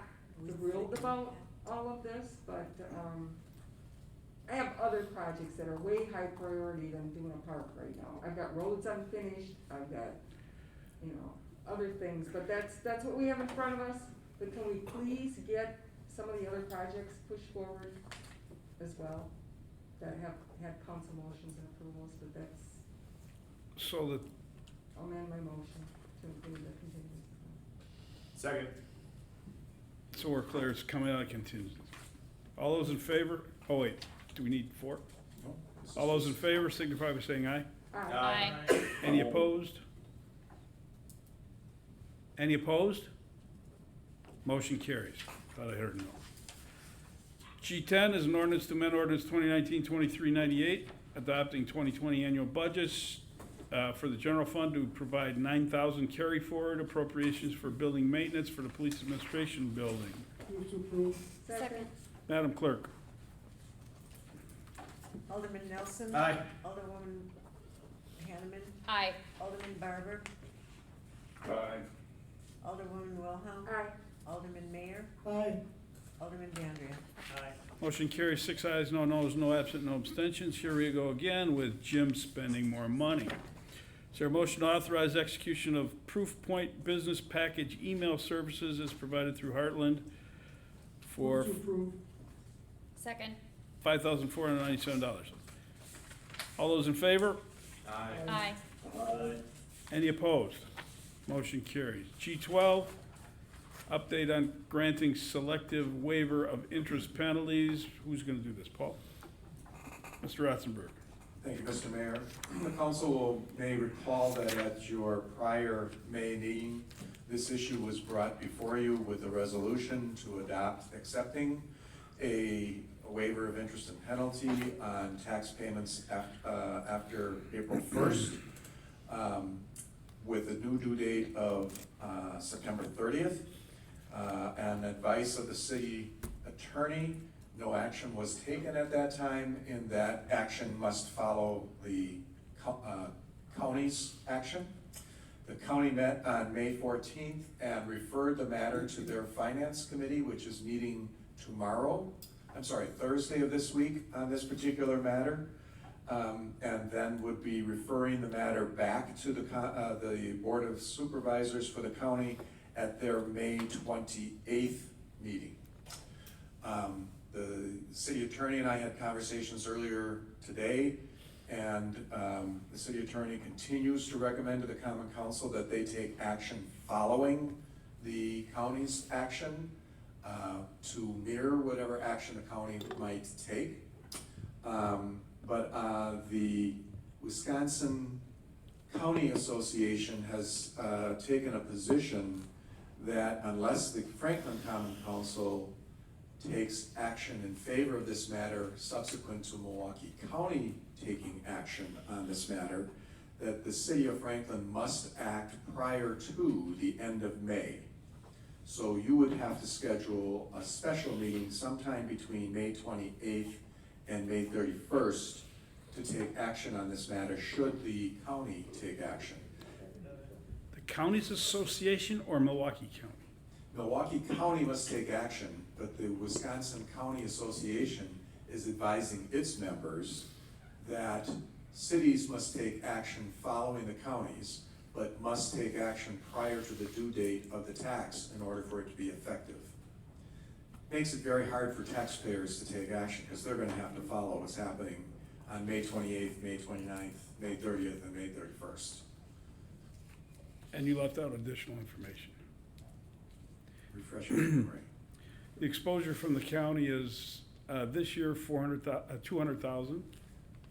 thrilled about all of this, but, I have other projects that are way high priority than doing a park right now. I've got roads unfinished, I've got, you know, other things, but that's what we have in front of us. But can we please get some of the other projects pushed forward as well, that have had council motions and approvals, but that's, So the, I'll amend my motion to include the contingency. Second. so we're clear, it's coming out of contingency. All those in favor? Oh, wait, do we need 4? No? All those in favor signify by saying aye. Aye. Any opposed? Any opposed? Motion carries. Thought I heard no. G10 is an ordinance to amend ordinance 2019-2398, adopting 2020 annual budgets for the general fund to provide 9,000 carry forward appropriations for building maintenance for the police administration building. Move to approve. Second. Madam Clerk. Alderman Nelson. Aye. Alderwoman Hanneman. Aye. Alderman Barber. Aye. Alderwoman Wilhelm. Aye. Alderman Mayor. Aye. Alderman Vandria. Aye. Motion carries 6 ayes, no noes, no absent, no abstentions. Here we go again with Jim spending more money. Is there a motion to authorize execution of Proof Point Business Package email services as provided through Heartland for Move to approve. Second. $5,497? All those in favor? Aye. Any opposed? Motion carries. G12, update on granting selective waiver of interest penalties. Who's going to do this, Paul? Mr. Ratzenberg. Thank you, Mr. Mayor. The council may recall that at your prior May meeting, this issue was brought before you with a resolution to adopt accepting a waiver of interest and penalty on tax payments after April 1st, with a new due date of September 30th. And advice of the city attorney, no action was taken at that time, in that action must follow the county's action. The county met on May 14th and referred the matter to their finance committee, which is meeting Thursday of this week on this particular matter. And then would be referring the matter back to the Board of Supervisors for the county at their May 28th meeting. The city attorney and I had conversations earlier today, and the city attorney continues to recommend to the Common Council that they take action following the county's action to mirror whatever action the county might take. But the Wisconsin County Association has taken a position that unless the Franklin Common Council takes action in favor of this matter subsequent to Milwaukee County taking action on this matter, that the city of Franklin must act prior to the end of May. So you would have to schedule a special meeting sometime between May 28th and May 31st to take action on this matter, should the county take action. The county's association or Milwaukee County? Milwaukee County must take action, but the Wisconsin County Association is advising its members that cities must take action following the counties, but must take action prior to the due date of the tax in order for it to be effective. Makes it very hard for taxpayers to take action, because they're gonna have to follow what's happening on May 28th, May 29th, May 30th, and May 31st. And you left out additional information. Refresh your memory. The exposure from the county is, this year, 200,000.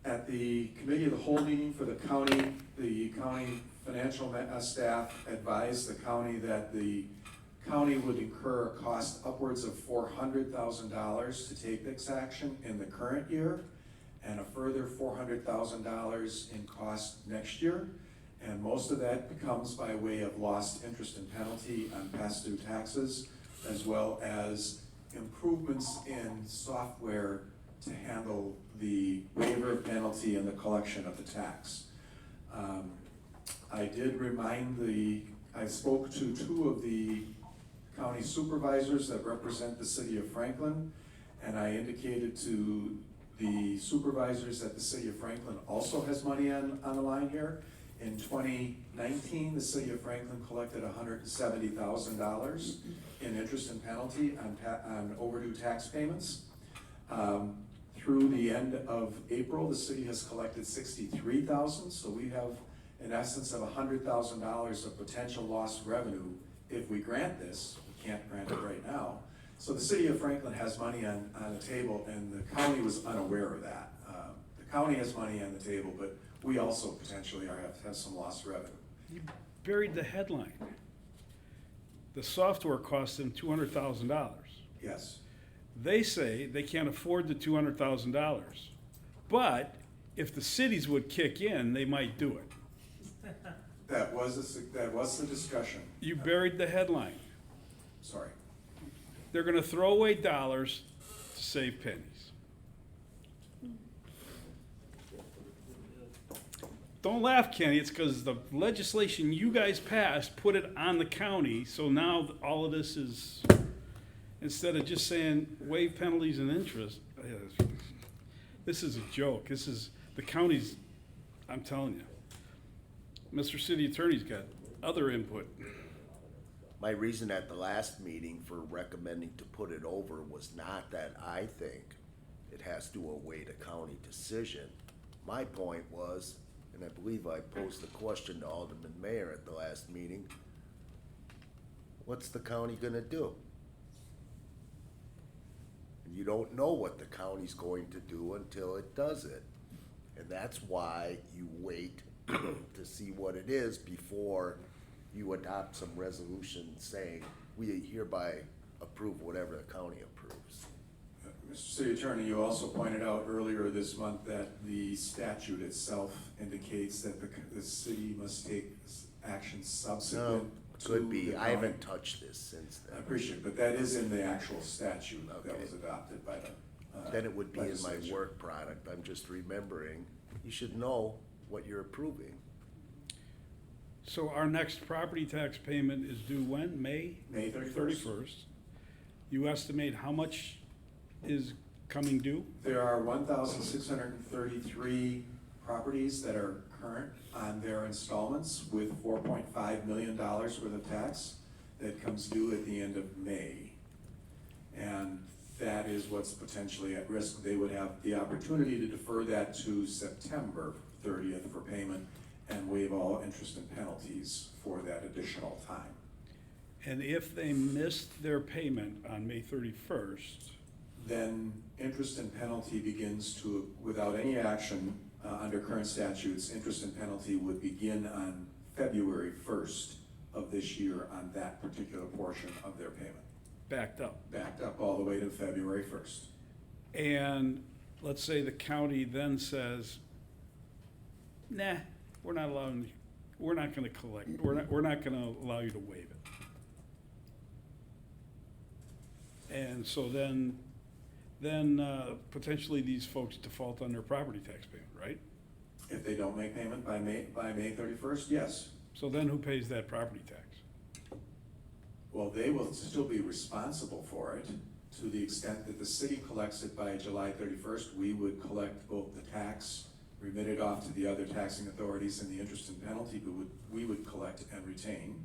At the committee of the whole meeting for the county financial staff advised the county that the county would incur a cost upwards of $400,000 to take this action in the current year, and a further $400,000 in cost next year. And most of that becomes by way of lost interest and penalty on past due taxes, as well as improvements in software to handle the waiver of penalty and the collection of the tax. I did I spoke to two of the county supervisors that represent the city of Franklin, and I indicated to the supervisors that the city of Franklin also has money on the line here. In 2019, the city of Franklin collected $170,000 in interest and penalty on overdue tax payments. Through the end of April, the city has collected $63,000, so we have in essence of $100,000 of potential lost revenue if we grant this. We can't grant it right now. So the city of Franklin has money on the table, and the county was unaware of that. The county has money on the table, but we also potentially have some lost revenue. You buried the headline. The software cost them $200,000. Yes. They say they can't afford the $200,000, but if the cities would kick in, they might do it. That was the discussion. You buried the headline. Sorry. They're gonna throw away dollars to save pennies. Don't laugh, Kenny, it's because the legislation you guys passed put it on the county, so now all of this is, instead of just saying waive penalties and interest, this is a joke. This is, the county's, I'm telling you. Mr. City Attorney's got other input. My reason at the last meeting for recommending to put it over was not that I think it has to await a county decision. My point was, and I believe I posed the question to Alderman Mayor at the last meeting, what's the county gonna do? And you don't know what the county's going to do until it does it. And that's why you wait to see what it is before you adopt some resolution saying, we hereby approve whatever the county approves. Mr. City Attorney, you also pointed out earlier this month that the statute itself indicates that the city must take action subsequent to Could be, the I haven't county. touched this since then. I appreciate it, but that is in the actual statute that was adopted by the Then it would be in my legislature. work product, I'm just remembering, you should know what you're approving. So our next property tax payment is due when? May? May 31st. 31st. You estimate how much is coming due? There are 1,633 properties that are current on their installments with $4.5 million worth of tax that comes due at the end of May. And that is what's potentially at risk. They would have the opportunity to defer that to September 30th for payment and waive all interest and penalties for that additional time. And if they missed their payment on May 31st, then interest and penalty begins to, without any action under current statutes, interest and penalty would begin on February 1st of this year on that particular portion of their payment. backed up. Backed up all the way to February 1st. And let's say the county then says, nah, we're not allowing, we're not gonna collect, we're not gonna allow you to waive it. And so then potentially these folks default on their property tax payment, right? If they don't make payment by May 31st, yes. So then who pays that property tax? Well, they will still be responsible for it to the extent that the city collects it by July 31st. We would collect both the tax remitted off to the other taxing authorities and the interest and penalty we would collect and retain.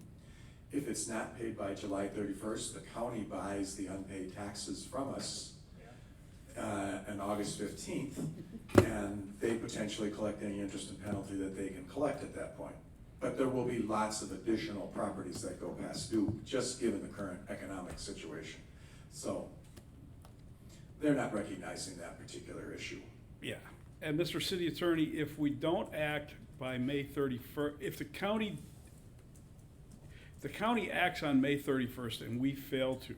If it's not paid by July 31st, the county buys the unpaid taxes from us on August 15th, and they potentially collect any interest and penalty that they can collect at that point. But there will be lots of additional properties that go past due, just given the current economic situation. So they're not recognizing that particular issue. Yeah, and Mr. City Attorney, if we don't act by May 31st, if the county acts on May 31st and we fail to,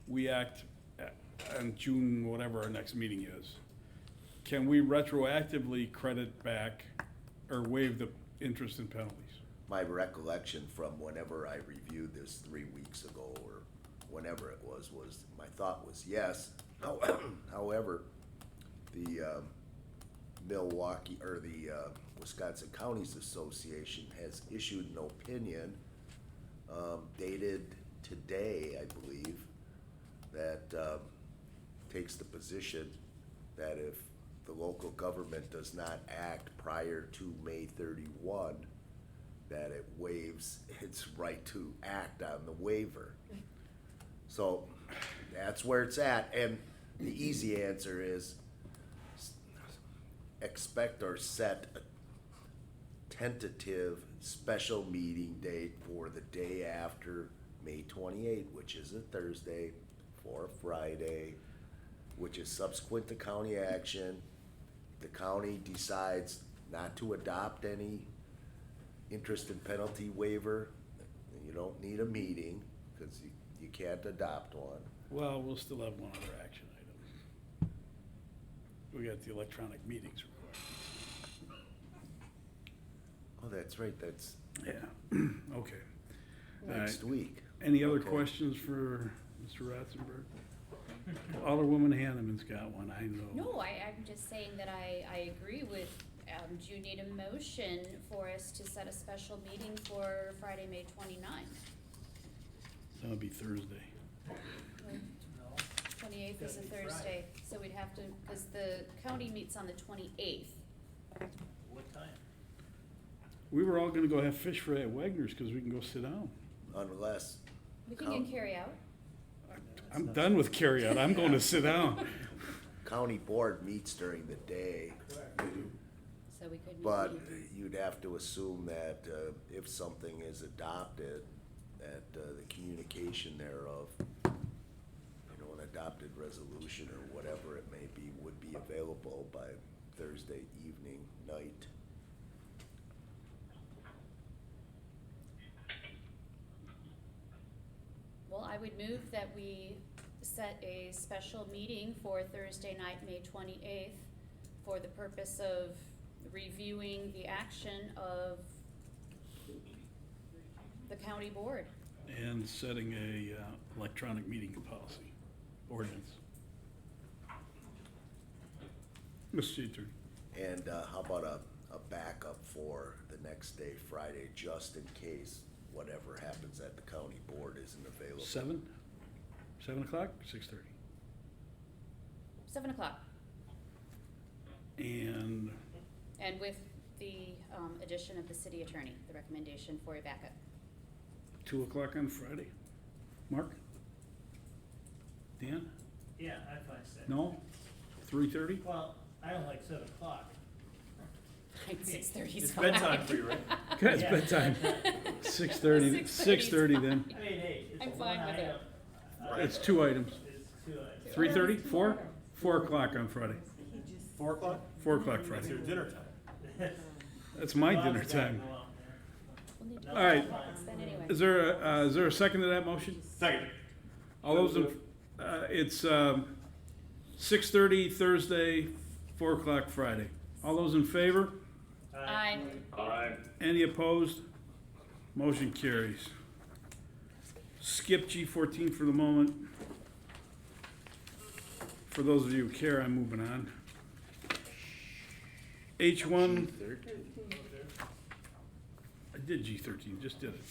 we act on June, whatever our next meeting is, can we retroactively credit back or waive the interest and penalties? My recollection from whenever I reviewed this 3 weeks ago or whenever it was my thought was yes. However, the Milwaukee, or the Wisconsin Counties Association has issued an opinion dated today, I believe, that takes the position that if the local government does not act prior to May 31, that it waives its right to act on the waiver. So that's where it's at, and the easy answer is expect or set a tentative special meeting date for the day after May 28, which is a Thursday, for a Friday, which is subsequent to county action. The county decides not to adopt any interest and penalty waiver. You don't need a meeting, because you can't adopt one. Well, we'll still have one other action item. We got the electronic meetings required. Oh, that's right, that's Yeah, okay. next week. Any other Okay. questions for Mr. Ratzenberg? Alderwoman Hanneman's got one, I know. No, I'm just saying that I agree with, do you need a motion for us to set a special meeting for Friday, May 29th? That'll be Thursday. 28th is a Gotta be Friday. Thursday, so we'd have to, because the county meets on the 28th. What time? We were all gonna go have fish fry at Wagner's, cause we can go sit down. Unless We can get carry out. I'm done with carryout, I'm going to sit down. county board meets during the day, So we could. but you'd have to assume that if something is adopted, that the communication thereof, an adopted resolution or whatever it may be, would be available by Thursday evening, night. Well, I would move that we set a special meeting for Thursday night, May 28th, for the purpose of reviewing the action of the county board. And setting a electronic meeting policy, ordinance. Mr. Attorney. And how about a backup for the next day, Friday, just in case whatever happens at the county board isn't available? 7 o'clock, 6:30? 7 o'clock, And and with the addition of the city attorney, the recommendation for a backup. 2 o'clock on Friday? Mark? Dan? Yeah, I'd find that. No? 3:30? Well, I don't like 7 o'clock. 6:30 is It's fine. bedtime for you, right? Okay, it's Yeah. bedtime. 6:30, 6:30 then. I mean, hey, it's I'm a fine one with it. item. It's 2 items. It's 2 items. 3:30, 4? 4 o'clock on Friday. 4 o'clock? 4 o'clock That's Friday. your dinner time. That's my Bob's dinner gotta time. go out there. We'll need to All know right. about it then anyway. Is there a second to that motion? Second. All those in, it's 6:30 Thursday, 4 o'clock Friday. All those in favor? Aye. Aye. Any opposed? Motion carries. Skip G14 for the moment. For those of you who care, I'm moving on. H1, I did G13, just did it.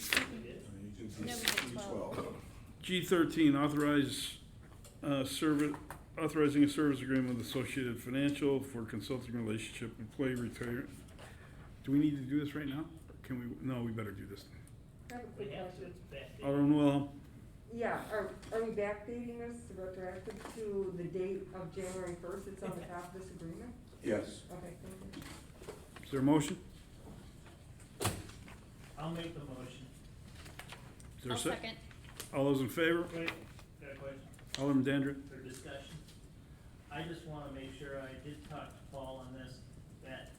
No, we did 12. G13, authorizing a service agreement with Associated Financial for consulting relationship, employee retirement. Do we need to do this right now? Or can we, no, we better do this. I have a quick question. Alderman Wilhelm, Yeah, are we backdating this retroactive to the date of January 1st? It's on the top of this agreement? Yes. Okay, thank you. is there a motion? I'll make the motion. Is there a I'll sec- second. All those in favor? Wait, got a question Alderman Dandridge? for discussion? I just wanna make sure, I did talk to Paul on this, that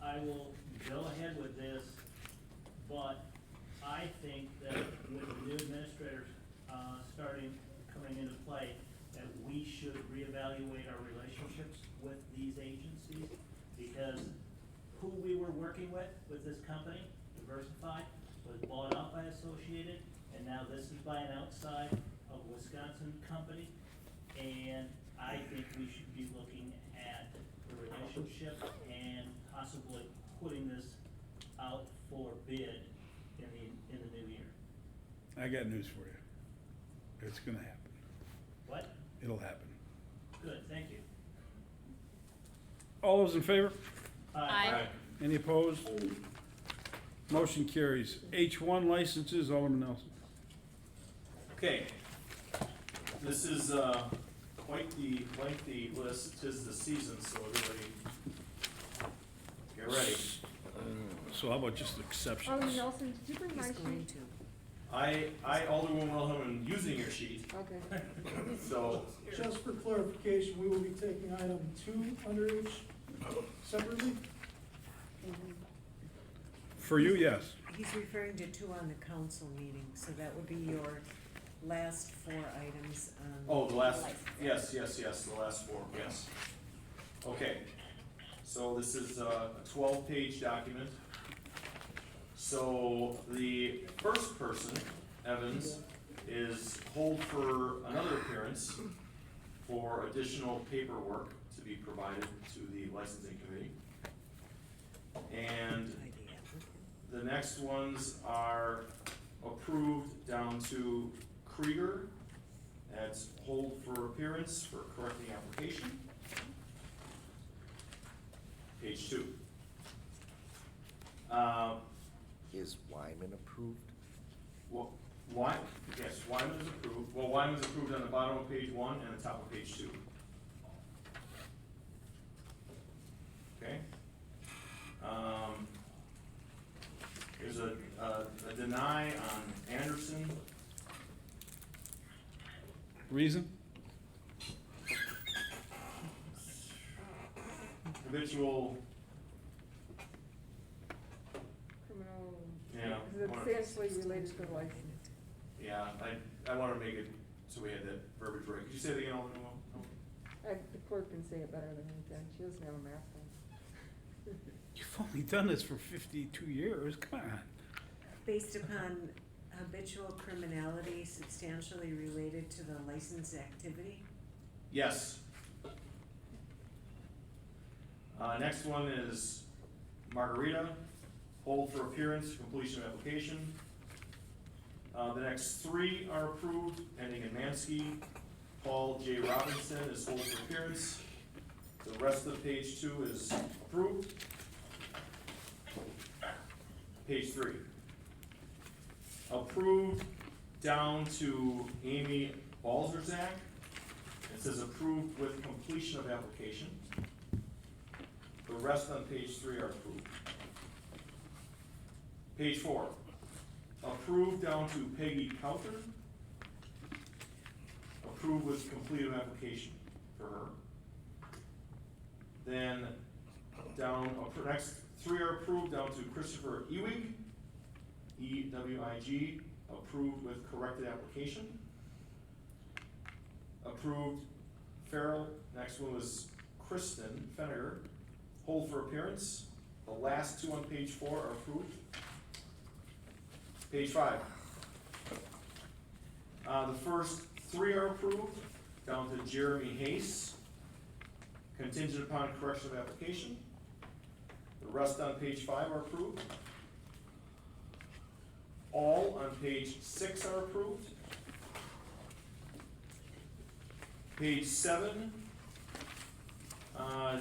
I will go ahead with this, but I think that with the new administrators, coming into play, that we should reevaluate our relationships with these agencies, because who we were working with this company, Diversified, was bought out by Associated, and now this is by an outside of Wisconsin company, and I think we should be looking at the relationship and possibly putting this out for bid in the new year. I got news for you. It's gonna happen. What? It'll happen. Good, thank you. All those in favor? Aye. Any opposed? Motion carries. H1 licenses, Alderman Nelson. Okay, this is, quite the lengthy list. 'Tis the season, so everybody get ready. So how about just exceptions? Alderman Nelson, did you bring my He's going sheet? to. I, Alderman Wilhelm, am using your sheet, Okay. so, Just for clarification, we will be taking item 2 under H separately? For you, yes. He's referring to 2 on the council meeting, so that would be your last 4 items on. oh, the last, yes, the last 4, yes. Okay, so this is a 12-page document. So the first person, Evans, is hold for another appearance for additional paperwork to be provided to the licensing committee. And the next ones are approved down to Krieger, that's hold for appearance for correcting application. Page 2. Is Wyman approved? Well, yes, Wyman is approved. Well, Wyman's approved on the bottom of page 1 and the top of page 2. Okay? There's a deny on Anderson. Reason? Habitual, Criminal. yeah. Substantially related to the license. Yeah, I wanna make it so we had that verbiage right. Could you say that again, Alderman Will? The clerk can say it better than me, can. She doesn't have a mask on. You've only done this for 52 years, come on. Based upon habitual criminality substantially related to the license activity? Yes. Next one is Margarita, hold for appearance, completion of application. The next 3 are approved, ending in Mansky. Paul J. Robinson is hold for appearance. The rest of page 2 is approved. Page 3. Approved down to Amy Balzerzak. It says approved with completion of application. The rest on page 3 are approved. Page 4, approved down to Peggy Cowthorn. Approved with completed application for her. Then down, next 3 are approved down to Christopher Ewig, E-W-I-G, approved with corrected application. Approved Farrell, next one was Kristen Feniger, hold for appearance. The last 2 on page 4 are approved. Page 5. The first 3 are approved, down to Jeremy Hayes, contingent upon correction of application. The rest on page 5 are approved. All on page 6 are approved. Page 7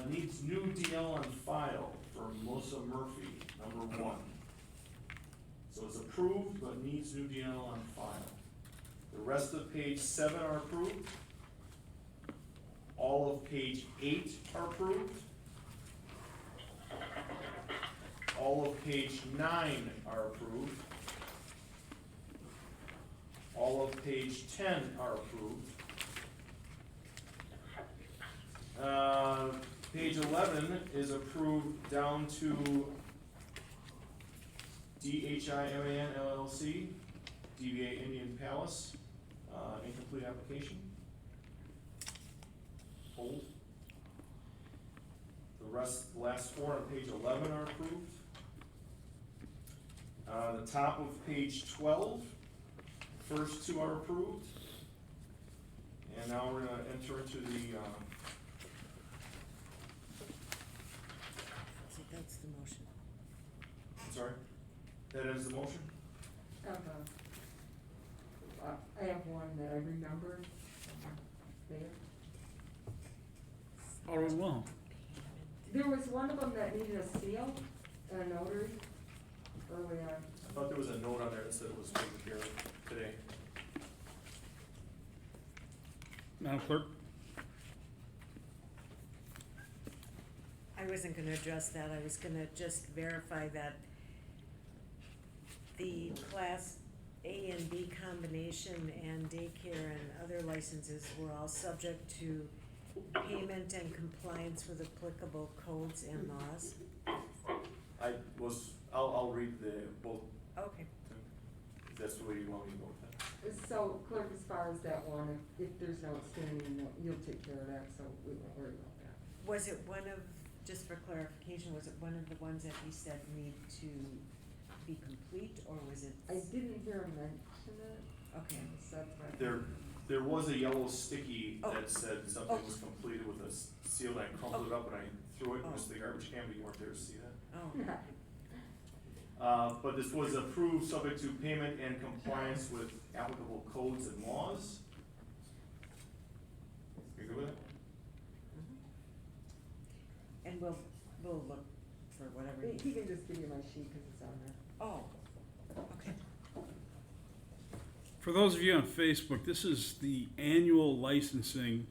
needs new DL on file for Melissa Murphy, number 1. So it's approved, but needs new DL on file. The rest of page 7 are approved. All of page 8 are approved. All of page 9 are approved. All of page 10 are approved. Page 11 is approved down to DHIMAN LLC, DBA Indian Palace, incomplete application. Hold. The last 4 on page 11 are approved. The top of page 12, first 2 are approved. And now we're gonna enter into the, So that's the motion. I'm sorry, that ends the motion? I have one that I remembered there. Alderman Wilhelm. There was one of them that needed a seal and a notary early on. I thought there was a note on there that said it was taken care of today. Madam Clerk? I wasn't gonna address that, I was gonna just verify that the Class A and B combination and daycare and other licenses were all subject to payment and compliance with applicable codes and laws. I'll read both, Okay. if that's the way you want me to go with that. So clerk, as far as that one, if there's no outstanding, you'll take care of that, so we won't worry about that. Was it one of, just for clarification, was it one of the ones that you said need to be complete, or was it? I didn't hear him mention it. Okay. So that's why. There was a yellow sticky Oh. that said something was completed with a seal, and I crumpled it up and I threw it in the garbage can, but you weren't there to see that. Oh. But this was approved subject to payment and compliance with applicable codes and laws. You good with it? And we'll look for whatever. He can just give you my sheet, cause it's on there. Oh, okay. For those of you on Facebook, this is the annual licensing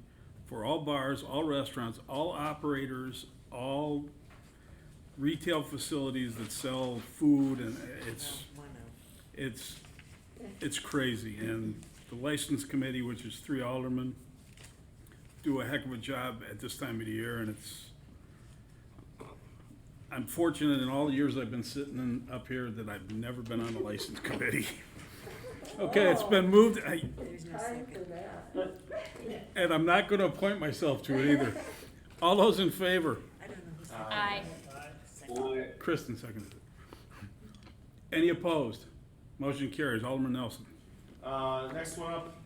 for all bars, all restaurants, all operators, all retail facilities that sell food, and it's crazy. And the license committee, which is 3 aldermen, do a heck of a job at this time of the year, and I'm fortunate in all the years I've been sitting up here that I've never been on a license committee. Okay, it's been moved, There's no Time second. for that. and I'm not gonna appoint myself to it either. All those in favor? I don't know who's. Aye. Kristen seconded it. Any opposed? Motion carries. Alderman Nelson. Next one up,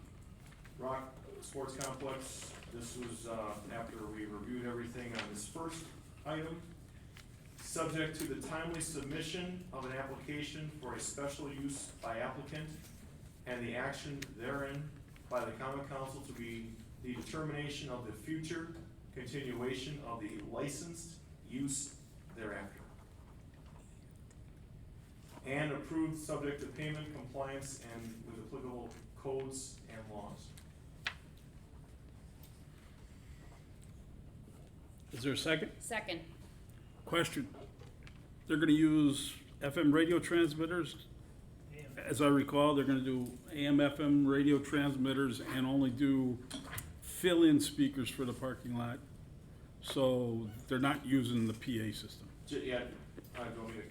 Rock Sports Complex. This was, after we reviewed everything on this first item. Subject to the timely submission of an application for a special use by applicant and the action therein by the common council to be the determination of the future continuation of the licensed use thereafter. And approved subject to payment, compliance, and with applicable codes and laws. Is there a second? Second. Question. They're gonna use FM radio transmitters. As I recall, they're gonna do AM, FM radio transmitters and only do fill-in speakers for the parking lot. So they're not using the PA system. Yeah, I don't mean,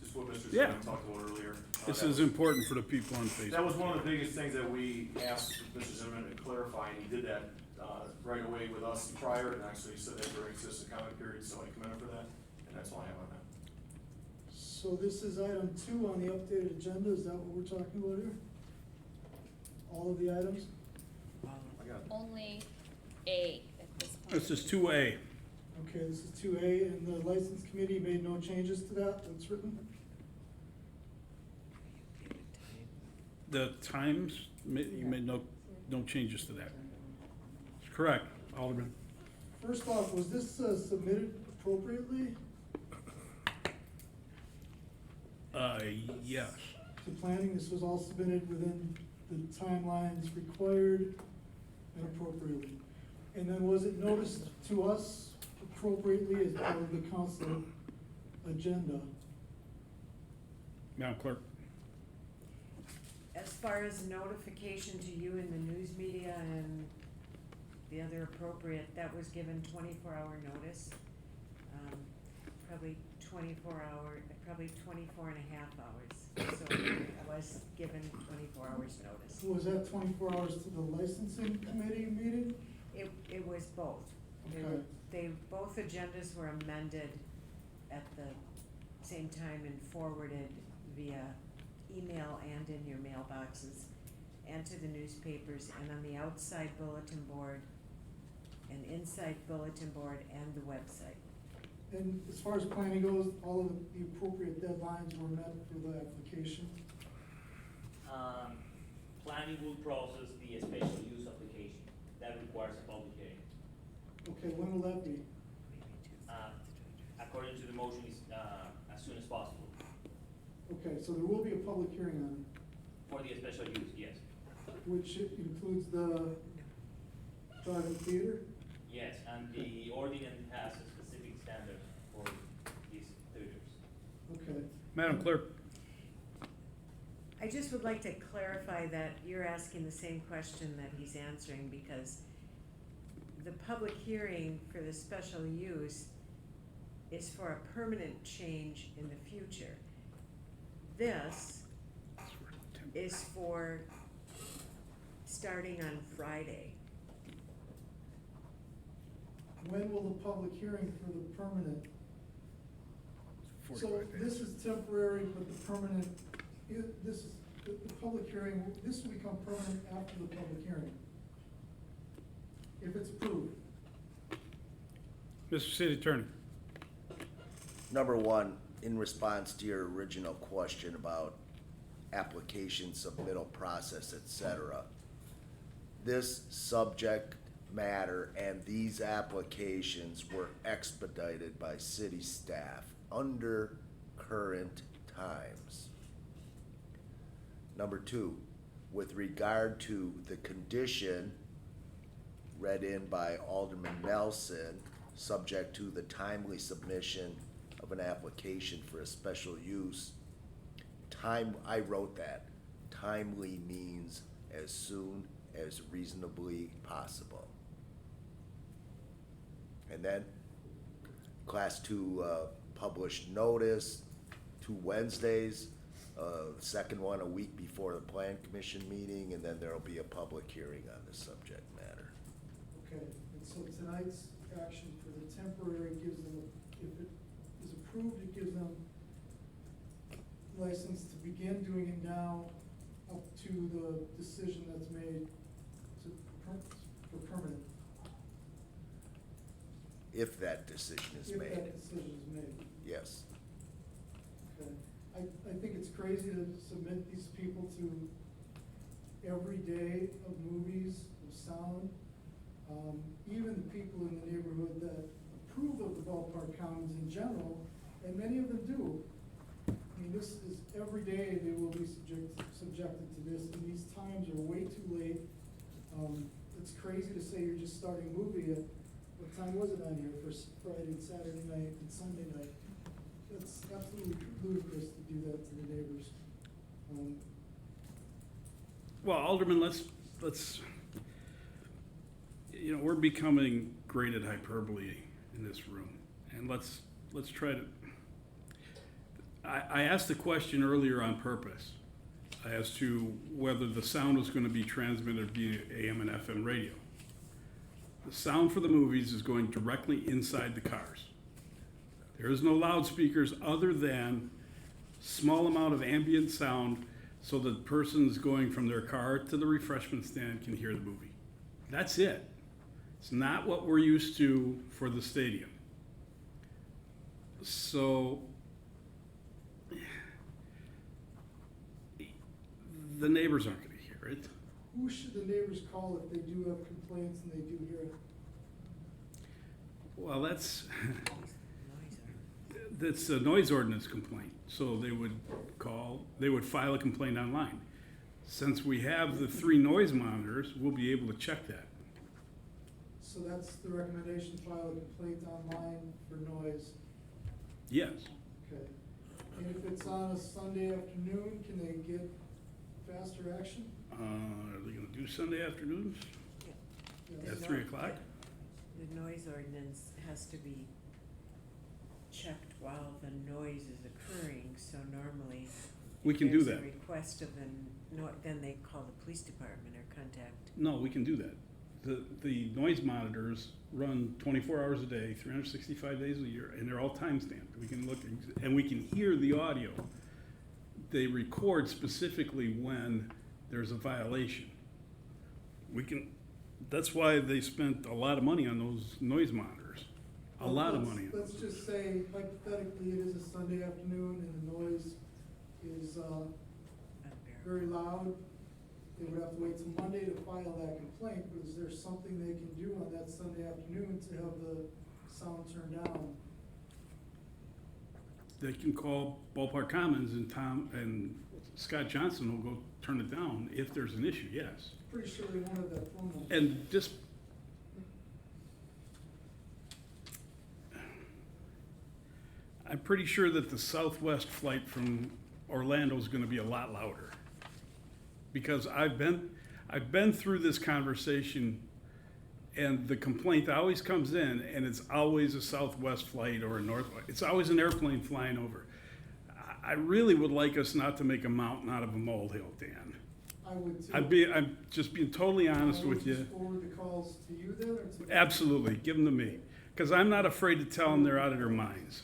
just what Mr. Yeah. Zimmerman talked about earlier. This That is was- important for the people on Facebook. That was one of the biggest things that we asked Mr. Zimmerman to clarify, and he did that, right away with us prior, and actually said that during citizen comment period, so I commend him for that, and that's all I have on that. So this is item 2 on the updated agenda, is that what we're talking about here? All of the items? Only A at this point. This is 2A. Okay, this is 2A, and the license committee made no changes to that, that's written? The times, you made no changes to that. Correct, Alderman. First off, was this submitted appropriately Yes. to planning? This was all submitted within the timelines required and appropriately. And then was it noticed to us appropriately as part of the council agenda Madam Clerk. As far as notification to you in the news media and the other appropriate, that was given 24-hour notice. Probably 24 and a half hours. So I was given 24 hours notice. Was that 24 hours to the licensing committee meeting? It was both. Okay. Both agendas were amended at the same time and forwarded via email and in your mailboxes and to the newspapers and on the outside bulletin board and inside bulletin board and the website. And as far as planning goes, all of the appropriate deadlines were met for the application? Planning will process the special use application. That requires a public hearing. Okay, when will that be? According to the motion, is as soon as possible. Okay, so there will be a public hearing on it, For the special use, yes. which includes the drive-in theater? Yes, and the ordinance has a specific standard for these theaters. Okay. Madam Clerk. I just would like to clarify that you're asking the same question that he's answering, because the public hearing for the special use is for a permanent change in the future. This is for starting on Friday. When will the public hearing for the permanent? So 45 days. this is temporary, but the permanent, this is, the public hearing, this will become permanent after the public hearing. If it's approved. Mr. City Attorney. Number one, in response to your original question about application submittal process, et cetera, this subject matter and these applications were expedited by city staff under current times. Number two, with regard to the condition read in by Alderman Nelson, subject to the timely submission of an application for a special use, I wrote that. Timely means as soon as reasonably possible. And then, Class 2 published notice, 2 Wednesdays, second one a week before the Plan Commission meeting, and then there'll be a public hearing on the subject matter. Okay, and so tonight's action for the temporary gives them, if it is approved, it gives them license to begin doing it now up to the decision that's made for permanent. If that decision is If made, that decision is made. yes. Okay. I think it's crazy to submit these people to every day of movies, of sound. Even the people in the neighborhood that approve of the ballpark commons in general, and many of them do. I mean, this is, every day they will be subjected to this, and these times are way too late. It's crazy to say you're just starting a movie at, what time was it on here, for Friday and Saturday night and Sunday night? That's absolutely ludicrous to do that to the neighbors. Well, Alderman, let's, you know, we're becoming great at hyperbole in this room, and let's try to, I asked the question earlier on purpose as to whether the sound was gonna be transmitted via AM and FM radio. The sound for the movies is going directly inside the cars. There is no loudspeakers other than small amount of ambient sound so the person's going from their car to the refreshment stand can hear the movie. That's it. It's not what we're used to for the stadium. So the neighbors aren't gonna hear it. Who should the neighbors call if they do have complaints and they do hear it? Well, that's a noise ordinance complaint, so they would file a complaint online. Since we have the 3 noise monitors, we'll be able to check that. So that's the recommendation, file a complaint online for noise. Yes. Okay. And if it's on a Sunday afternoon, can they get faster action? Are they gonna do Sunday afternoons The at no- 3 o'clock? The noise ordinance has to be checked while the noise is occurring, so normally. We can do that. There's a request of then they call the police department or contact. No, we can do that. The noise monitors run 24 hours a day, 365 days a year, and they're all time-stamped. We can look, and we can hear the audio. They record specifically when there's a violation. We can, that's why they spent a lot of money on those noise monitors. A lot of money. Let's just say hypothetically it is a Sunday afternoon and the noise is, very loud. They would have to wait till Monday to file that complaint, but is there something they can do on that Sunday afternoon to have the sound turned down? They can call Ballpark Commons and Tom and Scott Johnson will go turn it down if there's an issue, yes. Pretty sure they wanted that phone number. And just, I'm pretty sure that the Southwest flight from Orlando is gonna be a lot louder. Because I've been through this conversation, and the complaint always comes in, and it's always a Southwest flight or a Northwest. It's always an airplane flying over. I really would like us not to make a mountain out of a molehill, Dan. I would too. I'm just being totally honest with I would you. just forward the calls to you then, or to? Absolutely, give them to me, because I'm not afraid to tell them they're out of their minds.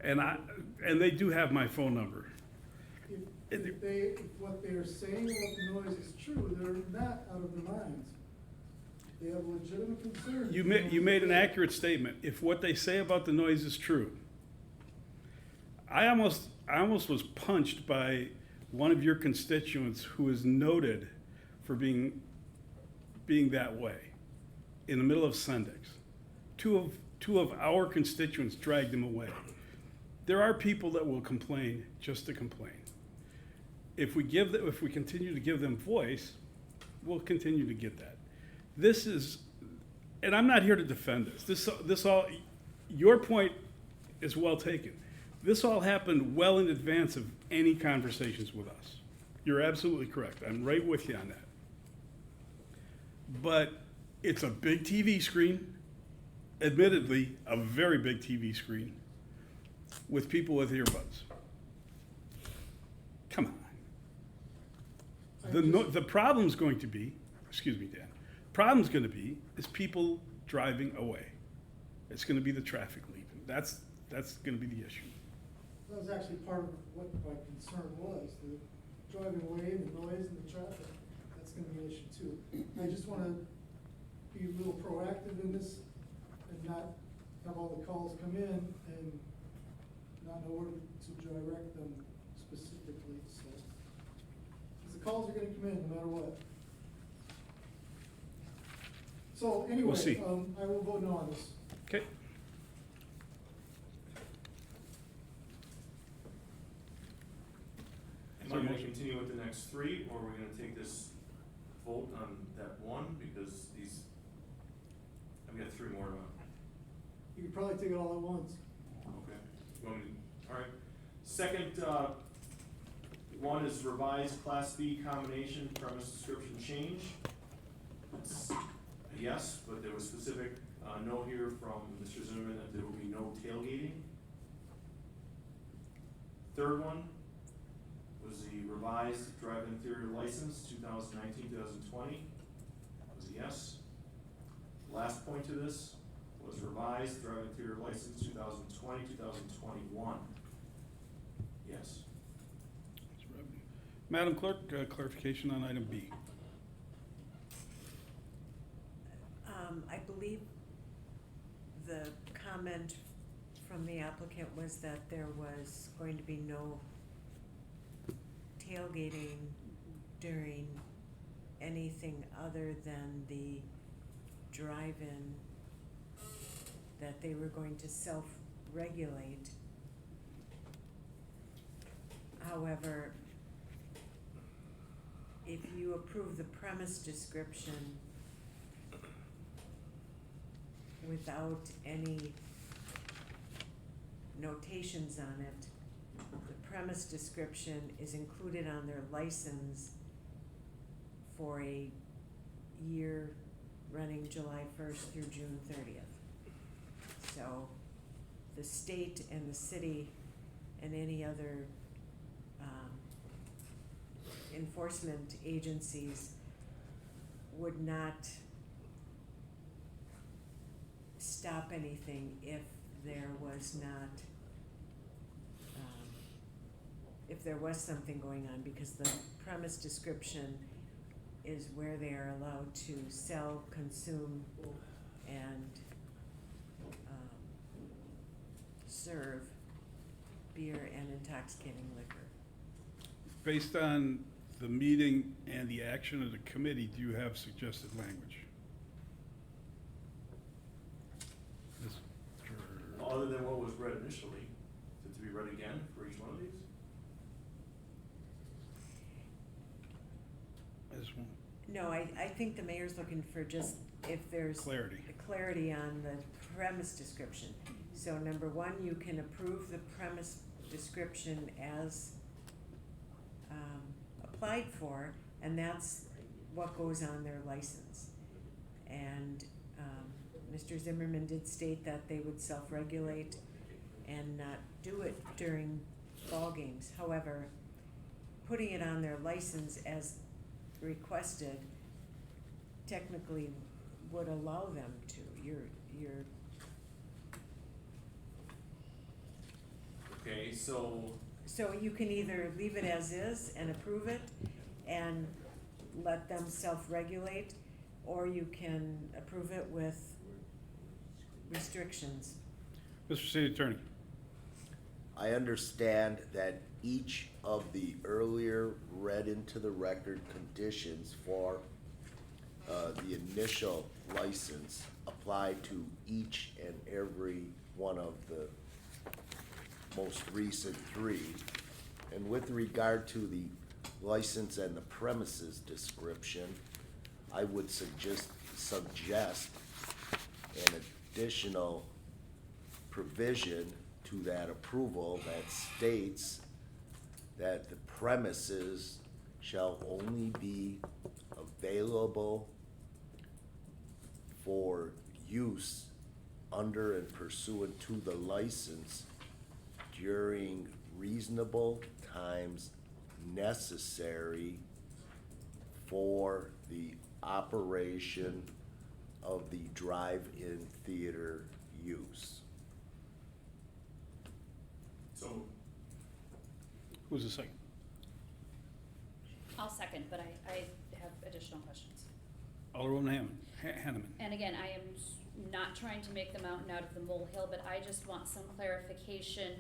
And they do have my phone number. If what they're saying about the noise is true, they're not out of their minds. They have legitimate concerns. You made an accurate statement. If what they say about the noise is true. I almost was punched by one of your constituents who is noted for being that way in the middle of Sendix. Two of our constituents dragged him away. There are people that will complain just to complain. If we continue to give them voice, we'll continue to get that. This is, and I'm not here to defend this. This all, your point is well taken. This all happened well in advance of any conversations with us. You're absolutely correct. I'm right with you on that. But it's a big TV screen, admittedly, a very big TV screen, with people with earbuds. Come on. The problem's going to be, excuse me, Dan, problem's going to be is people driving away. It's going to be the traffic leaving. That's going to be the issue. That was actually part of what my concern was, the driving away, the noise and the traffic. That's gonna be an issue too. I just wanna be a little proactive in this and not have all the calls come in and not know where to direct them specifically, so. 'Cause the calls are gonna come in no matter what. So anyway, We'll see. I will vote no on this. Okay. Am I gonna continue with the next three, or are we gonna take this vote on that one, because these, I've got three more. You could probably take it all at once. Okay, you want me to, all right. Second, one is revised Class B combination premise description change. It's a yes, but there was specific, note here from Mr. Zimmerman that there will be no tailgating. Third one was the revised drive interior license, 2019-2020. Was a yes. Last point to this was revised drive interior license 2020-2021. Yes. Madam Clerk, clarification on item B. I believe the comment from the applicant was that there was going to be no tailgating during anything other than the drive-in, that they were going to self-regulate. However, if you approve the premise description without any notations on it, the premise description is included on their license for a year running July 1st through June 30th. So the state and the city and any other enforcement agencies would not stop anything if there was not, if there was something going on, because the premise description is where they are allowed to sell, consume, and serve beer and intoxicating liquor. Based on the meeting and the action of the committee, do you have suggested language? Mr. Other than what was read initially, is it to be read again for each one of these? This one? No, I think the mayor's looking for just if there's clarity on the premise description. So number one, you can approve the premise description as applied for, and that's what goes on their license. And Mr. Zimmerman did state that they would self-regulate and not do it during ball games. However, putting it on their license as requested technically would allow them to. Okay, so So you can either leave it as is and approve it and let them self-regulate, or you can approve it with restrictions. Mr. City Attorney. I understand that each of the earlier read into the record conditions for the initial license apply to each and every one of the most recent three. And with regard to the license and the premises description, I would suggest an additional provision to that approval that states that the premises shall only be available for use under and pursuant to the license during reasonable times necessary for the operation of the drive-in theater use. So, Who's the second? I'll second, but I have additional questions. Alderwoman Hanneman. And again, I am not trying to make the mountain out of the molehill, but I just want some clarification,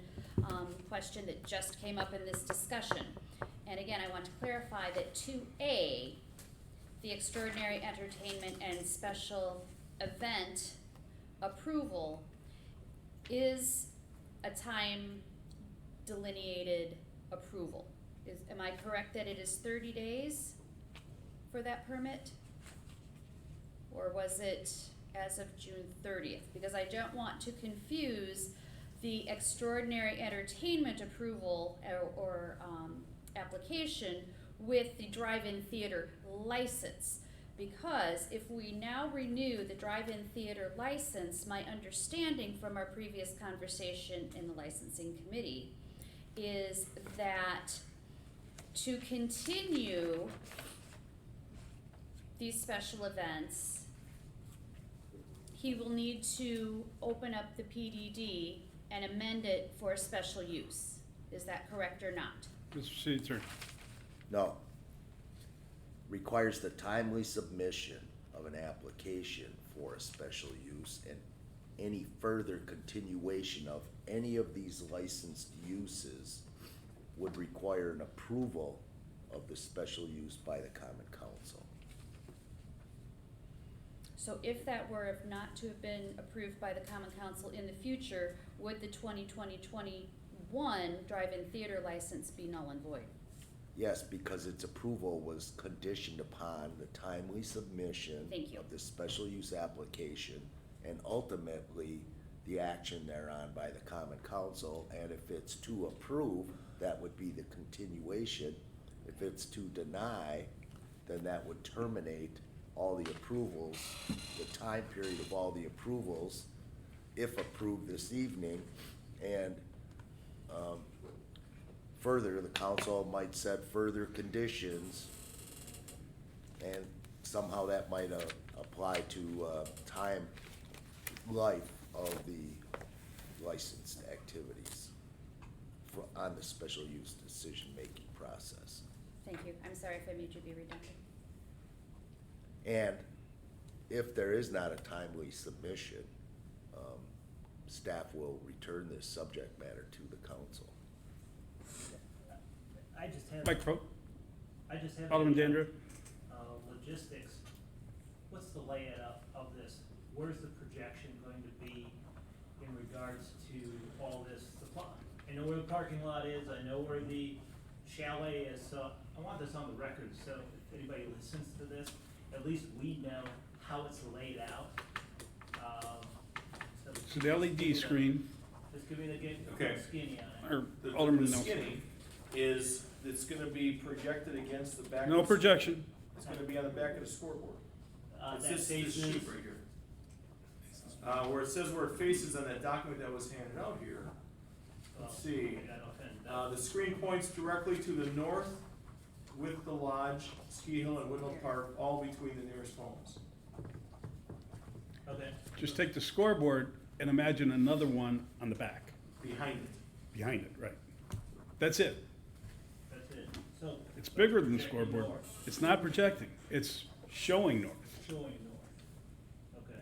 question that just came up in this discussion. And again, I want to clarify that 2A, the extraordinary entertainment and special event approval, is a time delineated approval. Am I correct that it is 30 days for that permit? Or was it as of June 30th? Because I don't want to confuse the extraordinary entertainment approval or application with the drive-in theater license. Because if we now renew the drive-in theater license, my understanding from our previous conversation in the licensing committee is that to continue these special events, he will need to open up the PDD and amend it for a special use. Is that correct or not? Mr. City Attorney. No. Requires the timely submission of an application for a special use, and any further continuation of any of these licensed uses would require an approval of the special use by the Common Council. So if that were not to have been approved by the Common Council in the future, would the 2020-21 drive-in theater license be null and void? Yes, because its approval was conditioned upon the timely submission Thank you. of the special use application and ultimately the action thereon by the common council, and if it's to approve, that would be the continuation. If it's to deny, then that would terminate all the approvals, the time period of all the approvals, if approved this evening, and, further, the council might set further conditions, and somehow that might, apply to, time life of the licensed activities on the special use decision-making process. Thank you. I'm sorry if I made you be redundant. And if there is not a timely submission, staff will return this subject matter to the council. I just have. Microphone. I just have. Alderman Dandruff. Logistics, what's the layout of this? Where's the projection going to be in regards to all this supply? I know where the parking lot is, I know where the chalet is, so I want this on the record, so if anybody listens to this, at least we know how it's laid out. So the LED screen, This could be the get Okay. skinny on it. or The Alderman the Nelson. skinny is, it's gonna be projected against the back. No of the- projection. It's gonna be on the back of the scoreboard. It's That this faces. sheet right here. Where it says where it faces on that document that was handed out here. Let's see. I don't offend. The screen points directly to the north with the lodge, Ski Hill and Woodland Park, all between the nearest homes. Okay. Just take the scoreboard and imagine another one on the back, Behind it. behind it, right? That's it. That's it. So. It's bigger than the projecting scoreboard. north. It's not projecting, it's showing north. Showing north. Okay.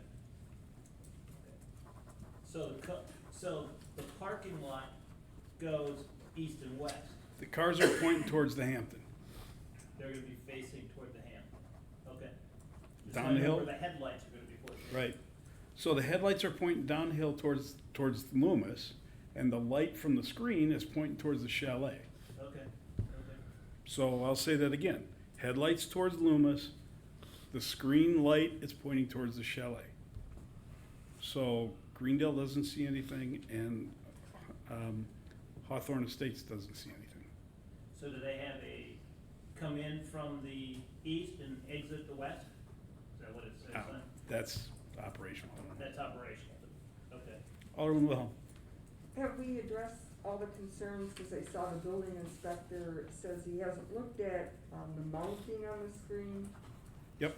So the parking lot goes east and west. The cars are pointing towards the Hampton. They're gonna be facing toward the Hampton. Okay. Just Down wanna the know hill? Where the headlights are gonna be pointing. Right. So the headlights are pointing downhill towards Loomis, and the light from the screen is pointing towards the chalet. Okay. So I'll say that again. Headlights towards Loomis, the screen light is pointing towards the chalet. So Greendale doesn't see anything, and Hawthorne Estates doesn't see anything. So do they have come in from the east and exit the west? Is that what it says? on it? That's operational. I don't know. That's operational. Okay. Alderman Wilhelm. Have we addressed all the concerns, because I saw the building inspector says he hasn't looked at, the mounting on the screen, Yep,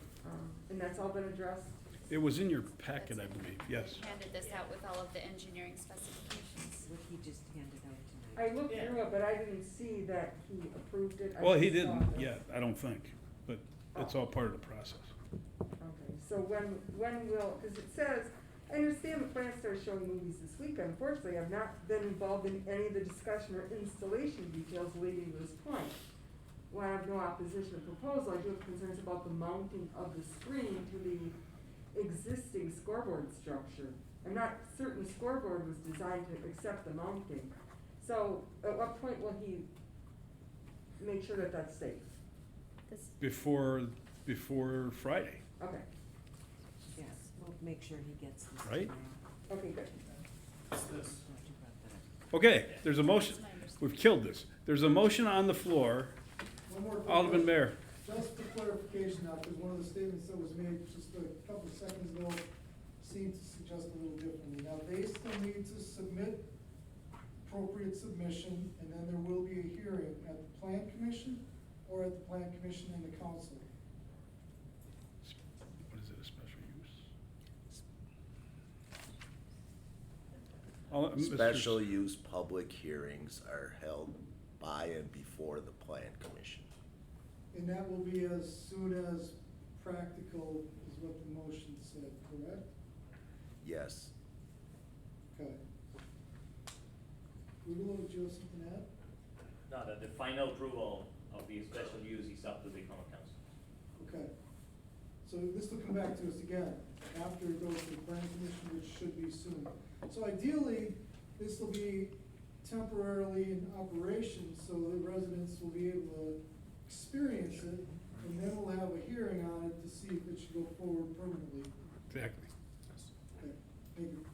and that's all been addressed? it was in your packet, I believe, yes. Handed this out with all of the engineering specifications. What he just handed out tonight. I looked through it, but I didn't see that he approved it. I Well, he just saw didn't the- yet, I don't think, but it's all part of the process. Okay, so when will, because it says, I understand the plan starts showing movies this week. Unfortunately, I've not been involved in any of the discussion or installation details leading to this point. While I have no opposition to the proposal, I do have concerns about the mounting of the screen to the existing scoreboard structure. I'm not certain the scoreboard was designed to accept the mounting. So at what point will he make sure that that's safe? Before Friday, Okay, Yes, we'll make sure he gets this. right? okay, good. What's this? Okay, there's a motion, we've killed this. There's a motion on the floor. One more quick Alderman question. Mayor. Just for clarification now, because one of the statements that was made just a couple of seconds ago seemed to suggest a little differently. Now, they still need to submit appropriate submission, and then there will be a hearing at the plan commission or at the plan commission and the council. What is it, a special use? Special use public hearings are held by and before the plan commission. And that will be as soon as practical, is what the motion said, correct? Yes. Okay. Rudolo, do you have something to add? No, the final approval of the special use is up to the common council. Okay. So this will come back to us again after it goes to the planning commission, which should be soon. So ideally, this will be temporarily in operation, so the residents will be able to experience it, and then we'll have a hearing on it to see if it should go forward permanently. Exactly. Okay, thank you.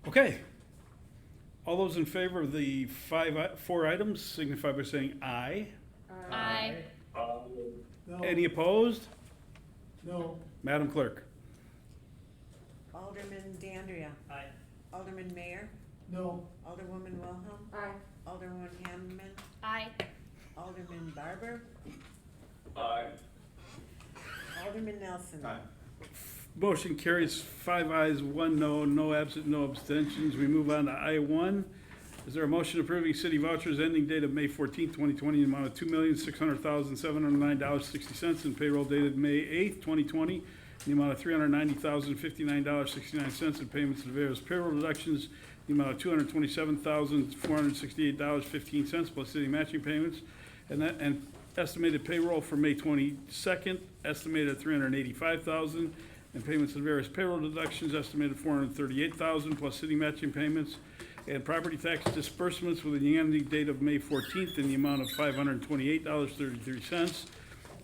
Okay. All those in favor of the four items signify by saying aye. Aye. No. Any opposed? No. Madam Clerk? Alderman Dandria. Aye. Alderman Mayor. No. Alderwoman Wilhelm. Aye. Alderwoman Hammond. Aye. Alderman Barber. Aye. Alderman Nelson. Motion carries 5 ayes, 1 no, no absent, no abstentions. We move on to I-1. Is there a motion approving city vouchers ending date of May 14th, 2020, in the amount of $2,600,709.60, and payroll dated May 8th, 2020, in the amount of $390,059.69, and payments to various payroll deductions, in the amount of $227,468.15, plus city matching payments, and estimated payroll for May 22nd, estimated at $385,000, and payments to various payroll deductions estimated $438,000 plus city matching payments, and property tax disbursements with the ending date of May 14th in the amount of $528.33,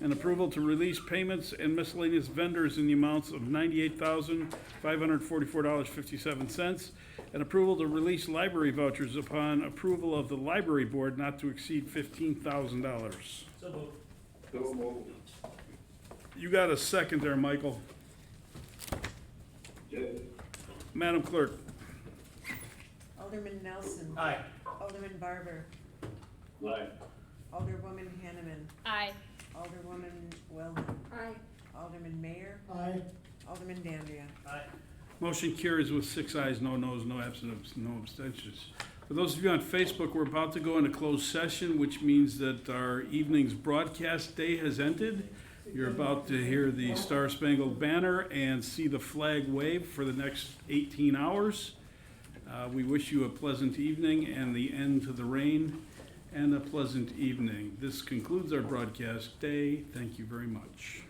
and approval to release payments and miscellaneous vendors in the amounts of $98,544.57, and approval to release library vouchers upon approval of the library board not to exceed $15,000. So moved. So moved. You got a second there, Michael. Yes. Madam Clerk? Alderman Nelson. Aye. Alderman Barber. Aye. Alderwoman Hanneman. Aye. Alderwoman Wilhelm. Aye. Alderman Mayor. Aye. Alderman Dandria. Aye. Motion carries with 6 ayes, no noes, no absent, no abstentions. For those of you on Facebook, we're about to go into closed session, which means that our evening's broadcast day has ended. You're about to hear the Star Spangled Banner and see the flag wave for the next 18 hours. We wish you a pleasant evening and the end to the rain, and a pleasant evening. This concludes our broadcast day. Thank you very much.